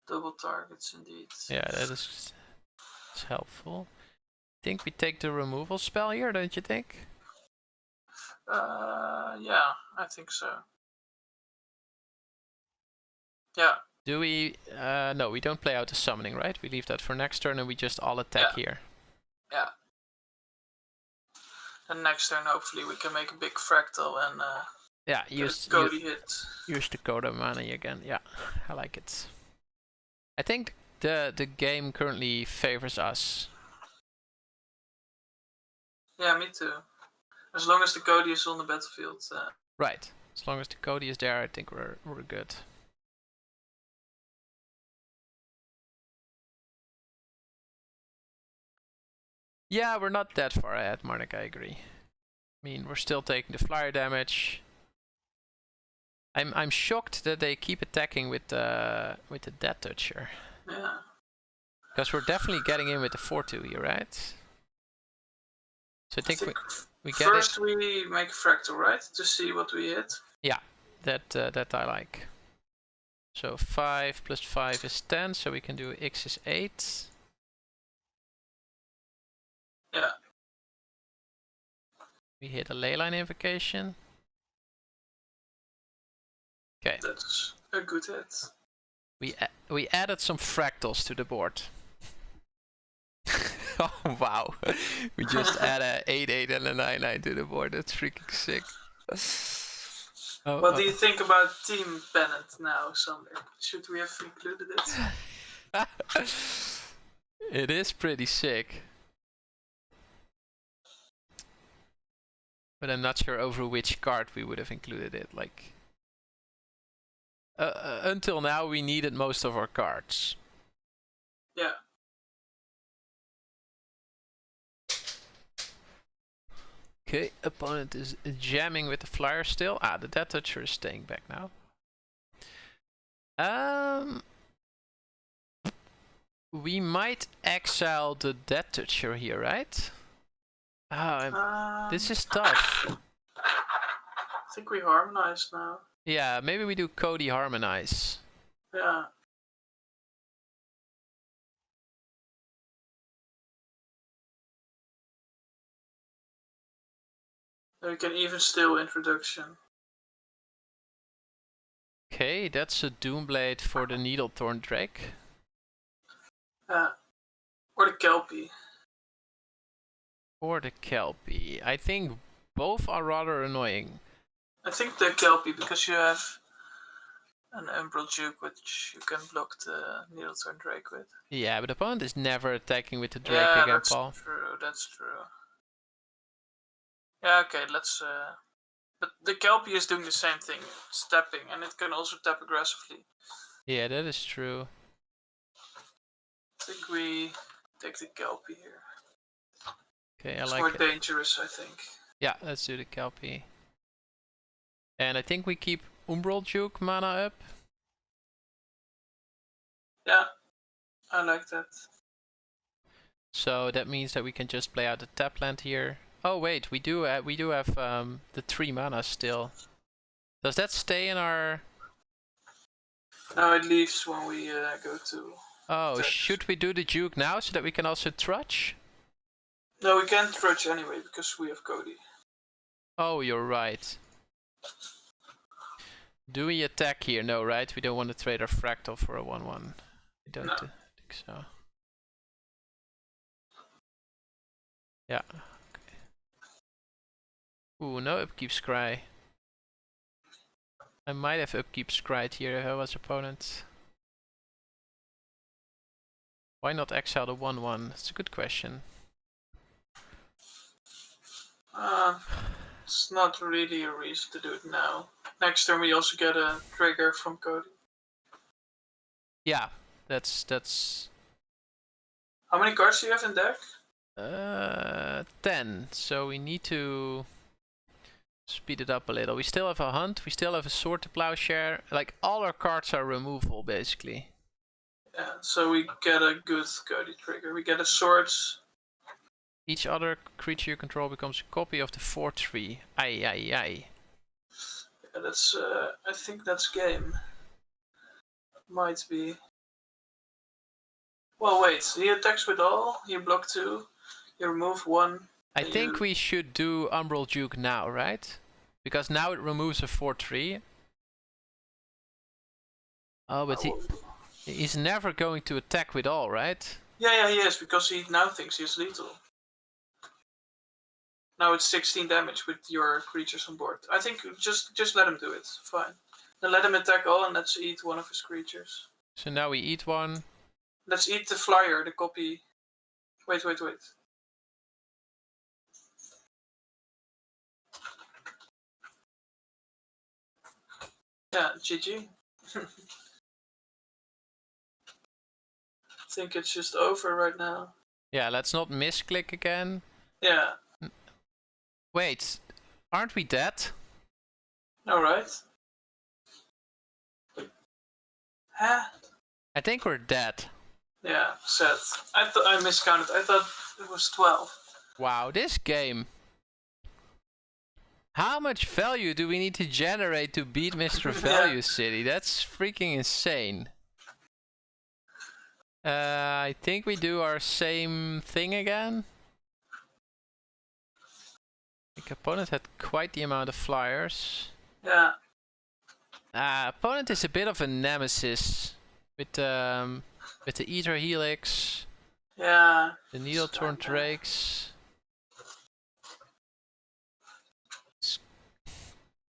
Speaker 1: Double targets, indeed.
Speaker 2: Yeah, that is helpful. Think we take the removal spell here, don't you think?
Speaker 1: Yeah, I think so. Yeah.
Speaker 2: Do we... no, we don't play out the summoning, right? We leave that for next turn and we just all attack here.
Speaker 1: Yeah. And next turn, hopefully, we can make a big fractal and
Speaker 2: yeah, use
Speaker 1: Codie hit.
Speaker 2: Use the Coda money again. Yeah, I like it. I think the game currently favors us.
Speaker 1: Yeah, me too. As long as the Codie is on the battlefield.
Speaker 2: Right. As long as the Codie is there, I think we're good. Yeah, we're not that far ahead, Marnik, I agree. I mean, we're still taking the flyer damage. I'm shocked that they keep attacking with the Death Toucher.
Speaker 1: Yeah.
Speaker 2: Because we're definitely getting in with the 4/2 here, right? So I think we get
Speaker 1: first we make a fractal, right? To see what we hit.
Speaker 2: Yeah, that I like. So 5 plus 5 is 10, so we can do X is 8.
Speaker 1: Yeah.
Speaker 2: We hit a leyline invocation. Okay.
Speaker 1: That's a good hit.
Speaker 2: We added some fractals to the board. Oh wow. We just add a 8/8 and a 9/9 to the board. That's freaking sick.
Speaker 1: What do you think about Team Bennett now, Sander? Should we have included it?
Speaker 2: It is pretty sick. But I'm not sure over which card we would have included it. Like, until now, we needed most of our cards.
Speaker 1: Yeah.
Speaker 2: Okay, opponent is jamming with the flyer still. Ah, the Death Toucher is staying back now. We might exile the Death Toucher here, right? This is tough.
Speaker 1: I think we harmonize now.
Speaker 2: Yeah, maybe we do Codie harmonize.
Speaker 1: Yeah. We can even steal introduction.
Speaker 2: Okay, that's a Doomblade for the Needlethorn Drake.
Speaker 1: Or the Kelpie.
Speaker 2: Or the Kelpie. I think both are rather annoying.
Speaker 1: I think the Kelpie, because you have an Umbral Juke which you can block the Needlethorn Drake with.
Speaker 2: Yeah, but the opponent is never attacking with the Drake again, Paul.
Speaker 1: That's true, that's true. Yeah, okay, let's... But the Kelpie is doing the same thing, it's tapping, and it can also tap aggressively.
Speaker 2: Yeah, that is true.
Speaker 1: I think we take the Kelpie here.
Speaker 2: Okay,
Speaker 1: it's
Speaker 2: like
Speaker 1: more
Speaker 2: it.
Speaker 1: Dangerous, I think.
Speaker 2: Yeah, let's do the Kelpie. And I think we keep Umbral Juke mana up.
Speaker 1: Yeah, I like that.
Speaker 2: So that means that we can just play out the tap land here. Oh wait, we do have the 3 mana still. Does that stay in our...
Speaker 1: No, it leaves when we go to...
Speaker 2: Oh,
Speaker 1: text.
Speaker 2: should we do the Duke now so that we can also trudge?
Speaker 1: No, we can't trudge anyway because we have Codie.
Speaker 2: Oh, you're right. Do we attack here? No, right? We don't want to trade our fractal for a 1/1. We don't think so. Yeah. Okay. Ooh, no upkeep scry. I might have upkeep scried here if I was opponent. Why not exile the 1/1? That's a good question.
Speaker 1: It's not really a reason to do it now. Next turn we also get a trigger from Codie.
Speaker 2: Yeah, that's.
Speaker 1: How many cards do you have in deck?
Speaker 2: 10. So we need to speed it up a little. We still have a hunt. We still have a sword to plowshare. Like all our cards are removable basically.
Speaker 1: Yeah, so we get a good Codie trigger. We get a swords.
Speaker 2: Each other creature you control becomes a copy of the 4/3. Aye, aye, aye.
Speaker 1: Yeah, that's. I think that's game. Might be. Well, wait. He attacks with all. You block 2. You remove 1.
Speaker 2: I think we should do Umbral Duke now, right? Because now it removes a 4/3. Oh, but he's never going to attack with all, right?
Speaker 1: Yeah, he is, because he now thinks he's lethal. Now it's 16 damage with your creatures on board. I think just let him do it. Fine. Then let him attack all and let's eat one of his creatures.
Speaker 2: So now we eat one.
Speaker 1: Let's eat the flyer, the copy. Wait. Yeah, GG. I think it's just over right now.
Speaker 2: Yeah, let's not misclick again.
Speaker 1: Yeah.
Speaker 2: Wait, aren't we dead?
Speaker 1: Alright. Huh?
Speaker 2: I think we're dead.
Speaker 1: Yeah, sad. I miscounted. I thought it was 12.
Speaker 2: Wow, this game. How much value do we need to generate to beat Mr. Value City? That's freaking insane. I think we do our same thing again. The opponent had quite the amount of flyers.
Speaker 1: Yeah.
Speaker 2: Opponent is a bit of a nemesis with the Ether Helix.
Speaker 1: Yeah.
Speaker 2: The Needletorn Drakes. It's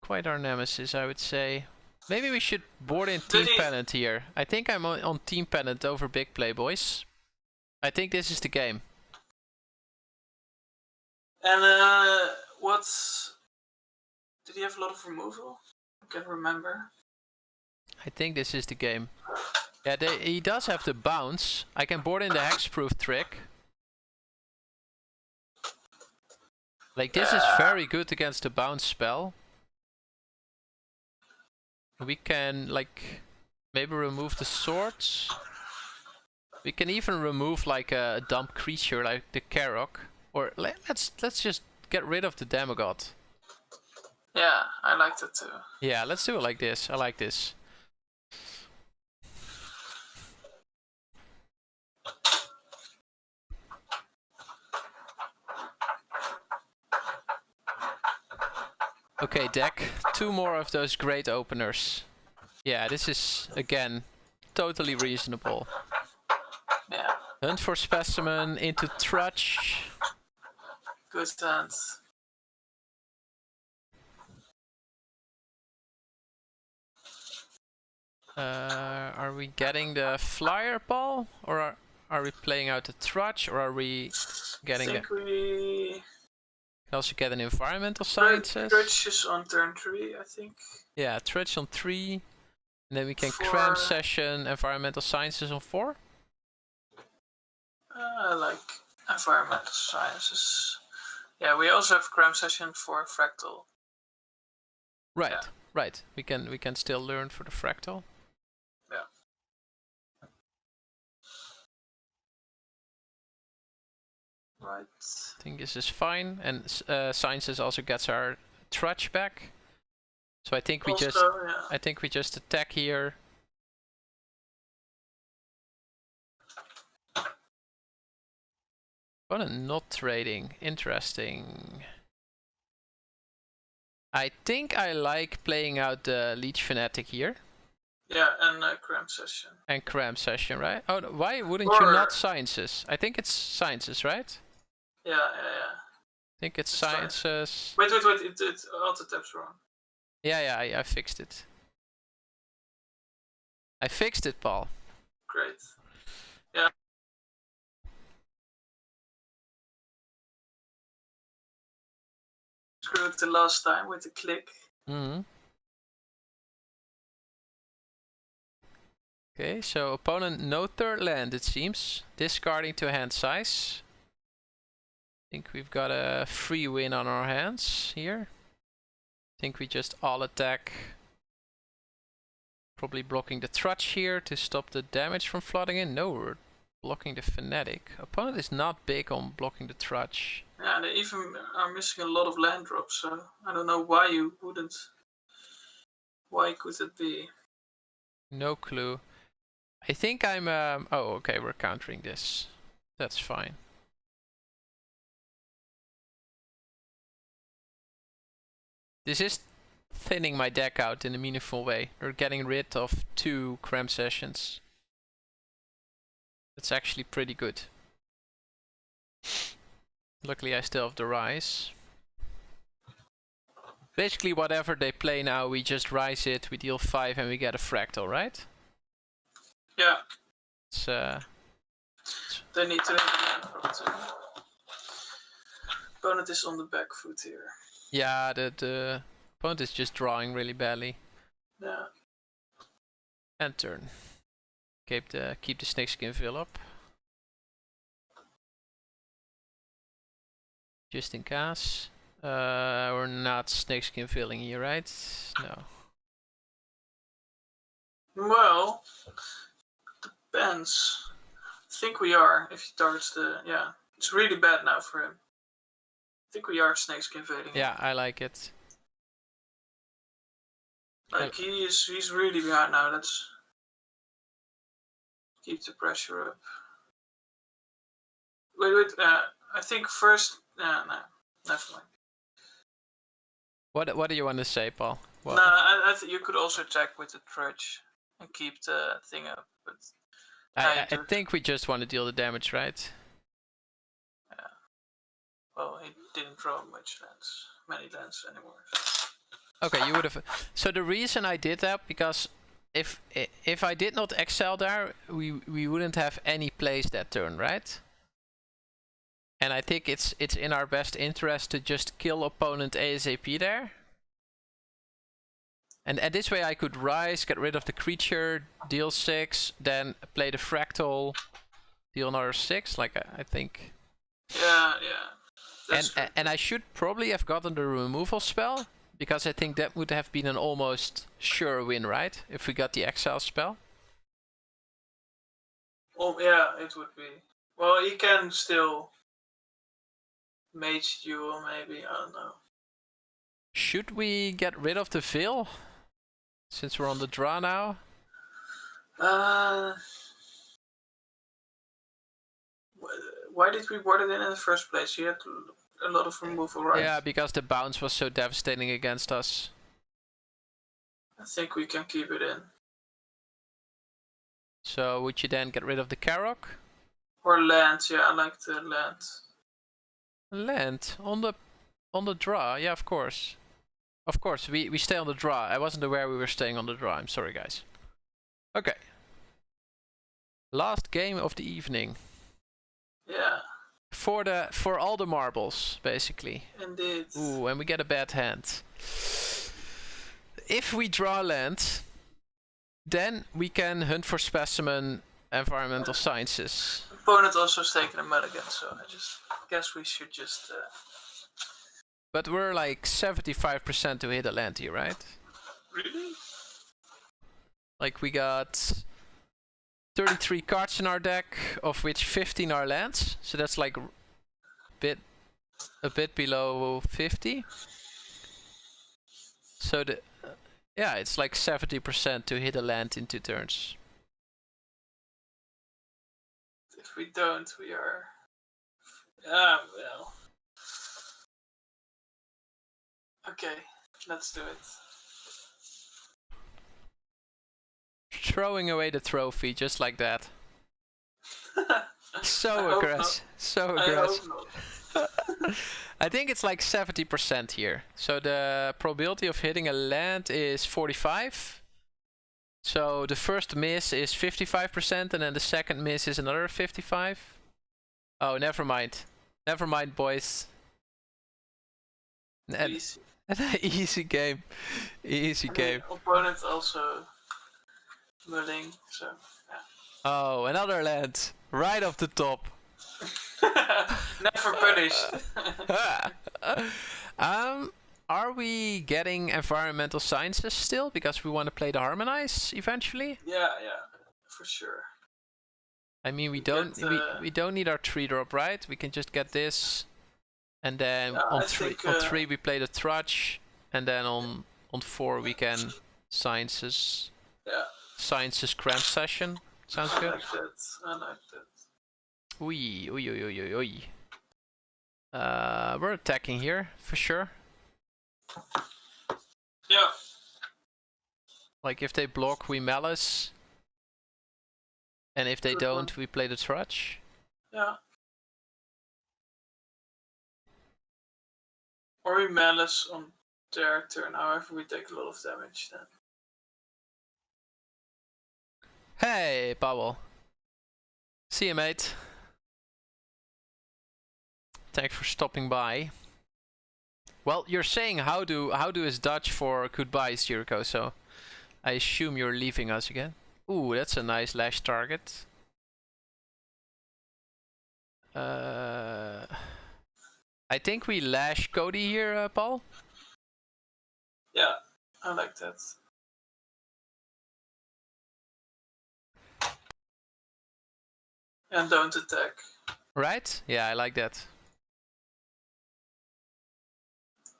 Speaker 2: quite our nemesis, I would say. Maybe we should board in Team Pennant here. I think I'm on Team Pennant over Big Play, boys. I think this is the game.
Speaker 1: And what's... Did he have a lot of removal? I can't remember.
Speaker 2: I think this is the game. Yeah, he does have the bounce. I can board in the hexproof trick. Like, this is very good against the bounce spell. We can, like, maybe remove the swords. We can even remove, like, a dumb creature like the Karok. Or let's just get rid of the Demigod.
Speaker 1: Yeah, I liked it too.
Speaker 2: Yeah, let's do it like this. I like this. Okay, deck. 2 more of those great openers. Yeah, this is, again, totally reasonable.
Speaker 1: Yeah.
Speaker 2: Hunt for Specimen into Trudge.
Speaker 1: Good stance.
Speaker 2: Are we getting the flyer ball? Or are we playing out the Trudge? Or are we getting
Speaker 1: I think we
Speaker 2: can also get an Environmental Sciences.
Speaker 1: Trudge is on turn 3, I think.
Speaker 2: Yeah, Trudge on 3. And then we can Cram Session Environmental Sciences on 4.
Speaker 1: I like Environmental Sciences. Yeah, we also have Cram Session for Fractal.
Speaker 2: Right,
Speaker 1: yeah.
Speaker 2: Right. We can still learn for the Fractal.
Speaker 1: Yeah. Right.
Speaker 2: I think this is fine, and Sciences also gets our Trudge back. So I think we I think we just attack here. Opponent not trading. Interesting. I think I like playing out the Leech Fanatic here.
Speaker 1: Yeah, and Cram Session.
Speaker 2: And Cram Session, right? Oh, why wouldn't you not Sciences? I think it's Sciences, right?
Speaker 1: Yeah.
Speaker 2: I think it's Sciences.
Speaker 1: Wait, it auto taps wrong.
Speaker 2: Yeah, I fixed it. I fixed it, Paul.
Speaker 1: Great. Yeah. Screwed the last time with the click.
Speaker 2: Okay, so opponent no third land, it seems. Discarding to hand size. I think we've got a free win on our hands here. I think we just all attack. Probably blocking the Trudge here to stop the damage from flooding in. No, we're blocking the Fanatic. Opponent is not big on blocking the Trudge.
Speaker 1: Yeah, they even are missing a lot of land drops, so I don't know why you wouldn't. Why could it be?
Speaker 2: No clue. I think I'm... oh, okay, we're countering this. That's fine. This is thinning my deck out in a meaningful way. We're getting rid of 2 Cram Sessions. That's actually pretty good. Luckily I still have the Rise. Basically whatever they play now, we just Rise it, we deal 5 and we get a Fractal, right?
Speaker 1: Yeah.
Speaker 2: It's,
Speaker 1: they need to hit the land drop too. Opponent is on the back foot here.
Speaker 2: Yeah, the opponent is just drawing really badly.
Speaker 1: Yeah.
Speaker 2: And turn. Keep the Snakeskin Veil up. Just in case. We're not Snakeskin Veiling here, right? No.
Speaker 1: Well, depends. I think we are, if he targets the... Yeah. It's really bad now for him. I think we are Snakeskin Veiling.
Speaker 2: Yeah, I like it.
Speaker 1: Like, he's really behind now. Let's keep the pressure up. Wait. I think first... no, never mind.
Speaker 2: What do you want to say, Paul?
Speaker 1: What? No, I think you could also attack with the Trudge and keep the thing up. But
Speaker 2: I think we just want to deal the damage, right?
Speaker 1: Yeah. Well, he didn't draw many lands anymore.
Speaker 2: Okay, you would have. So the reason I did that, because if I did not excel there, we wouldn't have any plays that turn, right? And I think it's in our best interest to just kill opponent ASAP there. And this way I could Rise, get rid of the creature, deal 6, then play the Fractal, deal another 6, like I think.
Speaker 1: Yeah.
Speaker 2: And I should probably have gotten the removal spell, because I think that would have been an almost sure win, right? If we got the exile spell.
Speaker 1: Oh yeah, it would be. Well, he can still Mage Duel, maybe, I don't know.
Speaker 2: Should we get rid of the Veil? Since we're on the draw now?
Speaker 1: Why did we board it in the first place? You had a lot of removal, right?
Speaker 2: Yeah, because the bounce was so devastating against us.
Speaker 1: I think we can keep it in.
Speaker 2: So would you then get rid of the Karok?
Speaker 1: Or land, yeah, I like the land.
Speaker 2: Land? On the draw? Yeah, of course. Of course, we stay on the draw. I wasn't aware we were staying on the draw. I'm sorry, guys. Okay. Last game of the evening.
Speaker 1: Yeah.
Speaker 2: For all the marbles, basically.
Speaker 1: Indeed.
Speaker 2: Ooh, and we get a bad hand. If we draw land, then we can hunt for specimen environmental sciences.
Speaker 1: Opponent also is taking a mulligan, so I just guess we should just...
Speaker 2: But we're like 75% to hit a land here, right?
Speaker 1: Really?
Speaker 2: Like we got 33 cards in our deck, of which 15 are lands. So that's like a bit below 50. So yeah, it's like 70% to hit a land in 2 turns.
Speaker 1: If we don't, we are... Well. Okay, let's do it.
Speaker 2: Throwing away the trophy just like that. So aggressive. So aggressive. I think it's like 70% here. So the probability of hitting a land is 45. So the first miss is 55%, and then the second miss is another 55. Oh, never mind. Never mind, boys.
Speaker 1: Easy.
Speaker 2: Easy game. Easy game.
Speaker 1: Opponent also willing, so yeah.
Speaker 2: Oh, another land. Right off the top.
Speaker 1: Never punished.
Speaker 2: Are we getting environmental sciences still because we want to play the harmonize eventually?
Speaker 1: Yeah, for sure.
Speaker 2: I mean, we don't need our 3-drop, right? We can just get this, and then on three we play the trudge, and then on 4 we can sciences.
Speaker 1: Yeah.
Speaker 2: Sciences cram session. Sounds good.
Speaker 1: I like that.
Speaker 2: Oi. We're attacking here for sure.
Speaker 1: Yeah.
Speaker 2: Like if they block, we malice. And if they don't, we play the trudge.
Speaker 1: Yeah. Or we malice on their turn, however we take a lot of damage then.
Speaker 2: Hey, Powell. See you, mate. Thanks for stopping by. Well, you're saying how do is Dutch for goodbye, Jericho, so I assume you're leaving us again. Ooh, that's a nice lash target. I think we lash Codie here, Paul.
Speaker 1: Yeah, I like that. And don't attack.
Speaker 2: Right? Yeah, I like that.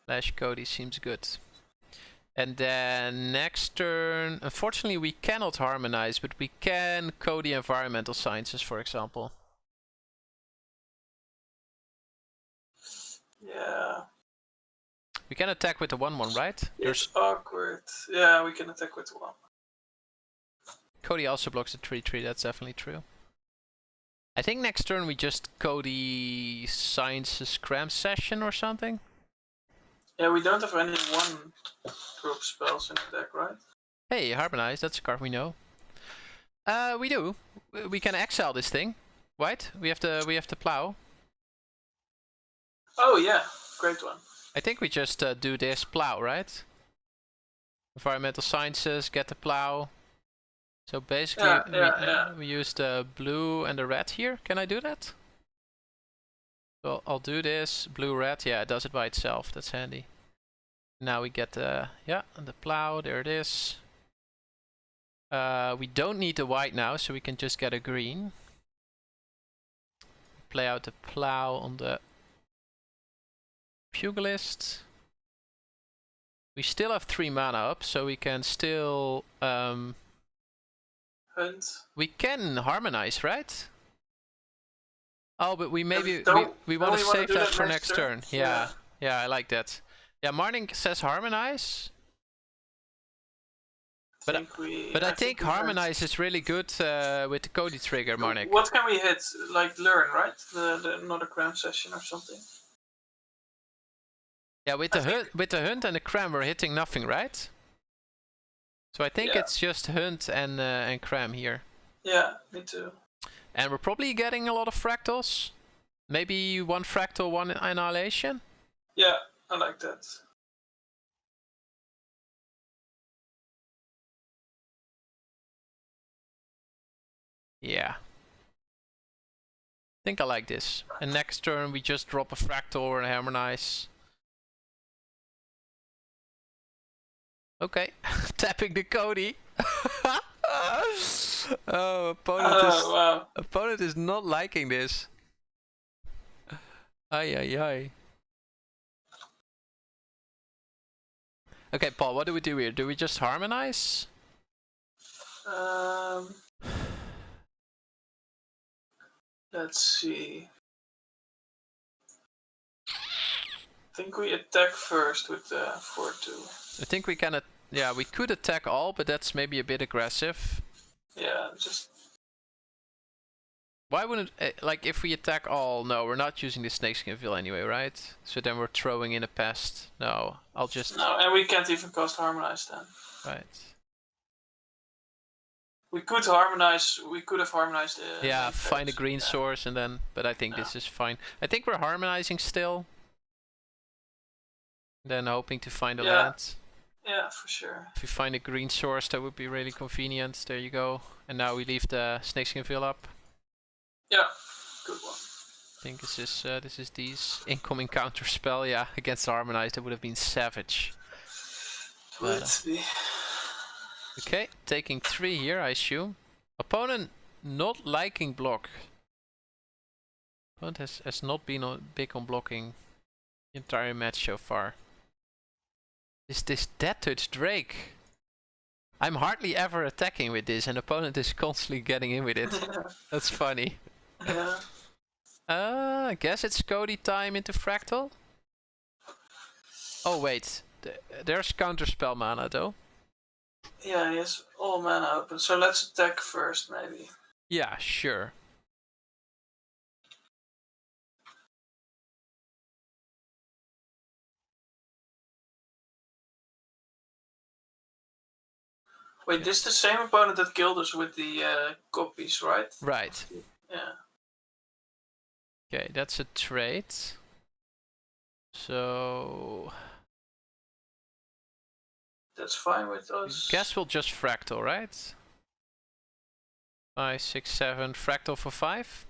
Speaker 2: Lash Codie seems good. And then next turn, unfortunately we cannot harmonize, but we can Codie environmental sciences, for example.
Speaker 1: Yeah.
Speaker 2: We can attack with the 1/1, right?
Speaker 1: It's awkward. Yeah, we can attack with 1.
Speaker 2: Codie also blocks the 3/3, that's definitely true. I think next turn we just Codie sciences cram session or something.
Speaker 1: Yeah, we don't have any 1-drop spells in the deck, right?
Speaker 2: Hey, harmonize, that's a card we know. We do. We can exile this thing, right? We have to plow.
Speaker 1: Oh yeah, great one.
Speaker 2: I think we just do this plow, right? Environmental sciences, get the plow. So basically, we use the blue and the red here. Can I do that? So I'll do this blue red. Yeah, it does it by itself. That's handy. Now we get the the plow. There it is. We don't need the white now, so we can just get a green. Play out the plow on the pugilist. We still have 3 mana up, so we can still
Speaker 1: Hunt.
Speaker 2: we can harmonize, right? Oh, but we maybe we want to save that for next turn. Yeah, I like that. Yeah, Marning says harmonize. But I think harmonize is really good with the Codie trigger, Marnik.
Speaker 1: What can we hit? Like learn, right? The another cram session or something.
Speaker 2: Yeah, with the hunt and the cram we're hitting nothing, right? So I think it's just hunt and cram here.
Speaker 1: Yeah, me too.
Speaker 2: And we're probably getting a lot of fractals. Maybe 1 fractal, 1 annihilation.
Speaker 1: Yeah, I like that.
Speaker 2: Yeah. I think I like this. And next turn we just drop a fractal or a harmonize. Okay, tapping the Codie. Oh, opponent is not liking this. Ay. Okay, Paul, what do we do here? Do we just harmonize?
Speaker 1: Let's see. think we attack first with the 4-2.
Speaker 2: I think we can. Yeah, we could attack all, but that's maybe a bit aggressive.
Speaker 1: Yeah, just.
Speaker 2: Why wouldn't like if we attack all? No, we're not using the snakeskin veil anyway, right? So then we're throwing in a pest. No, I'll just.
Speaker 1: No, and we can't even cast harmonize then.
Speaker 2: Right.
Speaker 1: We could harmonize. We could have harmonized.
Speaker 2: Yeah, find a green source and then. But I think this is fine. I think we're harmonizing still. Then hoping to find a land.
Speaker 1: Yeah, for sure.
Speaker 2: If we find a green source, that would be really convenient. There you go. And now we leave the snakeskin veil up.
Speaker 1: Yeah, good one.
Speaker 2: I think this is these incoming counter spell. Yeah, against harmonize, that would have been savage.
Speaker 1: Would be.
Speaker 2: Okay, taking 3 here, I assume. Opponent not liking block. Opponent has not been big on blocking the entire match so far. Is this Death Touch Drake? I'm hardly ever attacking with this, and opponent is constantly getting in with it. That's funny.
Speaker 1: Yeah.
Speaker 2: I guess it's Codie time into Fractal. Oh wait, there's counterspell mana though.
Speaker 1: Yeah, he has all mana open, so let's attack first maybe.
Speaker 2: Yeah, sure.
Speaker 1: Wait, this is the same opponent that killed us with the copies, right?
Speaker 2: Right.
Speaker 1: Yeah.
Speaker 2: Okay, that's a trade. So
Speaker 1: that's fine with us.
Speaker 2: Guess we'll just Fractal, right? 5, 6, 7. Fractal for 5?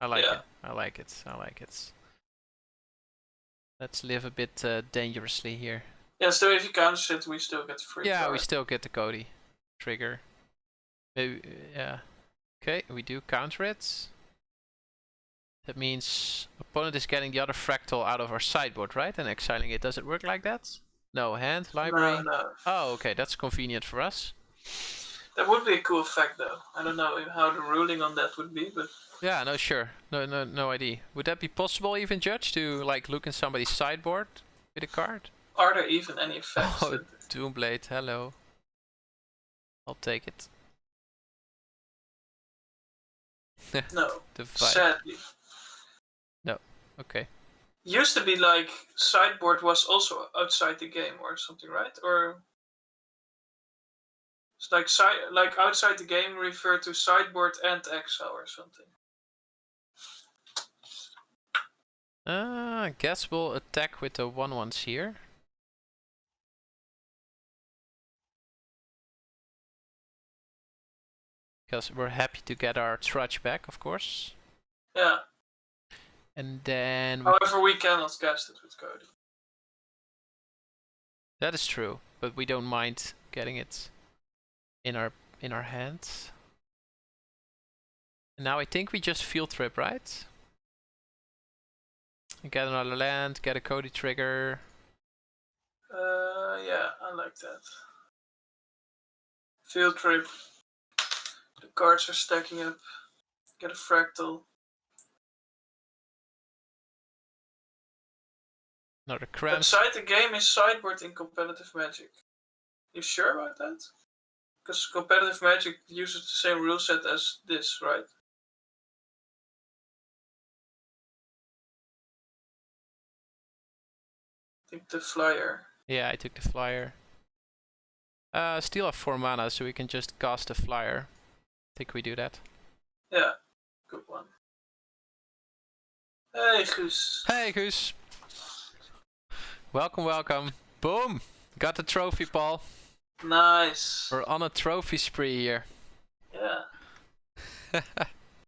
Speaker 2: I like it. I like it. I like it. Let's live a bit dangerously here.
Speaker 1: Yeah, so if you counter it, we still get the free card.
Speaker 2: We still get the Codie trigger. Maybe, yeah. Okay, we do counter it. That means opponent is getting the other Fractal out of our sideboard, right? And exiling it. Does it work like that? No, hand, library?
Speaker 1: No.
Speaker 2: Oh, okay, that's convenient for us.
Speaker 1: That would be a cool effect, though. I don't know how the ruling on that would be, but...
Speaker 2: Yeah, no, sure. No idea. Would that be possible, even, Judge, to like look in somebody's sideboard with a card?
Speaker 1: Are there even any effects?
Speaker 2: Oh, Doomblade, hello. I'll take it.
Speaker 1: No, sadly.
Speaker 2: No, okay.
Speaker 1: Used to be like sideboard was also outside the game or something, right? Or it's like outside the game referred to sideboard and exile or something.
Speaker 2: I guess we'll attack with the 1/1s here. Because we're happy to get our trudge back, of course.
Speaker 1: Yeah.
Speaker 2: And then...
Speaker 1: However, we cannot cast it with Codie.
Speaker 2: That is true, but we don't mind getting it in our hands. And now I think we just field trip, right? Get another land, get a Codie trigger.
Speaker 1: Yeah, I like that. Field trip. The cards are stacking up. Get a Fractal.
Speaker 2: Another cramp.
Speaker 1: Outside the game is sideboard in competitive Magic. You sure about that? Because competitive Magic uses the same rule set as this, right? I think the flyer.
Speaker 2: Yeah, I took the flyer. Still have 4 mana, so we can just cast a flyer. I think we do that.
Speaker 1: Yeah, good one. Hey, Guus.
Speaker 2: Hey, Guus. Welcome, welcome. Boom! Got the trophy, Paul.
Speaker 1: Nice.
Speaker 2: We're on a trophy spree here.
Speaker 1: Yeah.